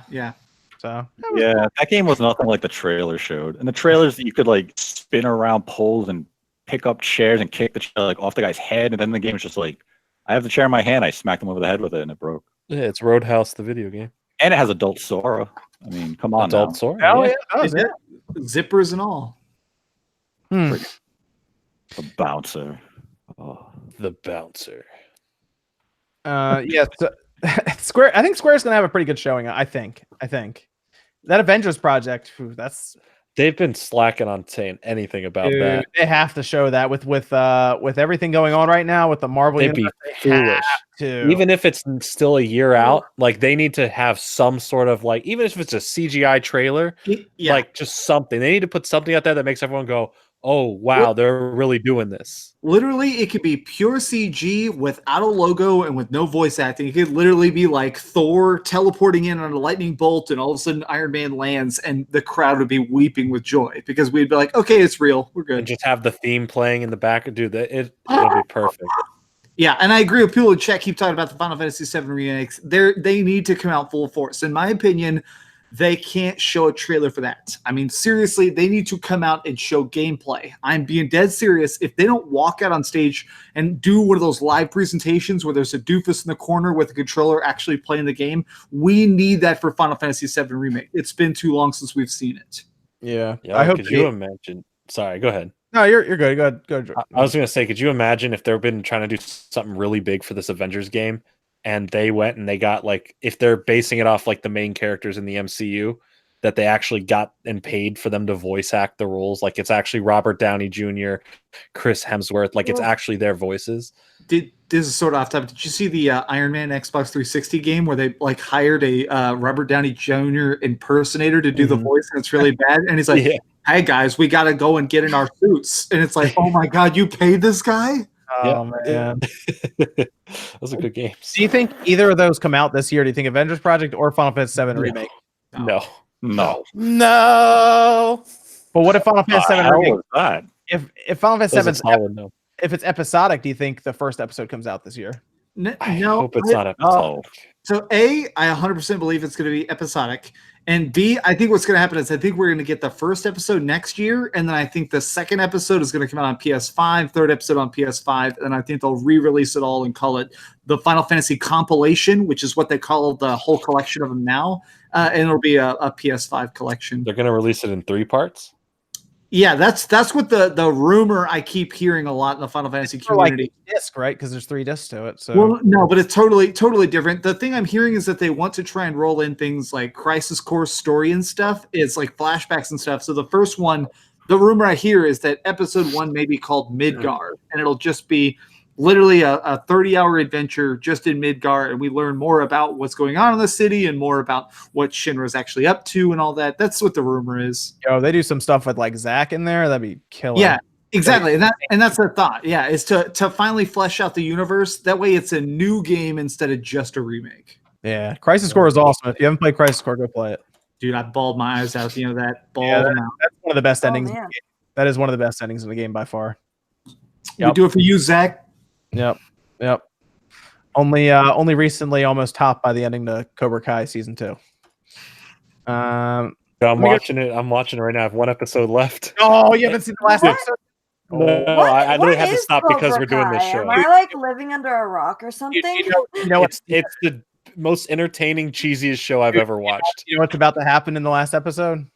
So Yeah, that game was nothing like the trailer showed. And the trailers, you could like spin around poles and pick up chairs and kick the chair like off the guy's head. And then the game was just like, I have the chair in my hand. I smacked him over the head with it and it broke. Yeah, it's Roadhouse, the video game. And it has adult Sora. I mean, come on, Adult now. Sora. oh yeah. yeah, that was it. Zippers and all. The bouncer. Oh. The bouncer. Yeah. So, Square. I think Square's gonna have a pretty good showing. I think that Avengers project. That's They've been slacking on saying anything about dude, that. they have to show that with everything going on right now with the Marvel They'd be universe. They have foolish. to. Even if it's still a year out, like they need to have some sort of like, even if it's a CGI trailer, Yeah. like just something. They need to put something out there that makes everyone go, "Oh wow, they're really doing this." Literally, it could be pure CG without a logo and with no voice acting. It could literally be like Thor teleporting in on a lightning bolt, and all of a sudden Iron Man lands, and the crowd would be weeping with joy because we'd be like, "Okay, it's real. We're And good." just have the theme playing in the back. Dude, it'll be perfect. Yeah, and I agree with people in chat keep talking about the Final Fantasy VII remakes. They need to come out full force. In my opinion, they can't show a trailer for that. I mean, seriously, they need to come out and show gameplay. I'm being dead serious. If they don't walk out on stage and do one of those live presentations where there's a doofus in the corner with a controller actually playing the game, we need that for Final Fantasy VII Remake. It's been too long since we've seen it. yeah. Yeah, I hope could you imagine? Sorry, go ahead. No, you're good. Go ahead. I was gonna say, could you imagine if they've been trying to do something really big for this Avengers game, and they went and they got like, if they're basing it off like the main characters in the MCU, that they actually got and paid for them to voice act the roles, like it's actually Robert Downey Jr., Chris Hemsworth, like it's actually their voices. This is sort of off topic. Did you see the Iron Man Xbox 360 game where they like hired a Robert Downey Jr. impersonator to do the voice, and it's really bad? And he's like, Yeah. "Hey guys, we got to go and get in our suits." And it's like, "Oh my god, you paid this guy?" Oh man. Those are good games. Do you think either of those come out this year? Do you think Avengers Project or Final Fantasy VII Remake? No. No. But what if Final Fantasy VII How Remake? was that? If Final Fantasy That's a 7 solid no. if it's episodic, do you think the first episode comes out this year? I No. hope it's not episodic. So A, I 100% believe it's going to be episodic. And B, I think what's going to happen is I think we're going to get the first episode next year, and then I think the second episode is going to come out on PS5, third episode on PS5, and I think they'll re-release it all and call it the Final Fantasy compilation, which is what they call the whole collection of them now, and it'll be a PS5 collection. They're gonna release it in 3 parts. Yeah, that's what the rumor I keep hearing a lot in the Final Fantasy community. Like disc, right? Because there's 3 discs to it. So Well, no, but it's totally different. The thing I'm hearing is that they want to try and roll in things like Crisis Core story and stuff. It's like flashbacks and stuff. So the first one, the rumor I hear is that episode 1 may be called Midgar, and it'll just be literally a 30-hour adventure just in Midgar, and we learn more about what's going on in the city and more about what Shinra's actually up to and all that. That's what the rumor is. yo, they do some stuff with like Zack in there. That'd be killer. Yeah, exactly. And that's the thought. Yeah, is to finally flesh out the universe. That way it's a new game instead of just a remake. Yeah. Crisis Core is awesome. If you haven't played Crisis Core, go play it. Dude, I bawled my eyes out at the end of that. Yeah, Bawled them out. That's one of the best endings. In man. the game. That is one of the best endings in the game by far. We Yep. do it for you, Zach. Yep. Only recently almost topped by the ending to Cobra Kai season 2. I'm me watching it. I'm watching it right now. I have 1 episode left. Oh, you haven't seen the last What? episode? No, I literally had to is stop because we're doing Cobra this Kai? show. Am I like living under a rock or something? You know what's It's the most entertaining, cheesiest show I've ever watched. you know what's about to happen in the last episode?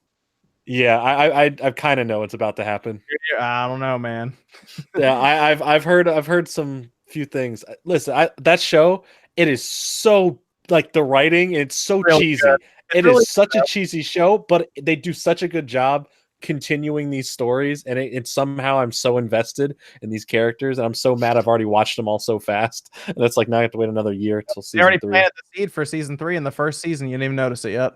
Yeah, I kind of know what's about to happen. I don't know, man. Yeah, I've heard some few things. Listen, that show, it is so like the writing, it's so Really cheesy. good. It really is such a cheesy show, but they do such a good job continuing these stories, and it somehow I'm so invested in these characters, and I'm so mad I've already watched them all so fast, and it's like now I have to wait another year till They already season 3. planted the seed for season 3 in the first season. You didn't even notice it yet.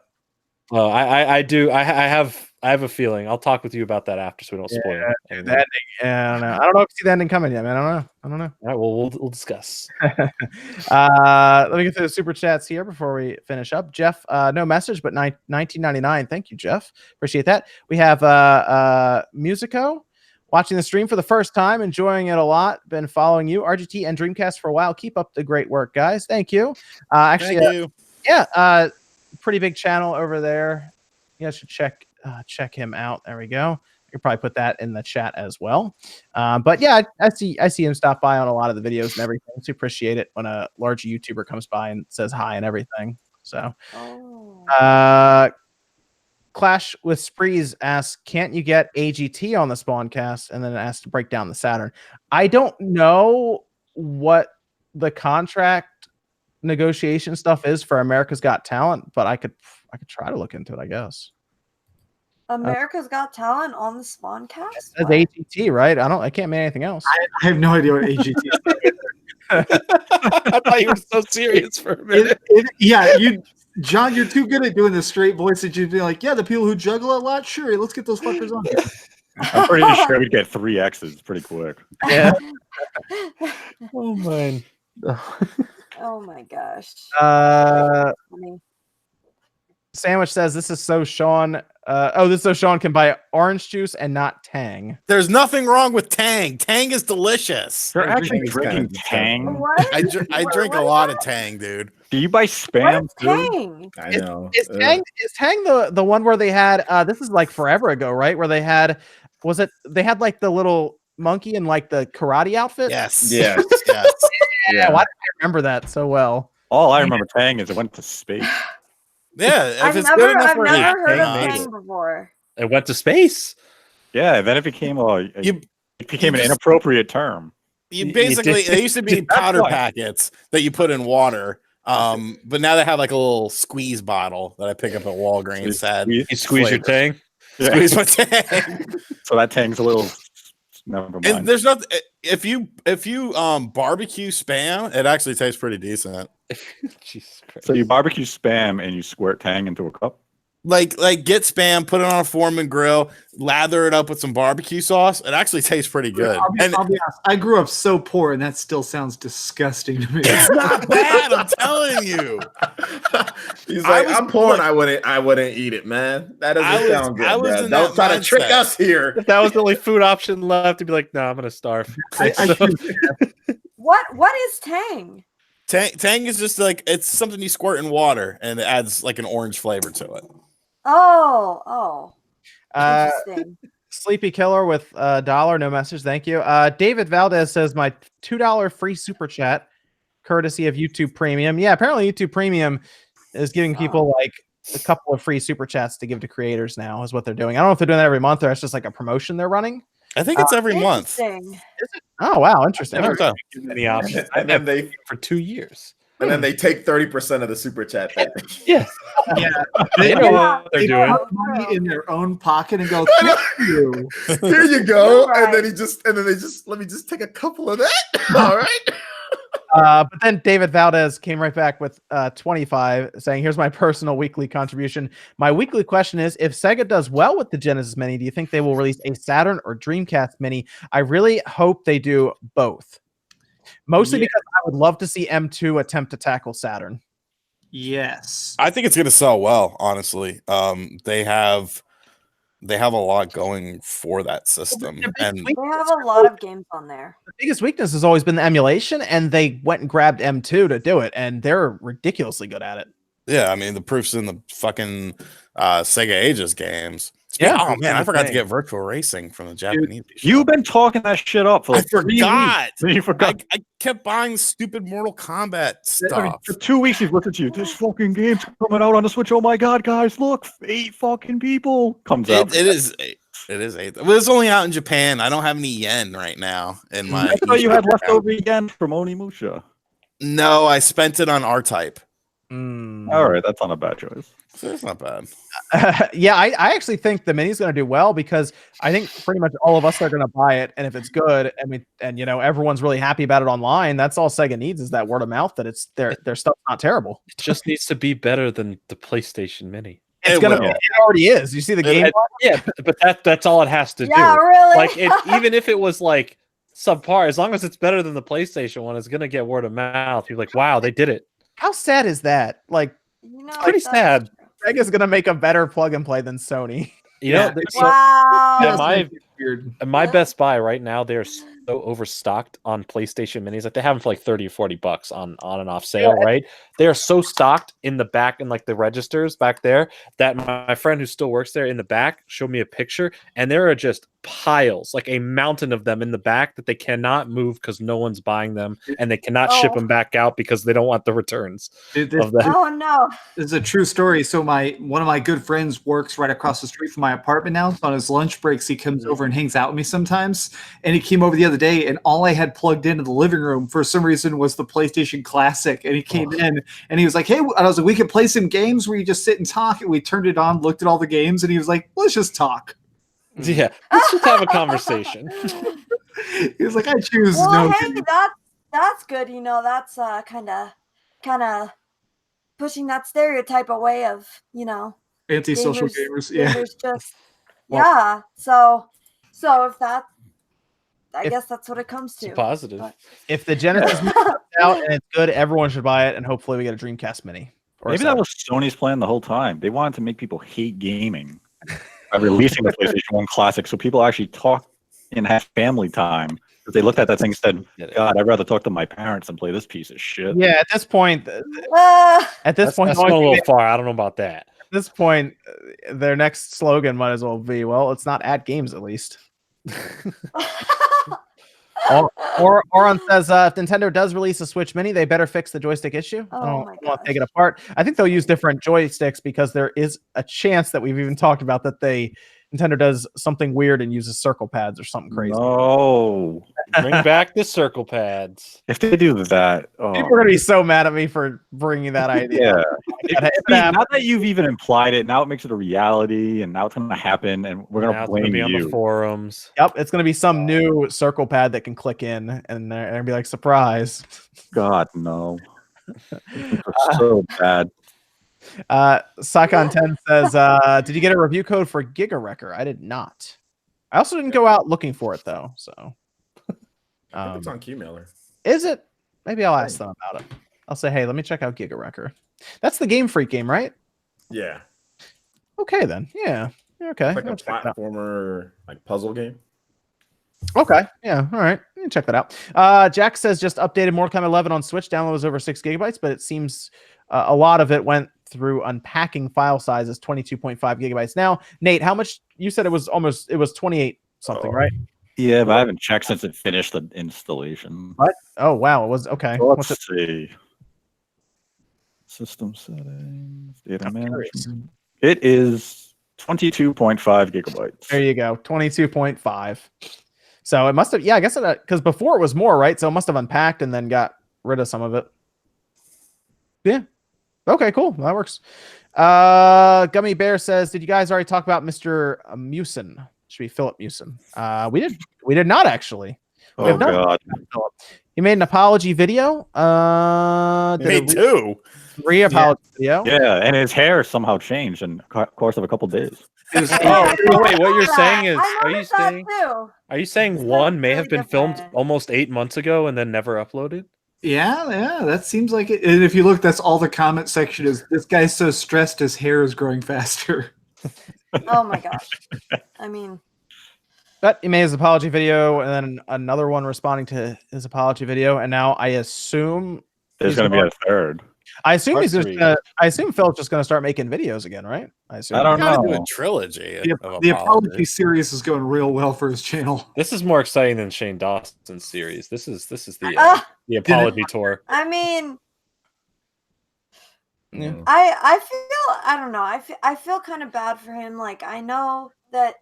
Oh, I do. I have a feeling. I'll talk with you about that after, so we don't spoil it. Dude, that ending, I don't know. I don't know if you see the ending coming yet, man. I don't know. All right, well, we'll discuss. Let me get through the super chats here before we finish up. Jeff, no message, but 1999. Thank you, Jeff. Appreciate that. We have Musico watching the stream for the first time, enjoying it a lot. Been following you, RGT and Dreamcast, for a while. Keep up the great work, guys. Thank you. Actually, Thank you. yeah, pretty big channel over there. You guys should check him out. There we go. I could probably put that in the chat as well. But yeah, I see him stop by on a lot of the videos and everything. So appreciate it when a large YouTuber comes by and says hi and everything. So Clash with Sprees asks, can't you get AGT on the SpawnCast? And then it asks to break down the Saturn. I don't know what the contract negotiation stuff is for America's Got Talent, but I could try to look into it, I guess. America's Got Talent on the SpawnCast? That's AGT, right? I can't mean anything else. I have no idea what AGT is. I thought you were so serious for a minute. Yeah, John, you're too good at doing the straight voice that you'd be like, yeah, the people who juggle a lot, sure, let's get those fuckers on. I'm pretty sure we'd get 3 X's pretty quick. Yeah. Oh man. Oh my gosh. Sandwich says this is so Sean. This is so Sean can buy orange juice and not Tang. There's nothing wrong with Tang. Tang is delicious. You're actually Tang's drinking kind of Tang? What? I drink a lot of Tang, dude. Do you buy Spam What's too? Tang? I know. Is Tang the one where they had this is like forever ago, right? Where they had they had like the little monkey in like the karate outfit? Yes. Yes. Yes. Yeah, why do I remember that so well? All I remember Tang is it went to space. Yeah. If I've it's never, good enough I've for never heard Tang, of made Tang it. before. It went to space. Yeah, then it became it became an inappropriate term. You basically they used to be That's powder why. packets that you put in water. But now they have like a little squeeze bottle that I pick up at Walgreens. Sad. You squeeze your Tang. Yeah. Squeeze my Tang. So that Tang's a little. Never mind. And there's nothing. If you barbecue Spam, it actually tastes pretty decent. Jesus Christ. So you barbecue Spam and you squirt Tang into a cup. Like get Spam, put it on a Foreman grill, lather it up with some barbecue sauce. It actually tastes pretty good. I'll be And honest, I grew up so poor, and that still sounds disgusting to me. it's not bad. I'm telling you. He's like, was- I'm poor and look, I wouldn't eat it, man. That doesn't I was- sound good. I was bro. in Don't that try to trick mindset. us here. If that was the only food option left, to be like, no, I'm gonna starve. I What is Tang? Tang is just like it's something you squirt in water and it adds like an orange flavor to it. Oh. Interesting. Sleepy Killer with $1, no message. Thank you. David Valdez says my $2 free super chat, courtesy of YouTube Premium. Yeah, apparently YouTube Premium is giving people like a couple of free super chats to give to creators now, is what they're doing. I don't know if they're doing that every month or it's just like a promotion they're running. I think it's every month. Interesting. Oh wow, interesting. Every time. Any options? And then they For 2 years. take 30% of the super chat. Yeah. They know what they're they doing. put money in their own pocket and go, thank you. Here you go. You're And then right. they just let me just take a couple of that. All right. But then David Valdez came right back with 25, saying, here's my personal weekly contribution. My weekly question is, if Sega does well with the Genesis Mini, do you think they will release a Saturn or Dreamcast Mini? I really hope they do both. Mostly because I would love to see M2 attempt to tackle Saturn. Yes. I think it's going to sell well, honestly. They have a lot going for that system. And They have a lot of games on there. The biggest weakness has always been the emulation, and they went and grabbed M2 to do it, and they're ridiculously good at it. yeah, I mean, the proof's in the fucking Sega Ages games. Yeah. Oh, man, I forgot to get Virtual Racing from the Japanese. You've been talking that shit up for I like 3 weeks. forgot. You forgot. I kept buying stupid Mortal Kombat I mean, stuff. for 2 weeks, he's listened to you. This fucking game's coming out on the Switch. Oh my god, guys, look, 8 fucking people comes out. It is 8. Well, it's only out in Japan. I don't have any yen right now in my. I thought you had account. leftover yen from Onimusha. No, I spent it on R-Type. All right, that's not a bad choice. That's not bad. Yeah, I actually think the mini's going to do well because I think pretty much all of us are going to buy it, and if it's good, and everyone's really happy about it online, that's all Sega needs is that word of mouth that it's their stuff's not terrible. It just needs to be better than the PlayStation Mini. It's It gonna will. be. It already is. You see the game? Yeah, but that's all it has to Yeah, do. really. Like even if it was like subpar, as long as it's better than the PlayStation one, it's gonna get word of mouth. You're like, wow, they did it. How sad is that? Like, pretty that's sad. true. Sega's gonna make a better plug and play than Sony. You Yeah. know, so Wow. at my Best Buy right now, they're so overstocked on PlayStation Minis. Like they have them for like 30 or 40 bucks on and off sale, right? They are so stocked in the back and like the registers back there that my friend who still works there in the back showed me a picture, and there are just piles, like a mountain of them in the back that they cannot move because no one's buying them, and they cannot ship them back out because they don't want the returns of them. Oh no. This is a true story. So one of my good friends works right across the street from my apartment now. So on his lunch breaks, he comes over and hangs out with me sometimes. And he came over the other day, and all I had plugged into the living room for some reason was the PlayStation Classic. And he came in and he was like, "Hey," and I was like, "We could play some games where you just sit and talk." And we turned it on, looked at all the games, and he was like, "Let's just talk." Yeah, let's just have a conversation. He was like, "I choose Well, no." hey, that's good. That's kind of pushing that stereotype away of Anti-social gamers. Yeah. gamers just Well- yeah. So if that, I guess that's what it comes It's a to. positive. But- If the Genesis Mini comes out and it's good, everyone should buy it, and hopefully we get a Dreamcast Mini. Or Maybe that was Sony's plan the whole time. They wanted to make people hate gaming by releasing the PlayStation 1 Classic so people actually talk and have family time. Because they looked at that thing and said, "God, I'd rather talk to my parents than play this piece of shit." Yeah, at this point, That's going a little far. I don't know about that. At this point, their next slogan might as well be, "Well, it's not at games, at least." Oron says, if Nintendo does release a Switch Mini, they better fix the joystick issue. I don't want to take it apart. I think they'll use different joysticks because there is a chance that we've even talked about that Nintendo does something weird and uses circle pads or something crazy. No. Bring back the circle pads. If they do that, People are going to be so mad at me for bringing that idea. Yeah. Now that you've even implied it, now it makes it a reality, and now it's going to happen, and we're going to blame be you. on the forums. Yep, it's going to be some new circle pad that can click in, and they're going to be like, surprise. God, no. It's so bad. Sakon10 says, did you get a review code for Giga Wrecker? I did not. I also didn't go out looking for it, though. So I think it's on Keymailer. Is it? Maybe I'll ask them about it. I'll say, hey, let me check out Giga Wrecker. That's the Game Freak game, right? Yeah. Okay, then. Yeah. Okay. It's like a I'll check it out. platformer, like puzzle game. Okay. Yeah. All right. Let me check that out. Jack says just updated Mortal Kombat 11 on Switch. Download was over 6 gigabytes, but it seems a lot of it went through unpacking file sizes, 22.5 gigabytes. Now, Nate, how much? You said it was 28 something, right? Yeah, but I haven't checked since it finished the installation. What? Oh, wow. It was okay. So What's let's it? see. System settings, data I'm curious. management. It is 22.5 gigabytes. There you go. 22.5. So it must have, yeah, I guess because before it was more, right? So it must have unpacked and then got rid of some of it. Yeah. Okay, cool. That works. Gummy Bear says, did you guys already talk about Mr. Musin? Should be Philip Musin. We did not actually. We Oh have not God! Philip. He made an apology video. Me too. Apology video. Yeah, and his hair somehow changed in the course of a couple days. Wait, what you're saying is, are you saying one may have been filmed almost 8 months ago and then never uploaded? Yeah, that seems like it. And if you look, that's all the comment section is. This guy's so stressed, his hair is growing faster. Oh my gosh! I mean, but he made his apology video, and then another one responding to his apology video, and now I assume there's going to be a third. I assume Part he's just three. I assume Phil's just going to start making videos again, right? I don't know. Do a trilogy. The apology series is going real well for his channel. This is more exciting than Shane Dawson's series. This is the apology tour. I mean, Yeah. I feel, I don't know. I feel kind of bad for him. Like, I know that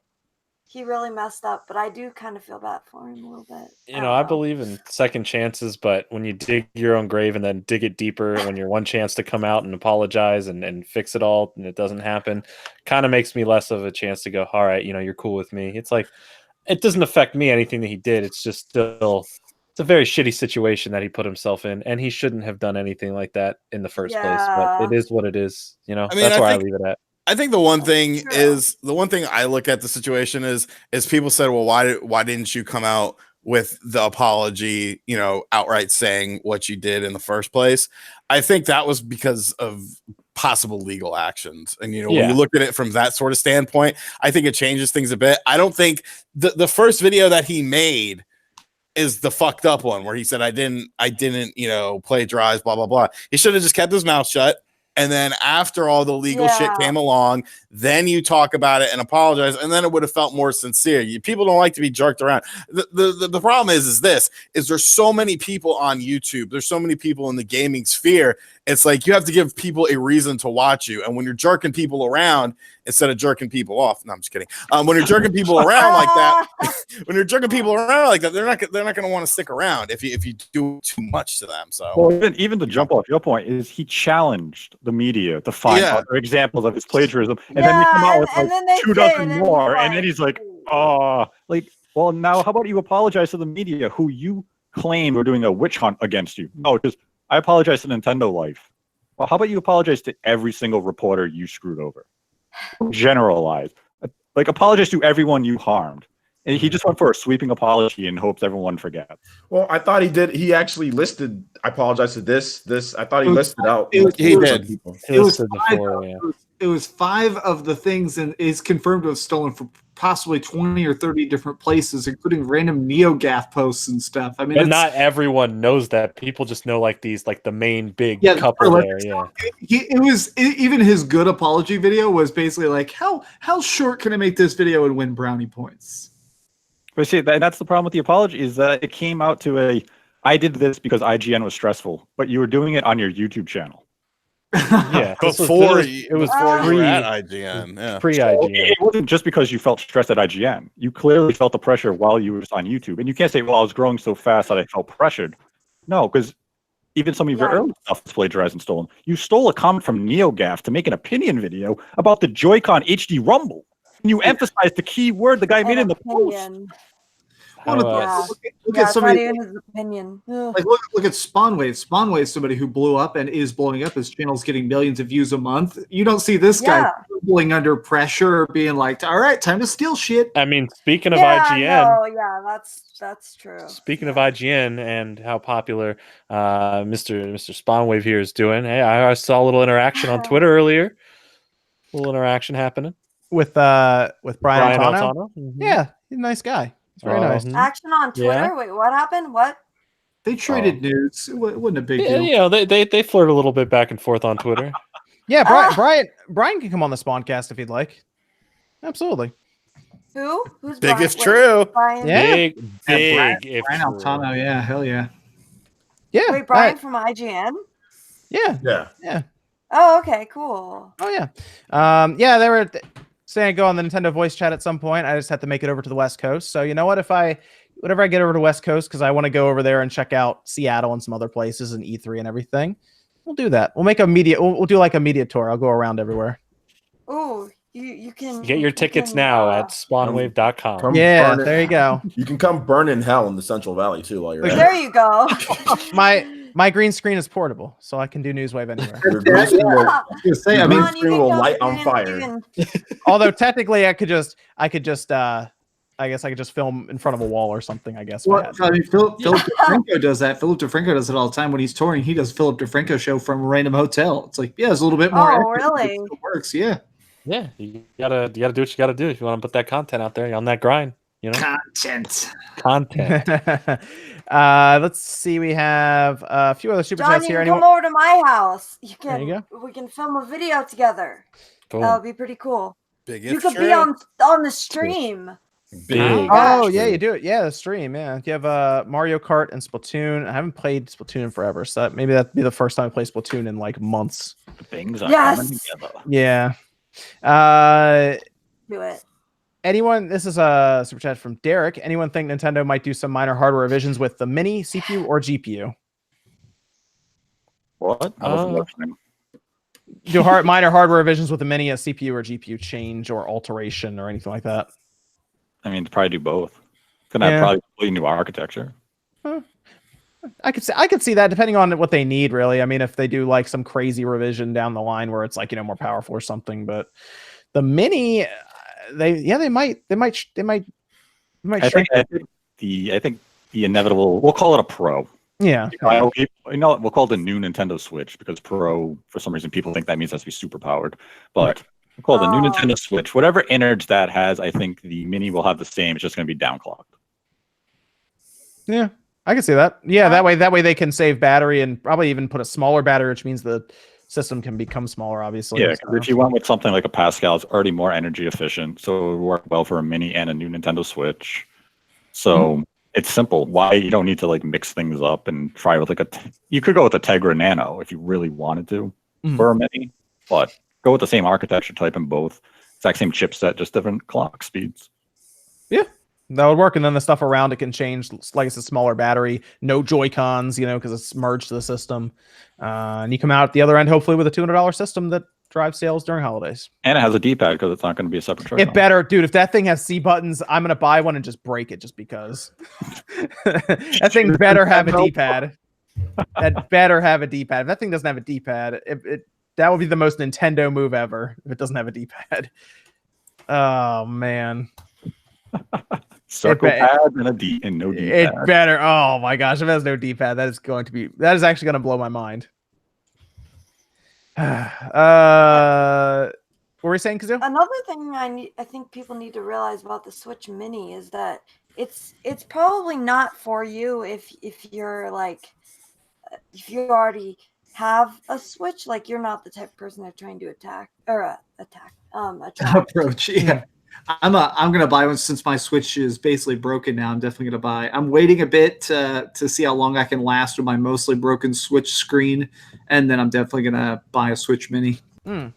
he really messed up, but I do kind of feel bad for him a little bit. You know, I believe in second chances, but when you dig your own grave and then dig it deeper, when you're one chance to come out and apologize and fix it all, and it doesn't happen, kind of makes me less of a chance to go, all right, you know, you're cool with me. It's like, it doesn't affect me, anything that he did. It's just still, it's a very shitty situation that he put himself in, and he shouldn't have done anything like that in the first place. But it is what it is. You know, I mean, that's where I leave it at. I think the one thing I look at the situation is people said, well, why didn't you come out with the apology, you know, outright saying what you did in the first place? I think that was because of possible legal actions. And, you know, when you look at it from that sort of standpoint, I think it changes things a bit. I don't think the first video that he made is the fucked up one where he said, I didn't, you know, plagiarize, blah, blah, blah. He should have just kept his mouth shut. And then after all the legal shit came along, then you talk about it and apologize, and then it would have felt more sincere. People don't like to be jerked around. The problem is there's so many people on YouTube. There's so many people in the gaming sphere. It's like you have to give people a reason to watch you. And when you're jerking people around instead of jerking people off, no, I'm just kidding. When you're jerking people around like that, they're not going to want to stick around if you do too much to them. So, well, even to jump off your point is he challenged the media to find other examples of his plagiarism, and then they come out with like 2 dozen more, and then he's like, oh, like, well, now how about you apologize to the media who you claim were doing a witch hunt against you? No, just I apologize to Nintendo Life. Well, how about you apologize to every single reporter you screwed over? Generalize. Like, apologize to everyone you harmed. And he just went for a sweeping apology and hopes everyone forgets. Well, I thought he did. He actually listed, I apologize to this. I thought he listed out. He did. People. It was 5 of the things, and is confirmed to have stolen from possibly 20 or 30 different places, including random NeoGAF posts and stuff. I mean, but not everyone knows that. People just know like these, like the main big couple there. Yeah, it was even his good apology video was basically like, how short can I make this video and win brownie points? But see, that's the problem with the apology is that it came out to I did this because IGN was stressful, but you were doing it on your YouTube channel. Yeah, before you were at IGN. Yeah. Pre-IGN. It wasn't just because you felt stressed at IGN. You clearly felt the pressure while you were just on YouTube. And you can't say, well, I was growing so fast that I felt pressured. No, because even some of your early stuff was plagiarized and stolen. You stole a comment from NeoGAF to make an opinion video about the Joy-Con HD Rumble. And you emphasized the key word the guy made in the post. Look at somebody. His opinion. Like look at SpawnWave. SpawnWave is somebody who blew up and is blowing up. His channel's getting millions of views a month. You don't see this guy pulling under pressure, being like, "All right, time to steal shit." I mean, speaking of IGN, that's true. Speaking of IGN and how popular Mr. SpawnWave here is doing, hey, I saw a little interaction on Twitter earlier. A little interaction happening with Brian Altano. Mm-hmm. Yeah, he's a nice guy. It's very nice. Action on Twitter? Yeah. Wait, what happened? What? They traded nudes. It wasn't a big deal. You know, they flirt a little bit back and forth on Twitter. Yeah, Brian can come on the SpawnCast if he'd like. Absolutely. Who? Who's big Brian? if true? Brian? Yeah. Big if Brian Altano, yeah, hell yeah. Yeah. Wait, Brian from IGN? Yeah. Oh, okay, cool. Oh yeah. Yeah, they were saying go on the Nintendo voice chat at some point. I just have to make it over to the West Coast. So you know what? Whenever I get over to West Coast, because I want to go over there and check out Seattle and some other places and E3 and everything, we'll do that. We'll make we'll do like a media tour. I'll go around everywhere. Oh, you can get your tickets now at spawnwave.com. Yeah, there you go. You can come burn in hell in the Central Valley too while you're there. You go. My green screen is portable, so I can do Newswave anywhere. Your green screen will light on fire. Although technically, I could just I guess I could just film in front of a wall or something. I guess. Well, I mean, Philip DeFranco does that. Philip DeFranco does it all the time when he's touring. He does Philip DeFranco show from a random hotel. It's like, yeah, it's a little bit more. Oh, really? It works, yeah. Yeah, you gotta do what you gotta do if you want to put that content out there. You're on that grind, you know. Content. Let's see. We have a few other super chats here. Come over to my house. There you go. We can film a video together. Boom. That would be pretty cool. You could be on the stream. Big. Oh yeah, you do it. Yeah, the stream. Yeah, you have Mario Kart and Splatoon. I haven't played Splatoon in forever, so maybe that'd be the first time I play Splatoon in like months. Things are coming together. Yeah. Do it. Anyone? This is a super chat from Derek. Anyone think Nintendo might do some minor hardware revisions with the mini CPU or GPU? What? I wasn't listening. Do minor hardware revisions with the mini, a CPU or GPU change or alteration or anything like that? I mean, probably do both. Gonna have probably completely new architecture. I could see that depending on what they need, really. I mean, if they do like some crazy revision down the line where it's like, more powerful or something, but the mini, they might I think the inevitable, we'll call it a Pro. Yeah. We'll call it the new Nintendo Switch because Pro, for some reason, people think that means it has to be super powered. But we'll call it the new Nintendo Switch. Whatever innards that has, I think the mini will have the same. It's just going to be downclocked. Yeah, I can see that. Yeah, that way they can save battery and probably even put a smaller battery, which means the system can become smaller, obviously. Yeah, if you went with something like a Pascal, it's already more energy efficient, so it would work well for a mini and a new Nintendo Switch. So it's simple. Why you don't need to like mix things up and try with like you could go with a Tegra Nano if you really wanted to for a mini, but go with the same architecture type in both. Exact same chipset, just different clock speeds. Yeah, that would work. And then the stuff around it can change. Like it's a smaller battery, no Joy-Cons, because it's merged to the system. And you come out the other end, hopefully, with a $200 system that drives sales during holidays. And it has a D-pad because it's not going to be a separate Joy-Con. It better, dude. If that thing has C buttons, I'm going to buy one and just break it just because. That thing better have a D-pad. That better have a D-pad. If that thing doesn't have a D-pad, that would be the most Nintendo move ever if it doesn't have a D-pad. Oh, man. Circle pad and no D-pad. It better. Oh, my gosh. If it has no D-pad, that is actually going to blow my mind. What were we saying, Kazoo? Another thing I think people need to realize about the Switch Mini is that it's probably not for you if you're like if you already have a Switch, like you're not the type of person that's trying to attract. Approach. Yeah. I'm gonna buy one since my Switch is basically broken now. I'm definitely gonna buy. I'm waiting a bit to see how long I can last with my mostly broken Switch screen, and then I'm definitely gonna buy a Switch Mini. My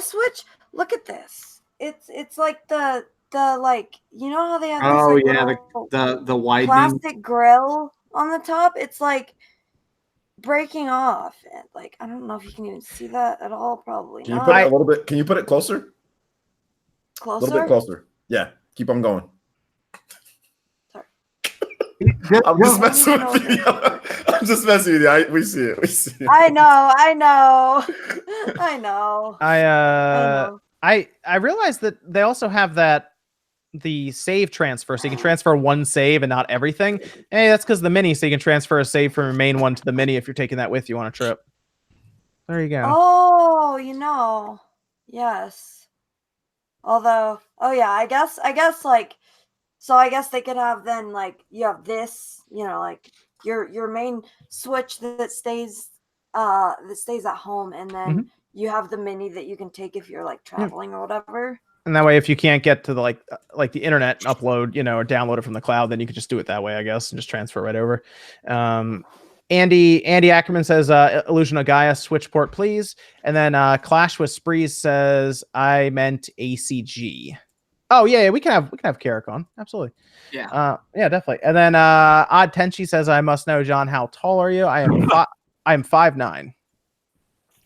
Switch. Look at this. It's like the like how they have the widening plastic grill on the top. It's like breaking off. Like I don't know if you can even see that at all. Probably can not. You put it a little bit? Can you put it closer? Closer. A little bit closer. Yeah. Keep on going. Sorry. I'm just messing with you. I'm just messing with you. We see it. We see it. I know. I realized that they also have the save transfer, so you can transfer one save and not everything. Hey, that's because the mini, so you can transfer a save from your main one to the mini if you're taking that with you on a trip. There you go. Oh, yes. Although, I guess like, so I guess they could have then like you have this, like your main Switch that stays at home, and then you have the mini that you can take if you're like traveling or whatever. And that way, if you can't get to the like the internet and upload, or download it from the cloud, then you could just do it that way, I guess, and just transfer right over. Andy Ackerman says, Illusion of Gaia Switch port, please. And then Clash with Sprees says, I meant ACG. Oh yeah, we can have Carrick on. Absolutely. Yeah. Yeah, definitely. And then Odd Tenchi says, I must know, John, how tall are you? I am 5'9".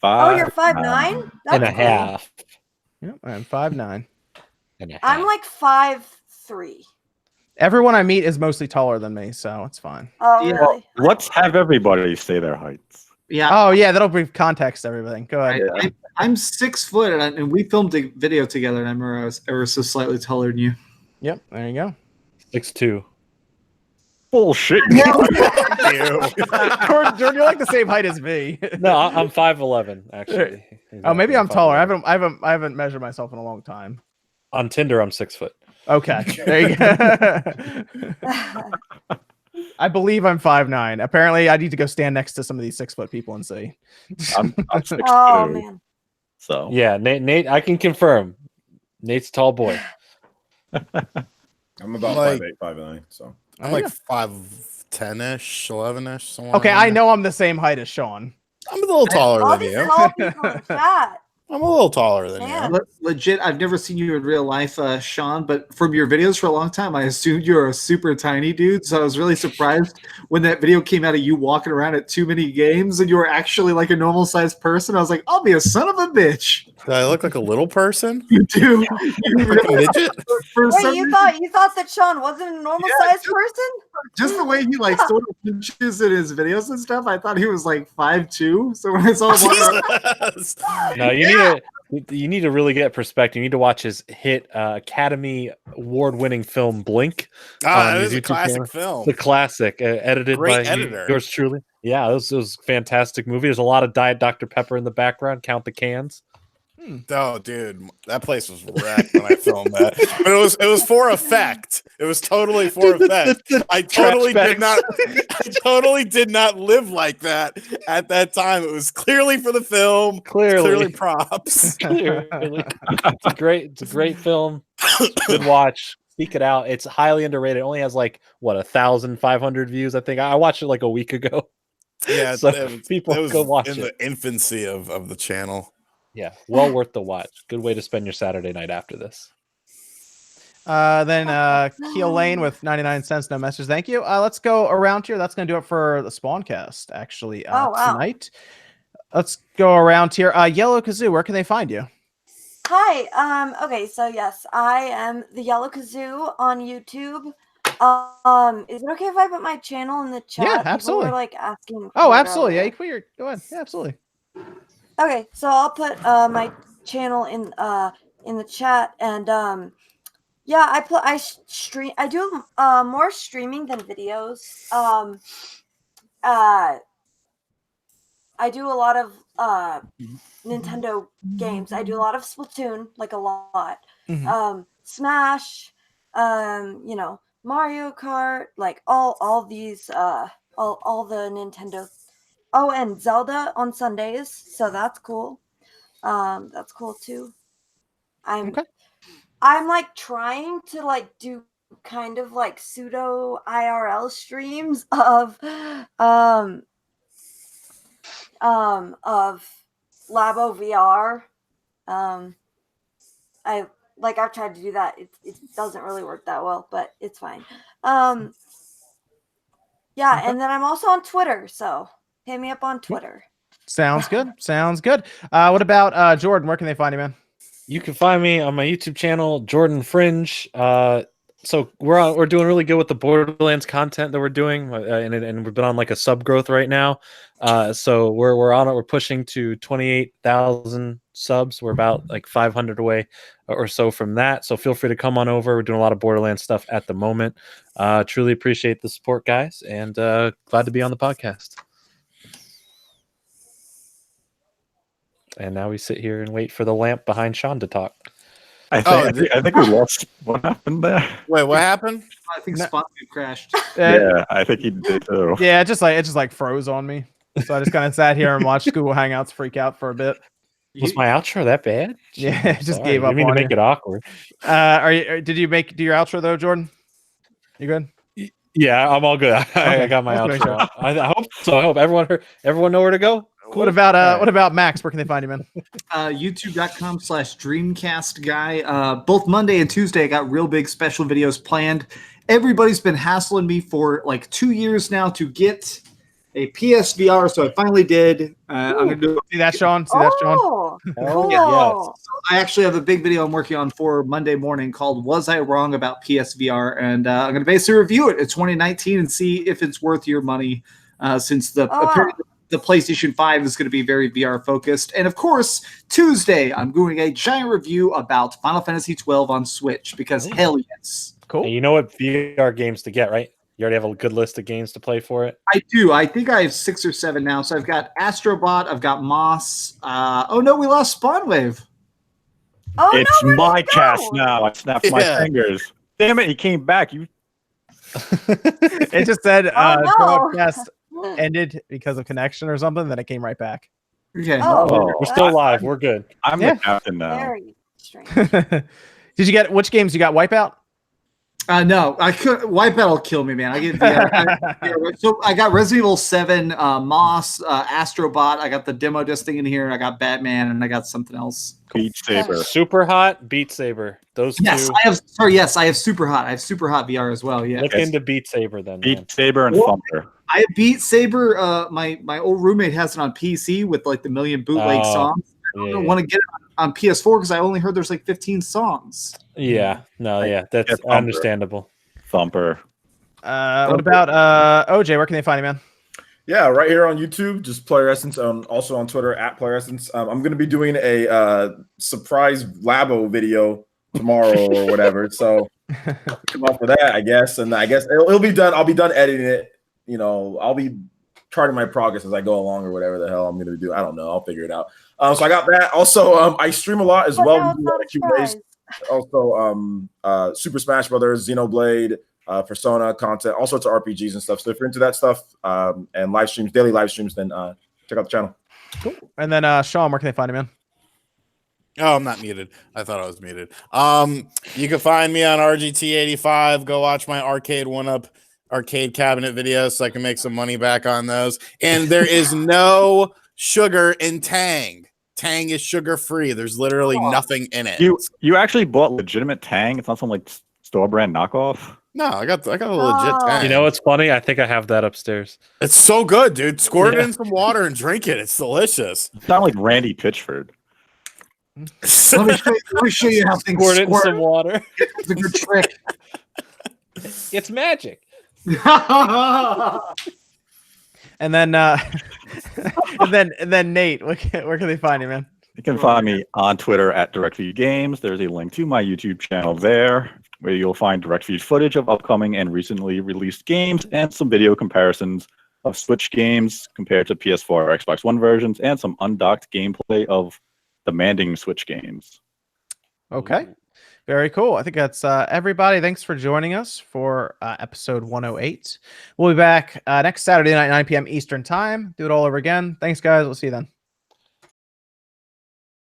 Oh, you're 5'9" and a half. Yep, I am 5'9". I'm like 5'3". Everyone I meet is mostly taller than me, so it's fine. Oh, really? Well, let's have everybody say their heights. Yeah. Oh, yeah, that'll bring context to everything. Go ahead. I'm 6 foot, and we filmed a video together, and I remember I was ever so slightly taller than you. Yep, there you go. 6'2". Bullshit. Jordan, you're like the same height as me. No, I'm 5'11", actually. Oh, maybe I'm taller. I haven't measured myself in a long time. On Tinder, I'm 6 foot. Okay, there you go. I believe I'm 5'9". Apparently, I need to go stand next to some of these 6 foot people and see. I'm 6'2". Oh man. So yeah, Nate, I can confirm. Nate's a tall boy. I'm about 5'8", 5'9", so I'm like 5'10"-ish, 11"-ish. Okay, I know I'm the same height as Sean. I'm a little taller All than these you. tall people in chat. I'm a little taller than Yeah. you. Legit, I've never seen you in real life, Sean, but from your videos for a long time, I assumed you were a super tiny dude. So I was really surprised when that video came out of you walking around at too many games and you were actually like a normal sized person. I was like, I'll be a son of a bitch. Do I look like a little person? You do. You Like a really, midget? for Wait, some you reason, thought that Sean wasn't a normal sized person? just the way he like sort of pinches in his videos and stuff, I thought he was like 5'2". So when I saw him walking around, Jesus. No, you need to really get perspective. You need to watch his hit Academy Award-winning film Blink. Ah, on that his is a YouTube classic channel. film. The classic, edited Great by editor. yours truly. Yeah, it was a fantastic movie. There's a lot of Diet Dr. Pepper in the background. Count the cans. Oh, dude, that place was wrecked when I filmed that. But it was for effect. It was totally for effect. I totally did not. I totally did not live like that at that time. It was clearly for the film. Clearly props. Clearly. It's a great film. Good watch. Seek it out. It's highly underrated. It only has like 1,500 views. I think I watched it like a week ago. Yeah, So people it was go watch in it. the infancy of the channel. Yeah, well worth the watch. Good way to spend your Saturday night after this. Then Keel Lane with 99 cents, no message. Thank you. Let's go around here. That's going to do it for the SpawnCast, actually, Oh, wow. tonight. Let's go around here. Yellow Kazoo, where can they find you? Hi. Okay, so yes, I am the Yellow Kazoo on YouTube. Is it okay if I put my channel in the chat? Yeah, People absolutely. were like asking. Oh, for it absolutely. Yeah, earlier. you can put your, go ahead. Yeah, absolutely. Okay, so I'll put my channel in the chat, and yeah, I do more streaming than videos. I do a lot of Nintendo games. I do a lot of Splatoon, like a lot. Mhm. Smash, you know, Mario Kart, like all these all the Nintendo. Oh, and Zelda on Sundays, so that's cool. That's cool too. Okay. I'm like trying to like do kind of like pseudo IRL streams of Labo VR. I've tried to do that. It doesn't really work that well, but it's fine. Yeah, Okay. and then I'm also on Twitter, so hit me up on Twitter. Sounds good. Sounds good. What about Jordan? Where can they find you, man? You can find me on my YouTube channel, Jordan Fringe. So we're doing really good with the Borderlands content that we're doing, and we've been on like a sub growth right now. So we're on it. We're pushing to 28,000 subs. We're about like 500 away or so from that. So feel free to come on over. We're doing a lot of Borderlands stuff at the moment. Truly appreciate the support, guys, and glad to be on the podcast. And now we sit here and wait for the lamp behind Sean to talk. I think we lost. What happened there? Wait, what happened? I think No. SpawnCast crashed. Yeah, I think he did too. Yeah, it just like froze on me. So I just kind of sat here and watched Google Hangouts freak out for a bit. Was my outro that bad? Yeah, it just Sorry, gave up You mean to on make you. it awkward? Did you do your outro though, Jordan? You good? Yeah, I'm all good. I Okay, got my let's make outro. I hope so. I hope everyone know where to go. What about Max? Where can they find you, man? YouTube.com/Dreamcast guy. Both Monday and Tuesday, I got real big special videos planned. Everybody's been hassling me for like 2 years now to get a PSVR, so I finally did. I'm gonna do. See that, Sean? See that, Sean? Oh, Oh, cool. yes. I actually have a big video I'm working on for Monday morning called "Was I Wrong About PSVR?" and I'm gonna basically review it in 2019 and see if it's worth your money, since apparently the PlayStation 5 is going to be very VR focused. And of course, Tuesday, I'm doing a giant review about Final Fantasy 12 on Switch because hell yes. Cool. And you know what VR games to get, right? You already have a good list of games to play for it. I do. I think I have 6 or 7 now. So I've got Astrobot, I've got Moss. Oh no, we lost Spawnwave. Oh, It's no, where'd my it go? cast now. I snapped my Yeah. fingers. Damn it, he came back. You It just said Oh, no. broadcast ended because of connection or something. Then it came right back. Okay. Oh, We're still live. We're good. I'm Yeah. the captain now. very strange. Did you get which games you got? Wipeout. No, I could. Wipeout will kill me, man. I get VR. So I got Resident Evil 7, Moss, Astrobot. I got the demo disc thing in here. I got Batman, and I got something else. Beat Saber. Super Hot, Beat Saber. Those Yes, two. I have. Sorry, yes, I have Super Hot. I have Super Hot VR as well. Yeah. Look into Beat Saber then. Man. Beat Saber and Well, Thumper. I have Beat Saber. My old roommate has it on PC with like the million bootleg songs. I don't want to get it on PS4 because I only heard there's like 15 songs. Yeah, no, yeah, that's understandable. Thumper. What about OJ? Where can they find you, man? Yeah, right here on YouTube, just Player Essence. Also on Twitter at Player Essence. I'm going to be doing a surprise Labo video tomorrow or whatever. So come up for that, I guess. And I guess it'll be done. I'll be done editing it. You know, I'll be charting my progress as I go along or whatever the hell I'm going to do. I don't know. I'll figure it out. So I got that. Also, I stream a lot as well. We do a lot of Q&As. Also, Super Smash Brothers, Xenoblade, Persona content, all sorts of RPGs and stuff. So if you're into that stuff and live streams, daily live streams, then check out the channel. Cool. And then Sean, where can they find you, man? Oh, I'm not muted. I thought I was muted. You can find me on RGT85. Go watch my Arcade 1-Up arcade cabinet videos so I can make some money back on those. And there is no sugar in Tang. Tang is sugar free. There's literally nothing in it. You actually bought legitimate Tang? It's not some like store brand knockoff? No, I got a legit Tang. You know what's funny? I think I have that upstairs. It's so good, dude. Squirt it in some water and drink it. It's delicious. It's not like Randy Pitchford. Let me show you how things Squirt it in some water. It's a good trick. It's magic. And then and then Nate, where can they find you, man? You can find me on Twitter at DirectFeed Games. There's a link to my YouTube channel there, where you'll find direct feed footage of upcoming and recently released games and some video comparisons of Switch games compared to PS4 or Xbox One versions, and some undocked gameplay of demanding Switch games. Okay. Very cool. I think that's everybody. Thanks for joining us for episode 108. We'll be back next Saturday night, 9 p.m. Eastern time. Do it all over again. Thanks, guys. We'll see you then.